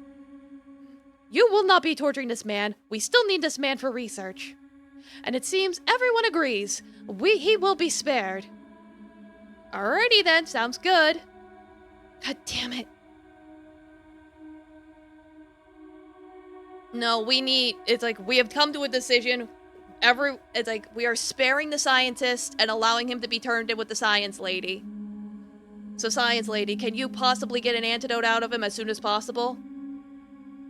You will not be torturing this man. We still need this man for research. And it seems everyone agrees. He will be spared. Alrighty then, sounds good. God damn it. No, it's like we have come to a decision. It's like we are sparing the scientist and allowing him to be turned in with the science lady. So science lady, can you possibly get an antidote out of him as soon as possible?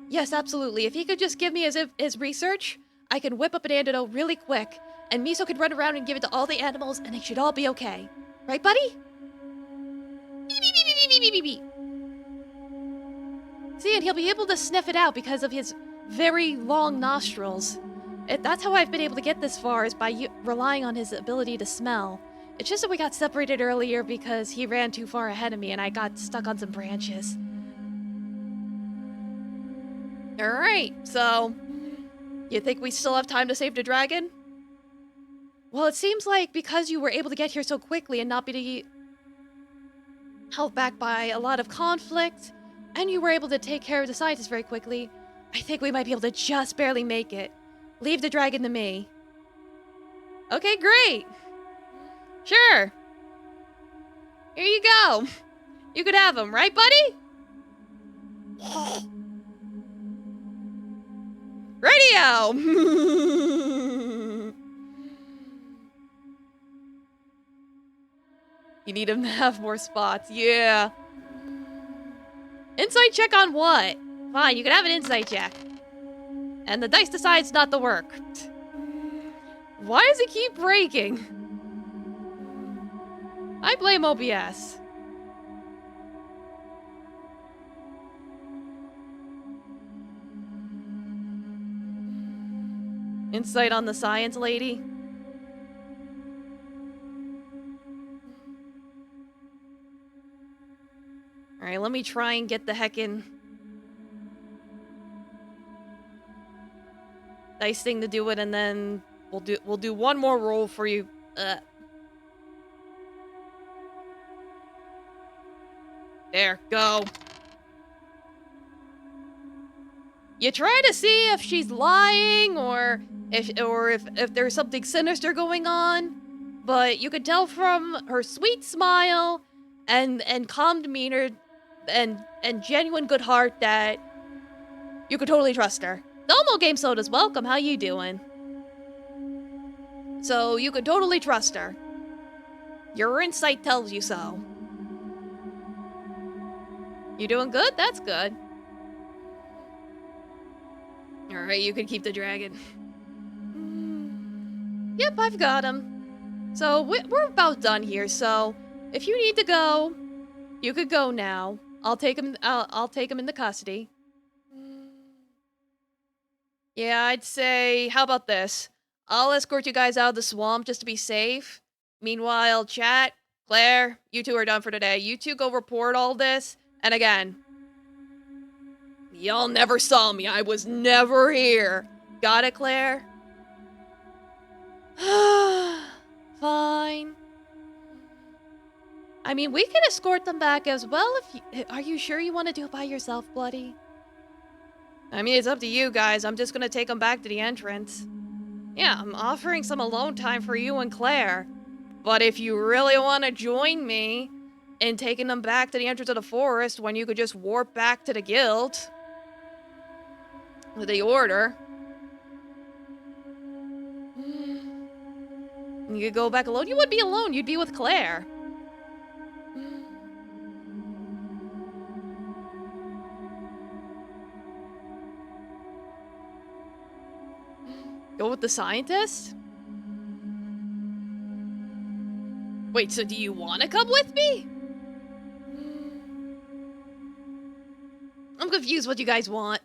Yes, absolutely. If he could just give me his research, I can whip up an antidote really quick, and Miso could run around and give it to all the animals, and they should all be okay. Right, buddy? Beep, beep, beep, beep, beep, beep, beep, beep. See, and he'll be able to sniff it out because of his very long nostrils. That's how I've been able to get this far, is by relying on his ability to smell. It's just that we got separated earlier because he ran too far ahead of me and I got stuck on some branches. Alright, so... You think we still have time to save the dragon? Well, it seems like because you were able to get here so quickly and not be held back by a lot of conflict, and you were able to take care of the scientists very quickly, I think we might be able to just barely make it. Leave the dragon to me. Okay, great. Sure. Here you go. You could have him, right, buddy? Radio! You need him to have more spots. Yeah. Insight check on what? Fine, you can have an insight check. And the dice decides not to work. Why does it keep breaking? I blame OBS. Insight on the science lady. Alright, let me try and get the heckin' dice thing to do it, and then we'll do one more roll for you. There, go. You try to see if she's lying or if there's something sinister going on, but you could tell from her sweet smile and calm demeanor and genuine good heart that you could totally trust her. Domo Game Soda's welcome. How you doing? So you could totally trust her. Your insight tells you so. You doing good? That's good. Alright, you can keep the dragon. Yep, I've got him. So, we're about done here, so if you need to go, you could go now. I'll take him into custody. Yeah, I'd say, how about this? I'll escort you guys out of the swamp just to be safe. Meanwhile, chat, Claire, you two are done for today. You two go report all this. And again, y'all never saw me. I was never here. Got it, Claire? Fine. I mean, we can escort them back as well if are you sure you want to do it by yourself, Bloody? I mean, it's up to you guys. I'm just gonna take them back to the entrance. Yeah, I'm offering some alone time for you and Claire. But if you really want to join me in taking them back to the entrance of the forest when you could just warp back to the guild with the order, you could go back alone. You would be alone. You'd be with Claire. Go with the scientist? Wait, so do you want to come with me? I'm confused what you guys want.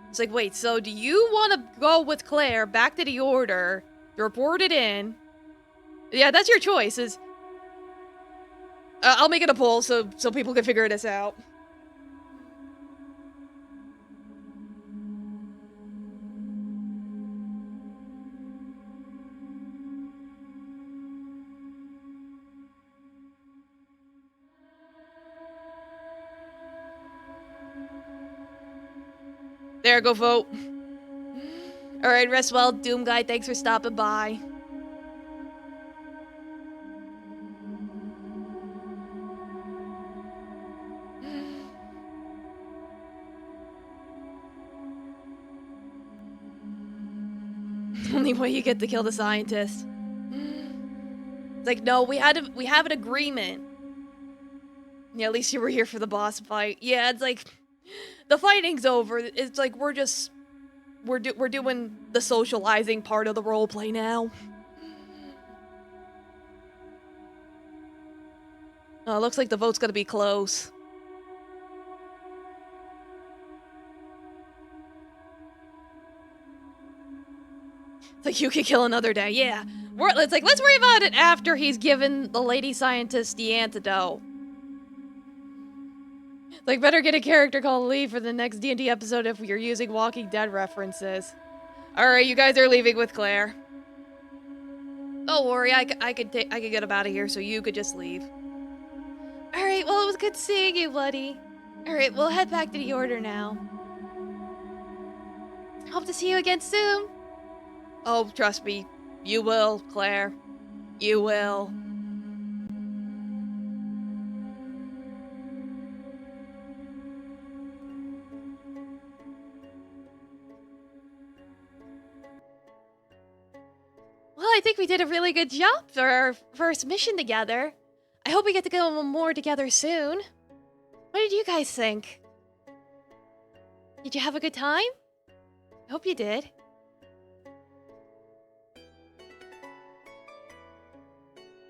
It's like, wait, so do you want to go with Claire back to the order, report it in? Yeah, that's your choice. I'll make it a poll so people can figure this out. There, go vote. Alright, rest well, Doom Guy, thanks for stopping by. Only way you get to kill the scientist. It's like, no, we have an agreement. Yeah, at least you were here for the boss fight. Yeah, it's like, the fighting's over. It's like, we're doing the socializing part of the roleplay now. Looks like the vote's gonna be close. It's like, you could kill another day, yeah. It's like, let's worry about it after he's given the lady scientist the antidote. Like, better get a character called Lee for the next D&D episode if you're using Walking Dead references. Alright, you guys are leaving with Claire. Don't worry, I could get him out of here so you could just leave. Alright, well, it was good seeing you, buddy. Alright, we'll head back to the order now. Hope to see you again soon. Oh, trust me. You will, Claire. You will. Well, I think we did a really good job for our first mission together. I hope we get to go more together soon. What did you guys think? Did you have a good time? I hope you did.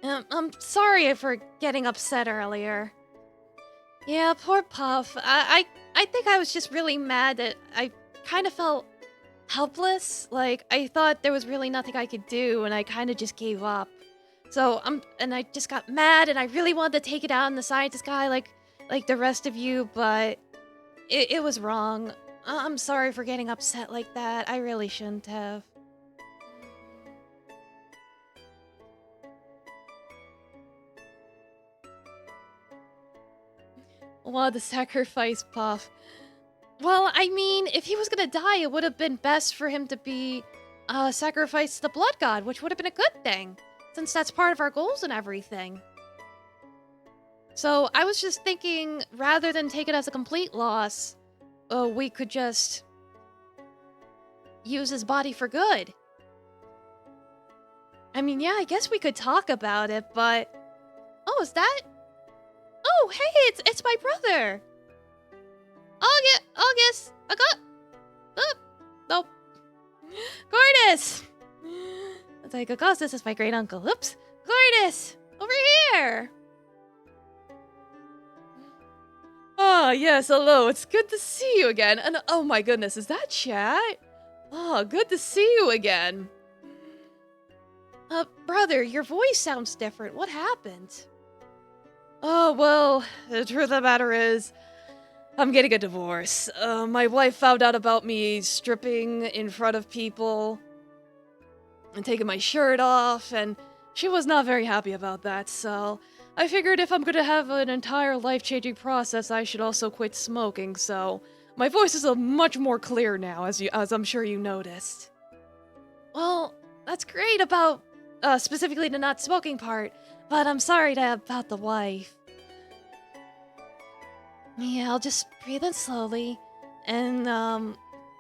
I'm sorry for getting upset earlier. Yeah, poor Puff. I think I was just really mad that I kind of felt helpless. Like, I thought there was really nothing I could do, and I kind of just gave up. So, and I just got mad, and I really wanted to take it out on the scientist guy like the rest of you, but it was wrong. I'm sorry for getting upset like that. I really shouldn't have. What a sacrifice, Puff. Well, I mean, if he was gonna die, it would have been best for him to be sacrificed to the Blood God, which would have been a good thing, since that's part of our goals and everything. So I was just thinking, rather than take it as a complete loss, we could just use his body for good. I mean, yeah, I guess we could talk about it, but... Oh, is that... Oh, hey, it's my brother. August. I got. Oh, no. Gordas. It's like, August, this is my great uncle. Oops. Gordas, over here. Ah, yes, hello. It's good to see you again. And oh my goodness, is that chat? Oh, good to see you again. Brother, your voice sounds different. What happened? Oh, well, the truth of the matter is, I'm getting a divorce. My wife found out about me stripping in front of people and taking my shirt off, and she was not very happy about that, so I figured if I'm gonna have an entire life-changing process, I should also quit smoking, so my voice is much more clear now, as I'm sure you noticed. Well, that's great about, specifically the not smoking part, but I'm sorry about the wife. Yeah, I'll just breathe in slowly. And,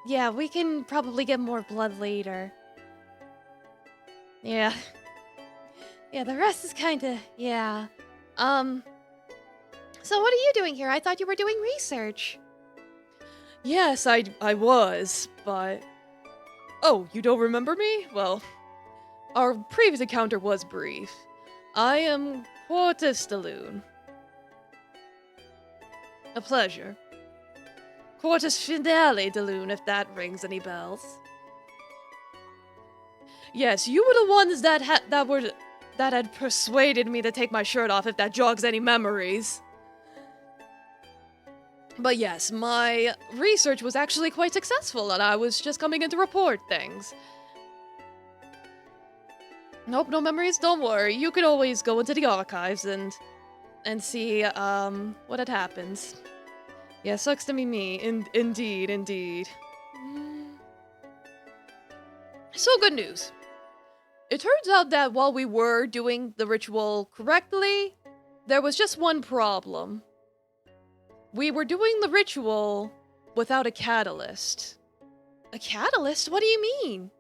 yeah, we can probably get more blood later. Yeah. Yeah, the rest is kinda, yeah. So what are you doing here? I thought you were doing research. Yes, I was, but... Oh, you don't remember me? Well, our previous encounter was brief. I am Quartus Daloon. A pleasure. Quartus Finale Daloon, if that rings any bells. Yes, you were the ones that had persuaded me to take my shirt off, if that jogs any memories. But yes, my research was actually quite successful, and I was just coming in to report things. Nope, no memories, don't worry. You can always go into the archives and see, what had happened. Yeah, sucks to be me. Indeed. So, good news. It turns out that while we were doing the ritual correctly, there was just one problem. We were doing the ritual without a catalyst. A catalyst? What do you mean?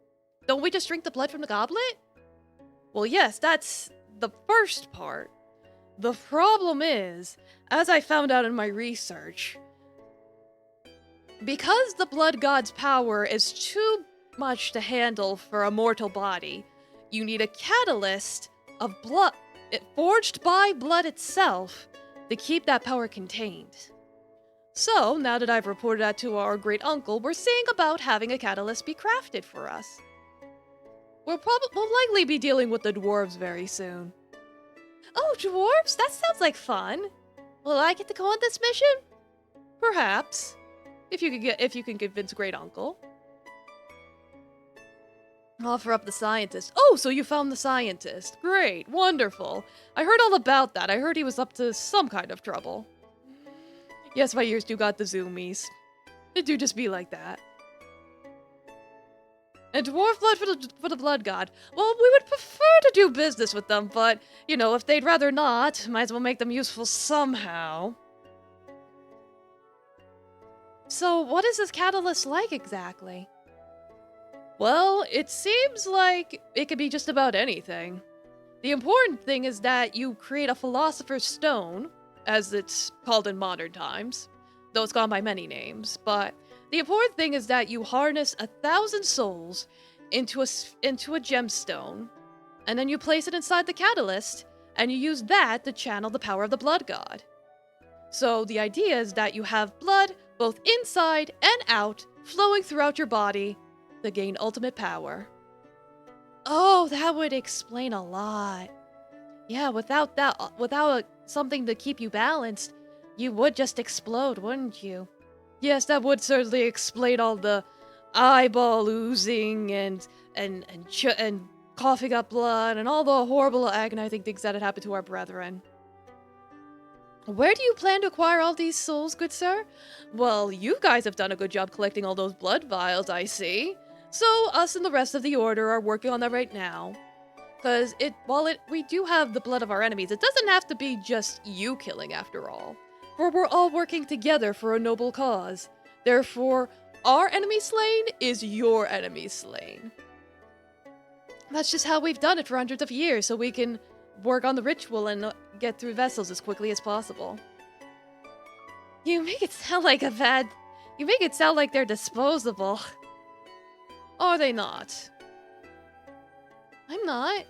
Don't we just drink the blood from the goblet? Well, yes, that's the first part. The problem is, as I found out in my research, because the blood god's power is too much to handle for a mortal body, you need a catalyst of blood, forged by blood itself, to keep that power contained. So, now that I've reported that to our great uncle, we're seeing about having a catalyst be crafted for us. We'll likely be dealing with the dwarves very soon. Oh, dwarves? That sounds like fun. Will I get to go on this mission? Perhaps. If you can convince great uncle. Offer up the scientist. Oh, so you found the scientist. Great, wonderful. I heard all about that. I heard he was up to some kind of trouble. Yes, my ears do got the zoomies. It do just be like that. And dwarf blood for the blood god. Well, we would prefer to do business with them, but, you know, if they'd rather not, might as well make them useful somehow. So, what is this catalyst like exactly? Well, it seems like it could be just about anything. The important thing is that you create a philosopher's stone, as it's called in modern times, though it's gone by many names, but the important thing is that you harness 1,000 souls into a gemstone, and then you place it inside the catalyst, and you use that to channel the power of the blood god. So the idea is that you have blood, both inside and out, flowing throughout your body to gain ultimate power. Oh, that would explain a lot. Yeah, without something to keep you balanced, you would just explode, wouldn't you? Yes, that would certainly explain all the eyeball oozing and coughing up blood and all the horrible agonizing things that had happened to our brethren. Where do you plan to acquire all these souls, good sir? Well, you guys have done a good job collecting all those blood vials, I see. So, us and the rest of the Order are working on that right now. Because we do have the blood of our enemies, it doesn't have to be just you killing after all. For we're all working together for a noble cause. Therefore, our enemy slain is your enemy slain. That's just how we've done it for hundreds of years, so we can work on the ritual and get through vessels as quickly as possible. You make it sound like they're disposable. Are they not? I'm not.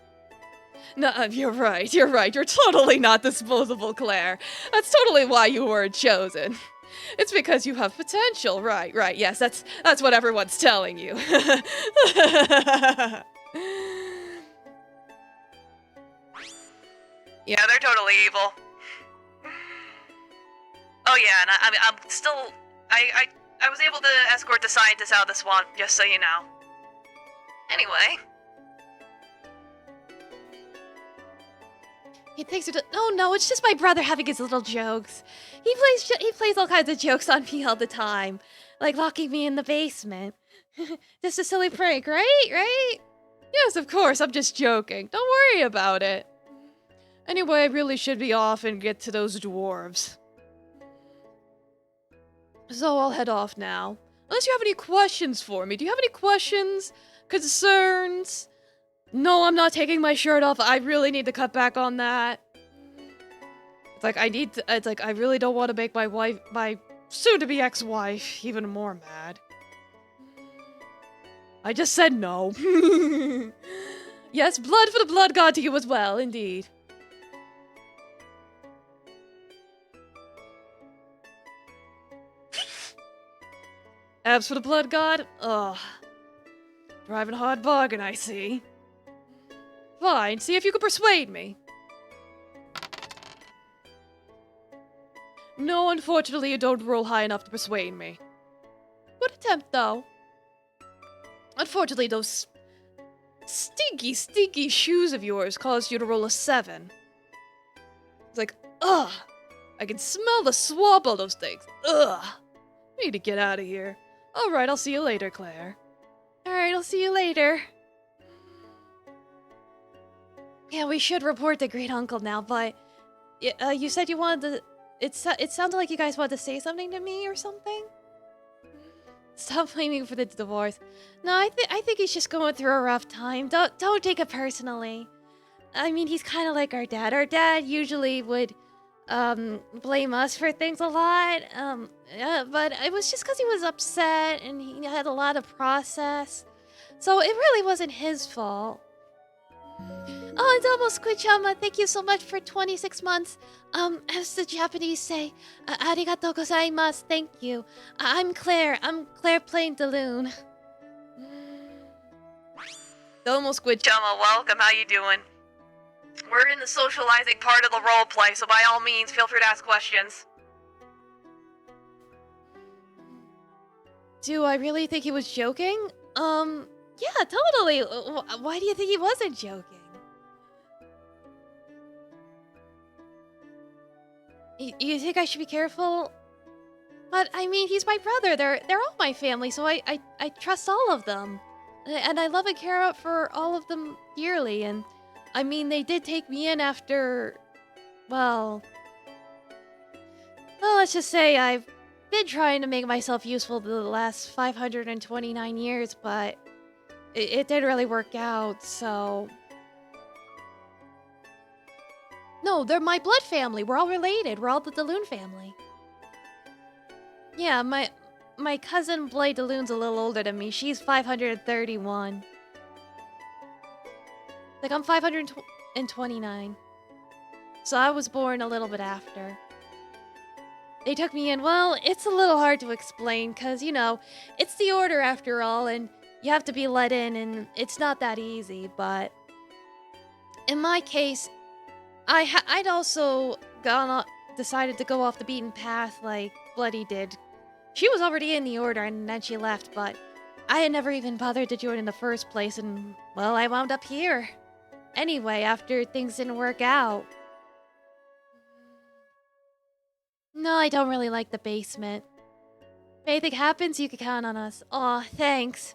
No, you're right. You're totally not disposable, Claire. That's totally why you weren't chosen. It's because you have potential. Right. Yes, that's what everyone's telling you. Yeah, they're totally evil. Oh yeah, and I'm still... I was able to escort the scientist out of the swamp, just so you know. Anyway... He thinks it. Oh no, it's just my brother having his little jokes. He plays all kinds of jokes on me all the time, like locking me in the basement. Just a silly prank, right? Yes, of course. I'm just joking. Don't worry about it. Anyway, I really should be off and get to those dwarves. So I'll head off now. Unless you have any questions for me. Do you have any questions? Concerns? No, I'm not taking my shirt off. I really need to cut back on that. It's like I really don't want to make my soon-to-be ex-wife, even more mad. I just said no. Yes, blood for the blood god to you as well, indeed. Abs for the blood god? Ugh. Driving a hard bargain, I see. Fine, see if you can persuade me. No, unfortunately, you don't roll high enough to persuade me. Good attempt, though. Unfortunately, those stinky shoes of yours caused you to roll a 7. It's like, ugh! I can smell the swamp on those things. Ugh! I need to get out of here. Alright, I'll see you later, Claire. Alright, I'll see you later. Yeah, we should report the great uncle now, but you said you wanted to. It sounded like you guys wanted to say something to me or something. Stop blaming for the divorce. No, I think he's just going through a rough time. Don't take it personally. I mean, he's kind of like our dad. Our dad usually would blame us for things a lot. But it was just because he was upset and he had a lot of process. So it really wasn't his fault. Oh, it's almost Kuchama. Thank you so much for 26 months. As the Japanese say, arigatou gozaimasu. Thank you. I'm Claire. I'm Claire playing Daloon. Domo Squidchama, welcome. How you doing? We're in the socializing part of the roleplay, so by all means, feel free to ask questions. Do I really think he was joking? Yeah, totally. Why do you think he wasn't joking? You think I should be careful? But I mean, he's my brother. They're all my family, so I trust all of them, and I love and care for all of them dearly. And I mean, they did take me in after, well, let's just say I've been trying to make myself useful the last 529 years, but it didn't really work out. So. No, they're my blood family. We're all related. We're all the Daloon family. Yeah, my cousin Blade Daloon's a little older than me. She's 531. Like, I'm 529. So I was born a little bit after. They took me in. Well, it's a little hard to explain because, you know, it's the order after all, and you have to be let in, and it's not that easy. But in my case, I'd also decided to go off the beaten path like Bloody did. She was already in the order and then she left, but I had never even bothered to join in the first place, and, well, I wound up here. Anyway, after things didn't work out. No, I don't really like the basement. If anything happens, you can count on us. Aw, thanks.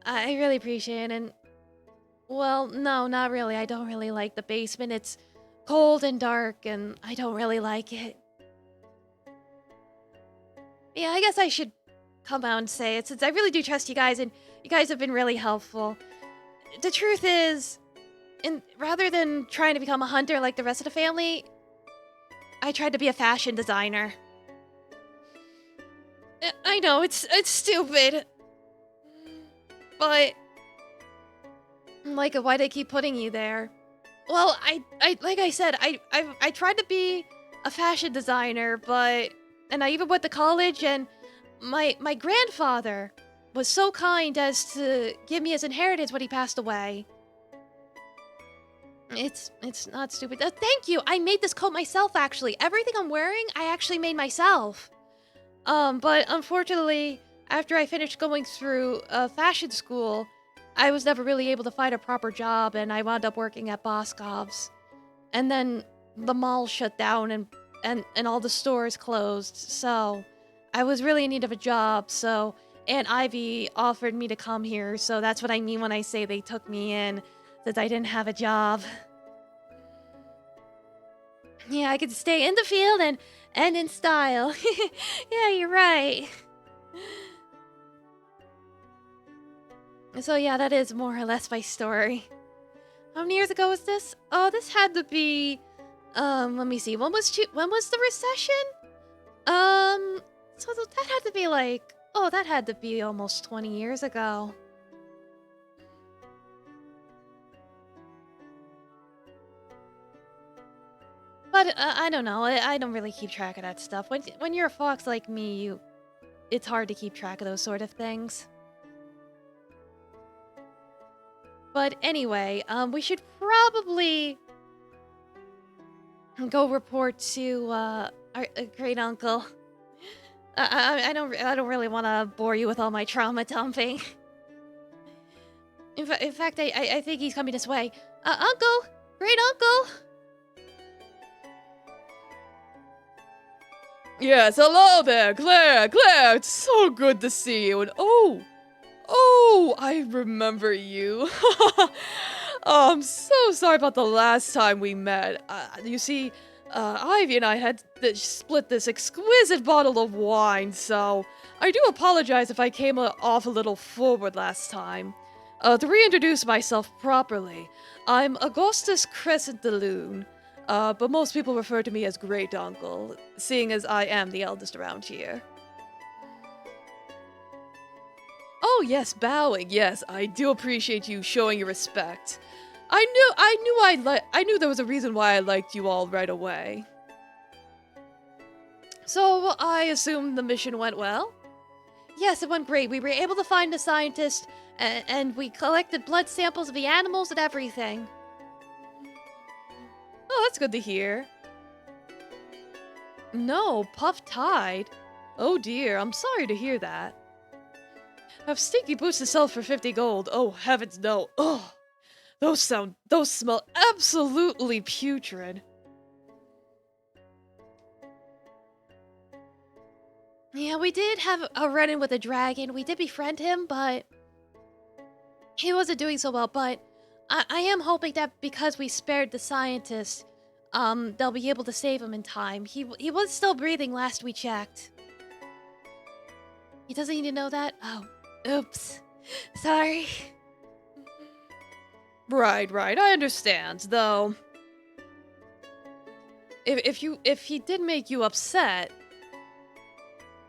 I really appreciate it, and, well, no, not really. I don't really like the basement. It's cold and dark, and I don't really like it. Yeah, I guess I should come out and say it, since I really do trust you guys, and you guys have been really helpful. The truth is, rather than trying to become a hunter like the rest of the family, I tried to be a fashion designer. I know, it's stupid. But, like, why they keep putting you there? Well, I like I said, I tried to be a fashion designer, and I even went to college, and my grandfather was so kind as to give me his inheritance when he passed away. It's not stupid. Thank you. I made this coat myself, actually. Everything I'm wearing, I actually made myself. But unfortunately, after I finished going through fashion school, I was never really able to find a proper job, and I wound up working at Boscov's. And then the mall shut down, and all the stores closed, so I was really in need of a job, so Aunt Ivy offered me to come here, so that's what I mean when I say they took me in, that I didn't have a job. Yeah, I could stay in the field and in style. Yeah, you're right. So yeah, that is more or less my story. How many years ago was this? Oh, this had to be Let me see. When was the recession? So that had to be like, oh, that had to be almost 20 years ago. But I don't know. I don't really keep track of that stuff. When you're a fox like me, it's hard to keep track of those sort of things. But anyway, we should probably go report to our great uncle. I don't really want to bore you with all my trauma dumping. In fact, I think he's coming this way. Uncle, great uncle. Yes, hello there, Claire. Claire, it's so good to see you. And oh, I remember you. Oh, I'm so sorry about the last time we met. You see, Ivy and I had split this exquisite bottle of wine, so I do apologize if I came off a little forward last time. To reintroduce myself properly, I'm Augustus Crescent de Lune, but most people refer to me as Great Uncle, seeing as I am the eldest around here. Oh yes, bowing. Yes, I do appreciate you showing your respect. I knew there was a reason why I liked you all right away. So I assume the mission went well? Yes, it went great. We were able to find the scientist, and we collected blood samples of the animals and everything. Oh, that's good to hear. No, Puff died. Oh dear, I'm sorry to hear that. Have stinky boots to sell for 50 gold. Oh heavens no. Ugh. Those smell absolutely putrid. Yeah, we did have a run-in with a dragon. We did befriend him, but he wasn't doing so well. But I am hoping that because we spared the scientist, they'll be able to save him in time. He was still breathing last we checked. He doesn't need to know that? Oh, oops. Sorry. Right, I understand, though. If he did make you upset,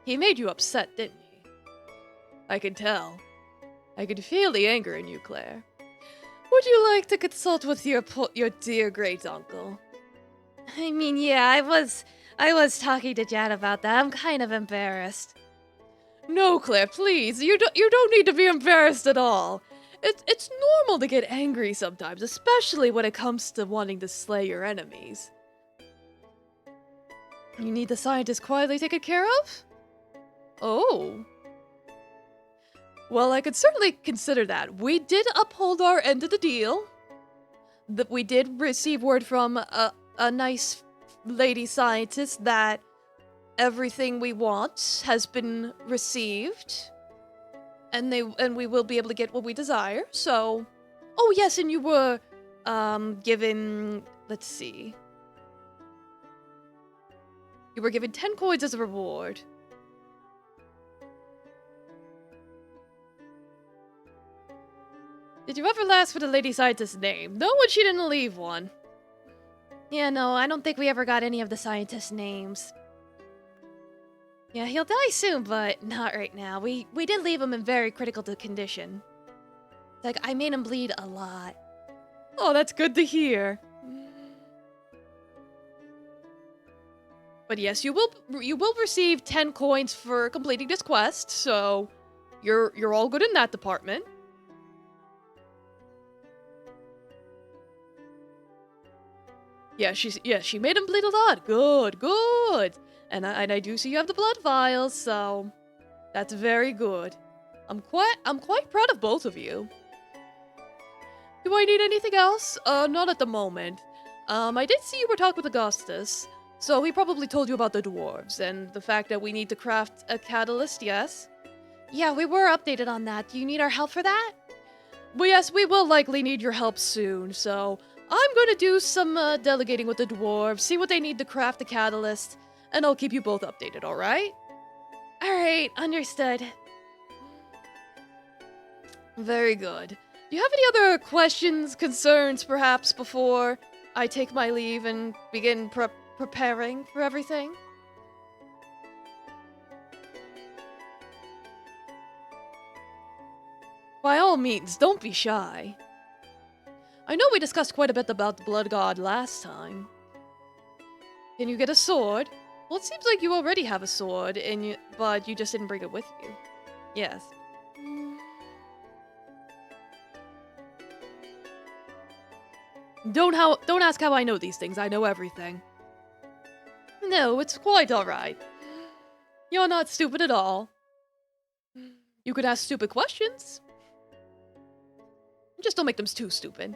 he made you upset, didn't he? I can tell. I can feel the anger in you, Claire. Would you like to consult with your dear great uncle? I mean, yeah, I was talking to Jan about that. I'm kind of embarrassed. No, Claire, please. You don't need to be embarrassed at all. It's normal to get angry sometimes, especially when it comes to wanting to slay your enemies. You need the scientist quietly taken care of? Oh. Well, I could certainly consider that. We did uphold our end of the deal. That we did receive word from a nice lady scientist that everything we want has been received. And we will be able to get what we desire, so... Oh, yes, and you were, given... Let's see. You were given 10 coins as a reward. Did you ever ask for the lady scientist's name? No, and she didn't leave one. Yeah, no, I don't think we ever got any of the scientists' names. Yeah, he'll die soon, but not right now. We did leave him in very critical condition. Like, I made him bleed a lot. Oh, that's good to hear. But yes, you will receive 10 coins for completing this quest, so you're all good in that department. Yeah, she made him bleed a lot. Good. And I do see you have the blood vials, so that's very good. I'm quite proud of both of you. Do I need anything else? Not at the moment. I did see you were talking with Augustus, so he probably told you about the dwarves and the fact that we need to craft a catalyst, yes? Yeah, we were updated on that. Do you need our help for that? Well, yes, we will likely need your help soon, so I'm going to do some delegating with the dwarves, see what they need to craft the catalyst, and I'll keep you both updated, alright? Alright, understood. Very good. Do you have any other questions, concerns, perhaps, before I take my leave and begin preparing for everything. By all means, don't be shy. I know we discussed quite a bit about the Blood God last time. Can you get a sword? Well, it seems like you already have a sword, but you just didn't bring it with you. Yes. Don't ask how I know these things. I know everything. No, it's quite alright. You're not stupid at all. You could ask stupid questions. Just don't make them too stupid.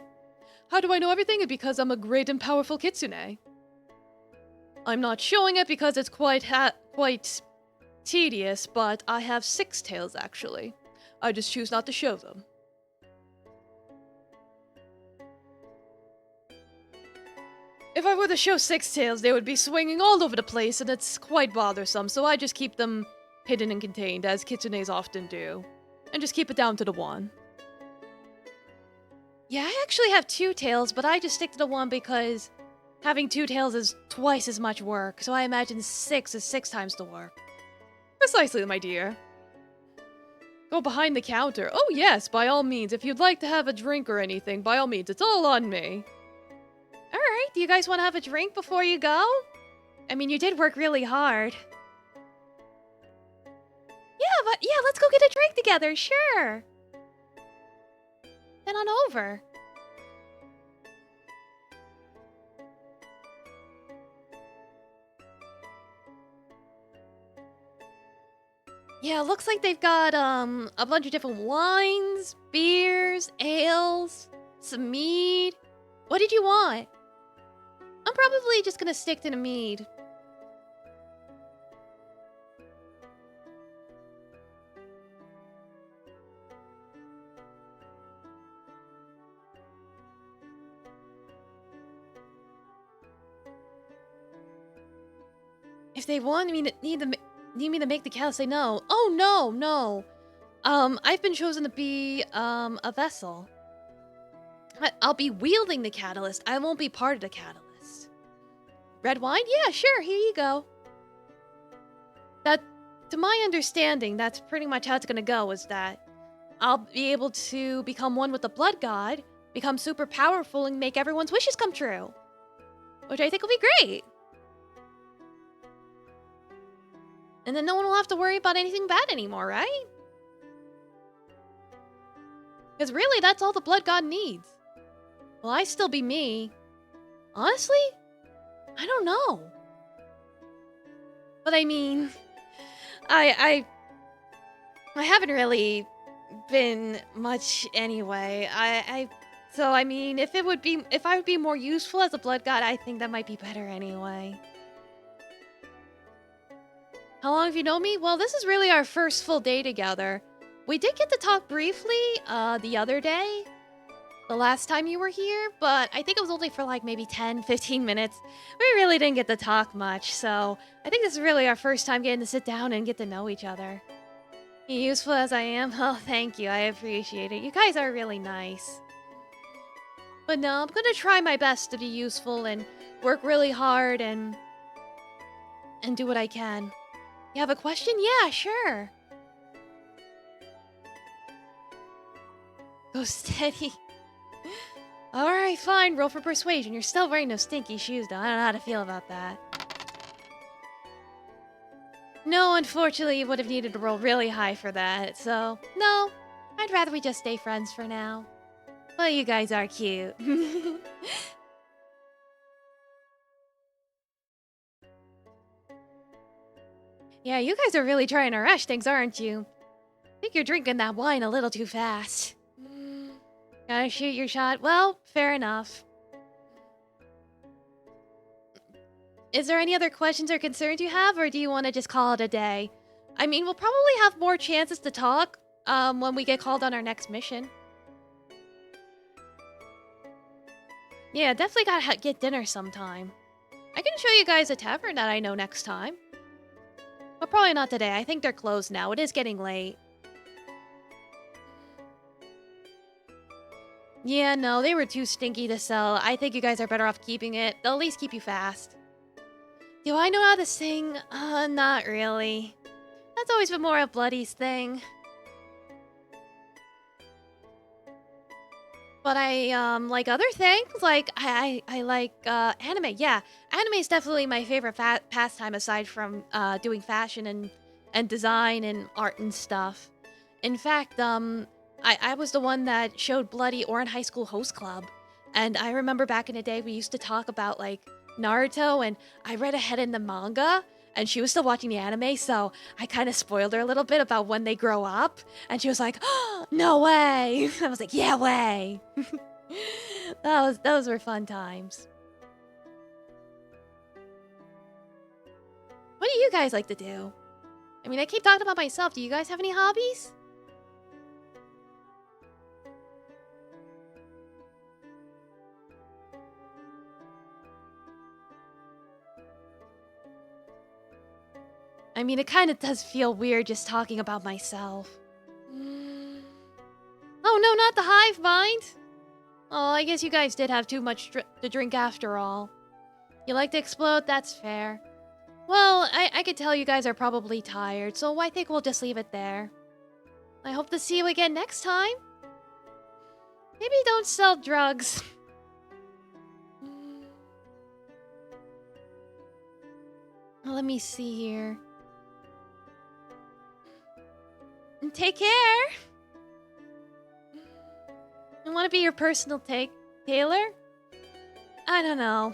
How do I know everything? Because I'm a great and powerful kitsune. I'm not showing it because it's quite tedious, but I have 6 tails actually. I just choose not to show them. If I were to show 6 tails, they would be swinging all over the place, and it's quite bothersome, so I just keep them hidden and contained, as kitsunes often do. And just keep it down to the 1. Yeah, I actually have 2 tails, but I just stick to the 1 because having 2 tails is twice as much work, so I imagine 6 is 6 times the work. Precisely, my dear. Go behind the counter. Oh yes, by all means. If you'd like to have a drink or anything, by all means, it's all on me. Alright, do you guys want to have a drink before you go? I mean, you did work really hard. Yeah, let's go get a drink together, sure. Head on over. Yeah, looks like they've got, a bunch of different wines, beers, ales, some mead. What did you want? I'm probably just gonna stick to the mead. If they want me to need me to make the catalyst, say no. Oh no. I've been chosen to be a vessel. I'll be wielding the catalyst. I won't be part of the catalyst. Red wine? Yeah, sure. Here you go. That, to my understanding, that's pretty much how it's gonna go. Is that I'll be able to become one with the blood god, become super powerful, and make everyone's wishes come true, which I think will be great. And then no one will have to worry about anything bad anymore, right? Because really, that's all the blood god needs. Will I still be me? Honestly, I don't know. But I mean, I haven't really been much anyway. So I mean, if I would be more useful as a blood god, I think that might be better anyway. How long have you known me? Well, this is really our first full day together. We did get to talk briefly the other day, the last time you were here, but I think it was only for like maybe 10-15 minutes. We really didn't get to talk much, so I think this is really our first time getting to sit down and get to know each other. Useful as I am? Oh, thank you. I appreciate it. You guys are really nice. But no, I'm gonna try my best to be useful and work really hard and do what I can. You have a question? Yeah, sure. Go steady. Alright, fine. Roll for persuasion. You're still wearing those stinky shoes, though. I don't know how to feel about that. No, unfortunately, you would have needed to roll really high for that. So, no. I'd rather we just stay friends for now. Well, you guys are cute. Yeah, you guys are really trying to rush things, aren't you? I think you're drinking that wine a little too fast. Gotta shoot your shot? Well, fair enough. Is there any other questions or concerns you have, or do you want to just call it a day? I mean, we'll probably have more chances to talk when we get called on our next mission. Yeah, definitely gotta get dinner sometime. I can show you guys a tavern that I know next time. But probably not today. I think they're closed now. It is getting late. Yeah, no, they were too stinky to sell. I think you guys are better off keeping it. They'll at least keep you fast. Do I know how to sing? Not really. That's always been more of Bloody's thing. But I, like other things. Like, I like, anime. Yeah, anime is definitely my favorite pastime aside from, doing fashion and design and art and stuff. In fact, I was the one that showed Bloody Orin High School Host Club. And I remember back in the day, we used to talk about, like, Naruto, and I read ahead in the manga, and she was still watching the anime, so I kind of spoiled her a little bit about when they grow up. And she was like, oh, no way! I was like, yeah, way! Those were fun times. What do you guys like to do? I mean, I keep talking about myself. Do you guys have any hobbies? I mean, it kind of does feel weird just talking about myself. Oh, no, not the hive mind. Oh, I guess you guys did have too much to drink after all. You like to explode? That's fair. Well, I could tell you guys are probably tired, so I think we'll just leave it there. I hope to see you again next time. Maybe don't sell drugs. Let me see here. Take care. I want to be your personal tailor? I don't know.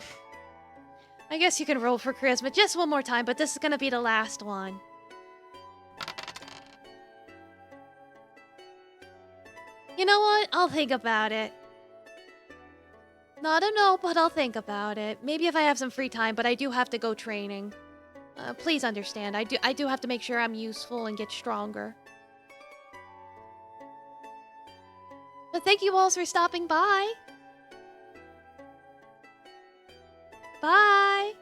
I guess you can roll for charisma just one more time, but this is gonna be the last one. You know what? I'll think about it. No, I don't know, but I'll think about it. Maybe if I have some free time, but I do have to go training. Please understand, I do have to make sure I'm useful and get stronger. But thank you all for stopping by. Bye.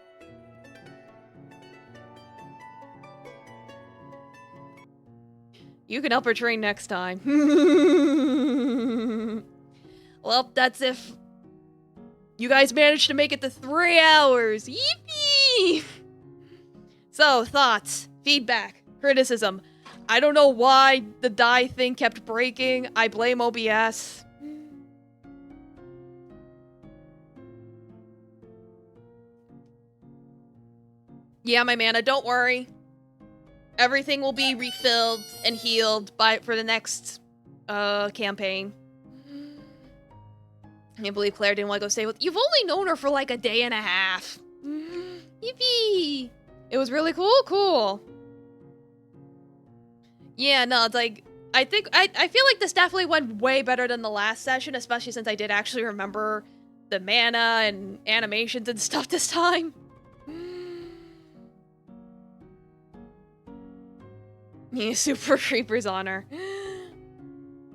You can help her train next time. Well, that's if you guys managed to make it to 3 hours. Yippee! So, thoughts, feedback, criticism. I don't know why the die thing kept breaking. I blame OBS. Yeah, my mana, don't worry. Everything will be refilled and healed for the next campaign. I can't believe Claire didn't want to go stay with. You've only known her for like a day and a half. Yippee! It was really cool. Cool. Yeah, no, it's like I feel like this definitely went way better than the last session, especially since I did actually remember the mana and animations and stuff this time. Yeah, super creepers on her.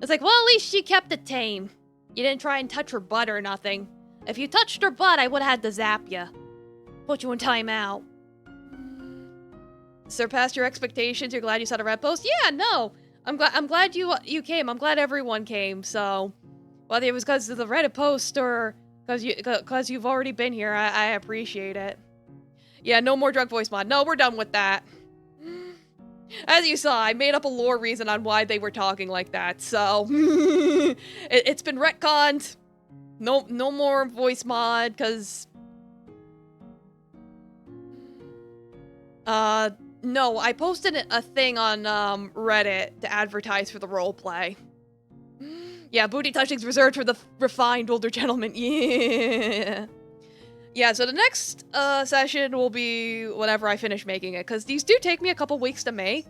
It's like, well, at least she kept it tame. You didn't try and touch her butt or nothing. If you touched her butt, I would have had to zap you. Put you in timeout. Surpassed your expectations. You're glad you saw the red post? Yeah, no. I'm glad you came. I'm glad everyone came. So, whether it was because of the Reddit post or because you've already been here, I appreciate it. Yeah, no more drug voice mod. No, we're done with that. As you saw, I made up a lore reason on why they were talking like that, so it's been retconned. No more voice mod, cause no, I posted a thing on Reddit to advertise for the roleplay. Yeah, booty touching's reserved for the refined older gentleman. Yeah. Yeah, so the next session will be whenever I finish making it, because these do take me a couple weeks to make,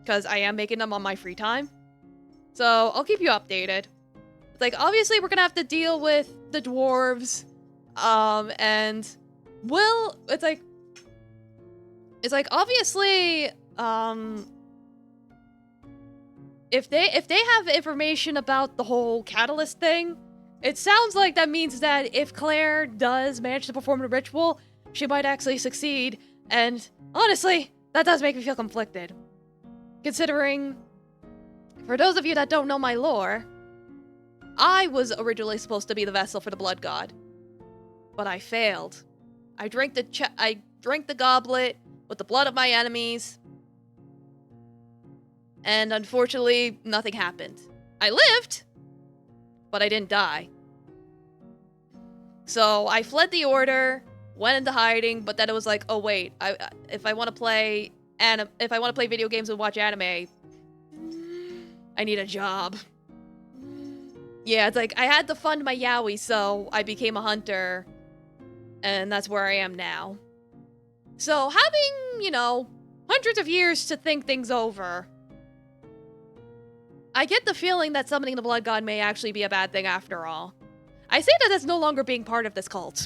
because I am making them on my free time. So, I'll keep you updated. Like, obviously, we're gonna have to deal with the dwarves, and it's like, obviously, if they have information about the whole catalyst thing, it sounds like that means that if Claire does manage to perform the ritual, she might actually succeed, and honestly, that does make me feel conflicted. Considering, for those of you that don't know my lore, I was originally supposed to be the vessel for the blood god, but I failed. I drank the goblet with the blood of my enemies, and unfortunately, nothing happened. I lived, but I didn't die. So I fled the order, went into hiding, but then it was like, oh wait, if I want to play video games and watch anime, I need a job. Yeah, it's like I had to fund my yaoi, so I became a hunter, and that's where I am now. So having, you know, hundreds of years to think things over, I get the feeling that summoning the blood god may actually be a bad thing after all. I say that as no longer being part of this cult.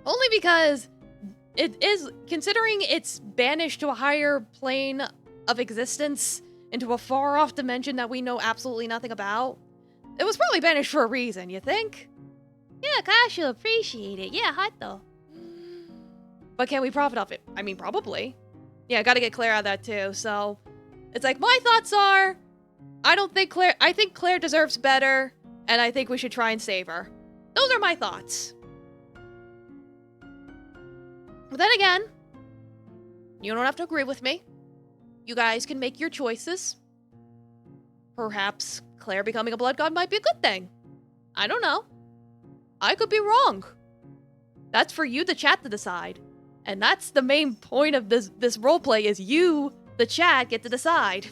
Only because it is, considering it's banished to a higher plane of existence, into a far-off dimension that we know absolutely nothing about. It was probably banished for a reason, you think? Yeah, gosh, you'll appreciate it. Yeah, hot though. But can we profit off it? I mean, probably. Yeah, gotta get Claire out of that too, so... It's like, my thoughts are... I think Claire deserves better, and I think we should try and save her. Those are my thoughts. But then again, you don't have to agree with me. You guys can make your choices. Perhaps Claire becoming a blood god might be a good thing. I don't know. I could be wrong. That's for you, the chat, to decide. And that's the main point of this roleplay, is you, the chat, get to decide.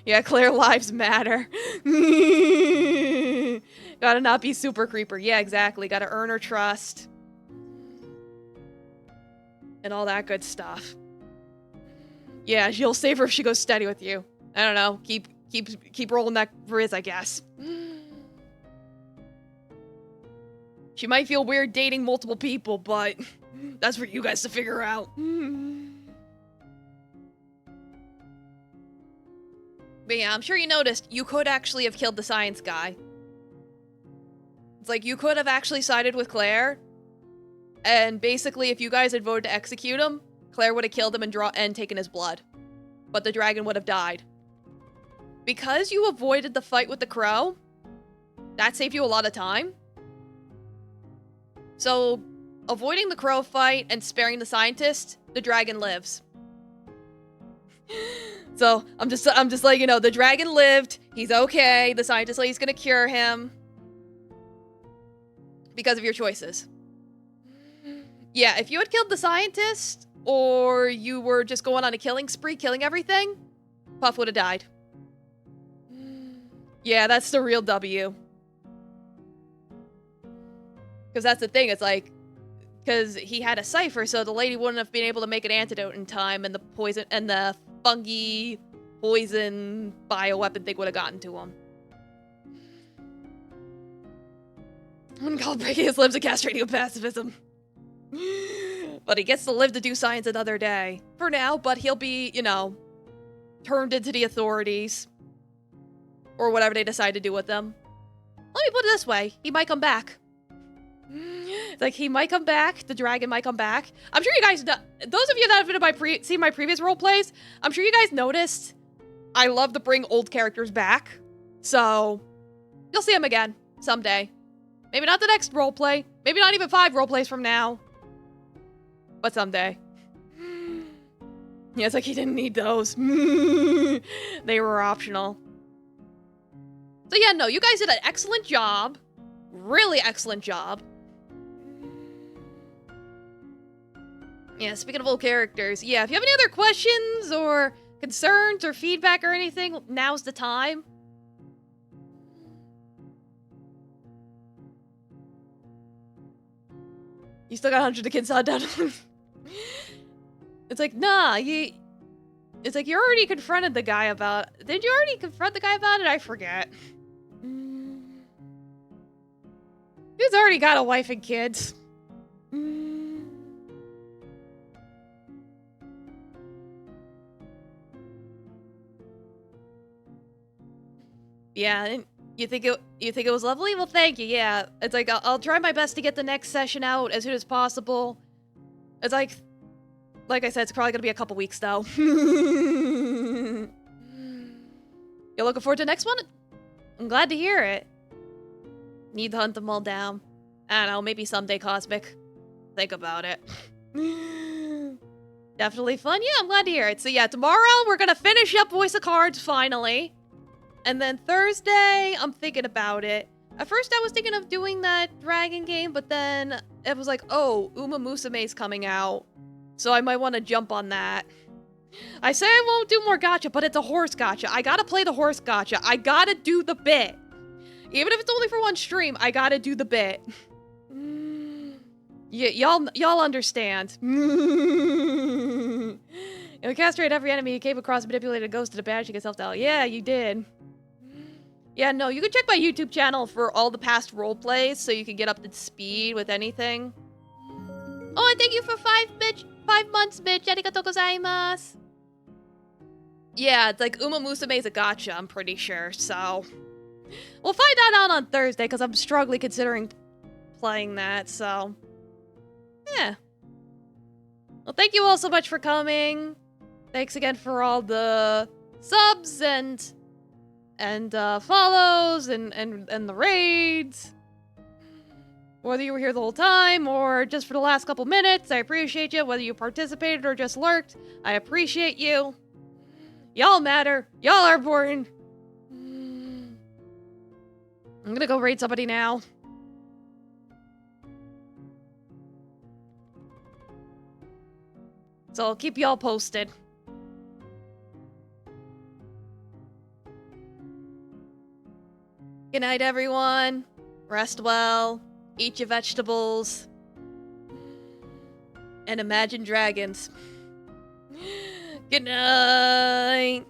Yeah, Claire lives matter. Gotta not be super creeper. Yeah, exactly. Gotta earn her trust. And all that good stuff. Yeah, you'll save her if she goes steady with you. I don't know. Keep rolling that Riz, I guess. She might feel weird dating multiple people, but that's for you guys to figure out. But yeah, I'm sure you noticed you could actually have killed the science guy. It's like you could have actually sided with Claire, and basically if you guys had voted to execute him, Claire would have killed him and taken his blood. But the dragon would have died. Because you avoided the fight with the crow, that saved you a lot of time. So, avoiding the crow fight and sparing the scientist, the dragon lives. So, I'm just like, you know, the dragon lived, he's okay, the scientist lady's gonna cure him. Because of your choices. Yeah, if you had killed the scientist, or you were just going on a killing spree, killing everything, Puff would have died. Yeah, that's the real W. Because that's the thing, it's like, because he had a cipher, so the lady wouldn't have been able to make an antidote in time, and the poison, and the fungi poison bioweapon thing would have gotten to him. I'm called breaking his limbs and castrating him pacifism. But he gets to live to do science another day. For now, but he'll be, you know, turned into the authorities. Or whatever they decide to do with them. Let me put it this way, he might come back. Like, he might come back, the dragon might come back. I'm sure you guys, those of you that have seen my previous roleplays, I'm sure you guys noticed I love to bring old characters back. So, you'll see them again, someday. Maybe not the next roleplay, maybe not even 5 roleplays from now. But someday. Yeah, it's like he didn't need those. They were optional. So yeah, no, you guys did an excellent job. Really excellent job. Yeah, speaking of old characters, yeah, if you have any other questions or concerns or feedback or anything, now's the time. You still got 100 of kids down. It's like, nah, it's like, you already confronted the guy about... Did you already confront the guy about it? I forget. He's already got a wife and kids. Yeah, and you think it was lovely? Well, thank you. Yeah, it's like I'll try my best to get the next session out as soon as possible. It's like I said, it's probably gonna be a couple weeks though. You looking forward to the next one? I'm glad to hear it. Need to hunt them all down. I don't know, maybe someday, Cosmic. Think about it. Definitely fun. Yeah, I'm glad to hear it. So yeah, tomorrow we're gonna finish up Voice of Cards, finally. And then Thursday, I'm thinking about it. At first I was thinking of doing that dragon game, but then it was like, oh, Uma Musume's coming out. So I might want to jump on that. I say I won't do more gacha, but it's a horse gacha. I gotta play the horse gacha. I gotta do the bit. Even if it's only for one stream, I gotta do the bit. Y'all understand. You castrate every enemy you came across, manipulated a ghost to the banishing itself down. Yeah, you did. Yeah, no, you can check my YouTube channel for all the past role plays so you can get up to speed with anything. Oh, and thank you for 5 months, bitch. Arigatou gozaimasu. Yeah, it's like Uma Musume's a gacha, I'm pretty sure, so... We'll find that out on Thursday, because I'm strongly considering playing that, so... Yeah. Well, thank you all so much for coming. Thanks again for all the subs and follows and the raids. Whether you were here the whole time or just for the last couple minutes, I appreciate you. Whether you participated or just lurked, I appreciate you. Y'all matter. Y'all are important. I'm gonna go raid somebody now. So I'll keep y'all posted. Good night, everyone. Rest well. Eat your vegetables. And imagine dragons. Good night.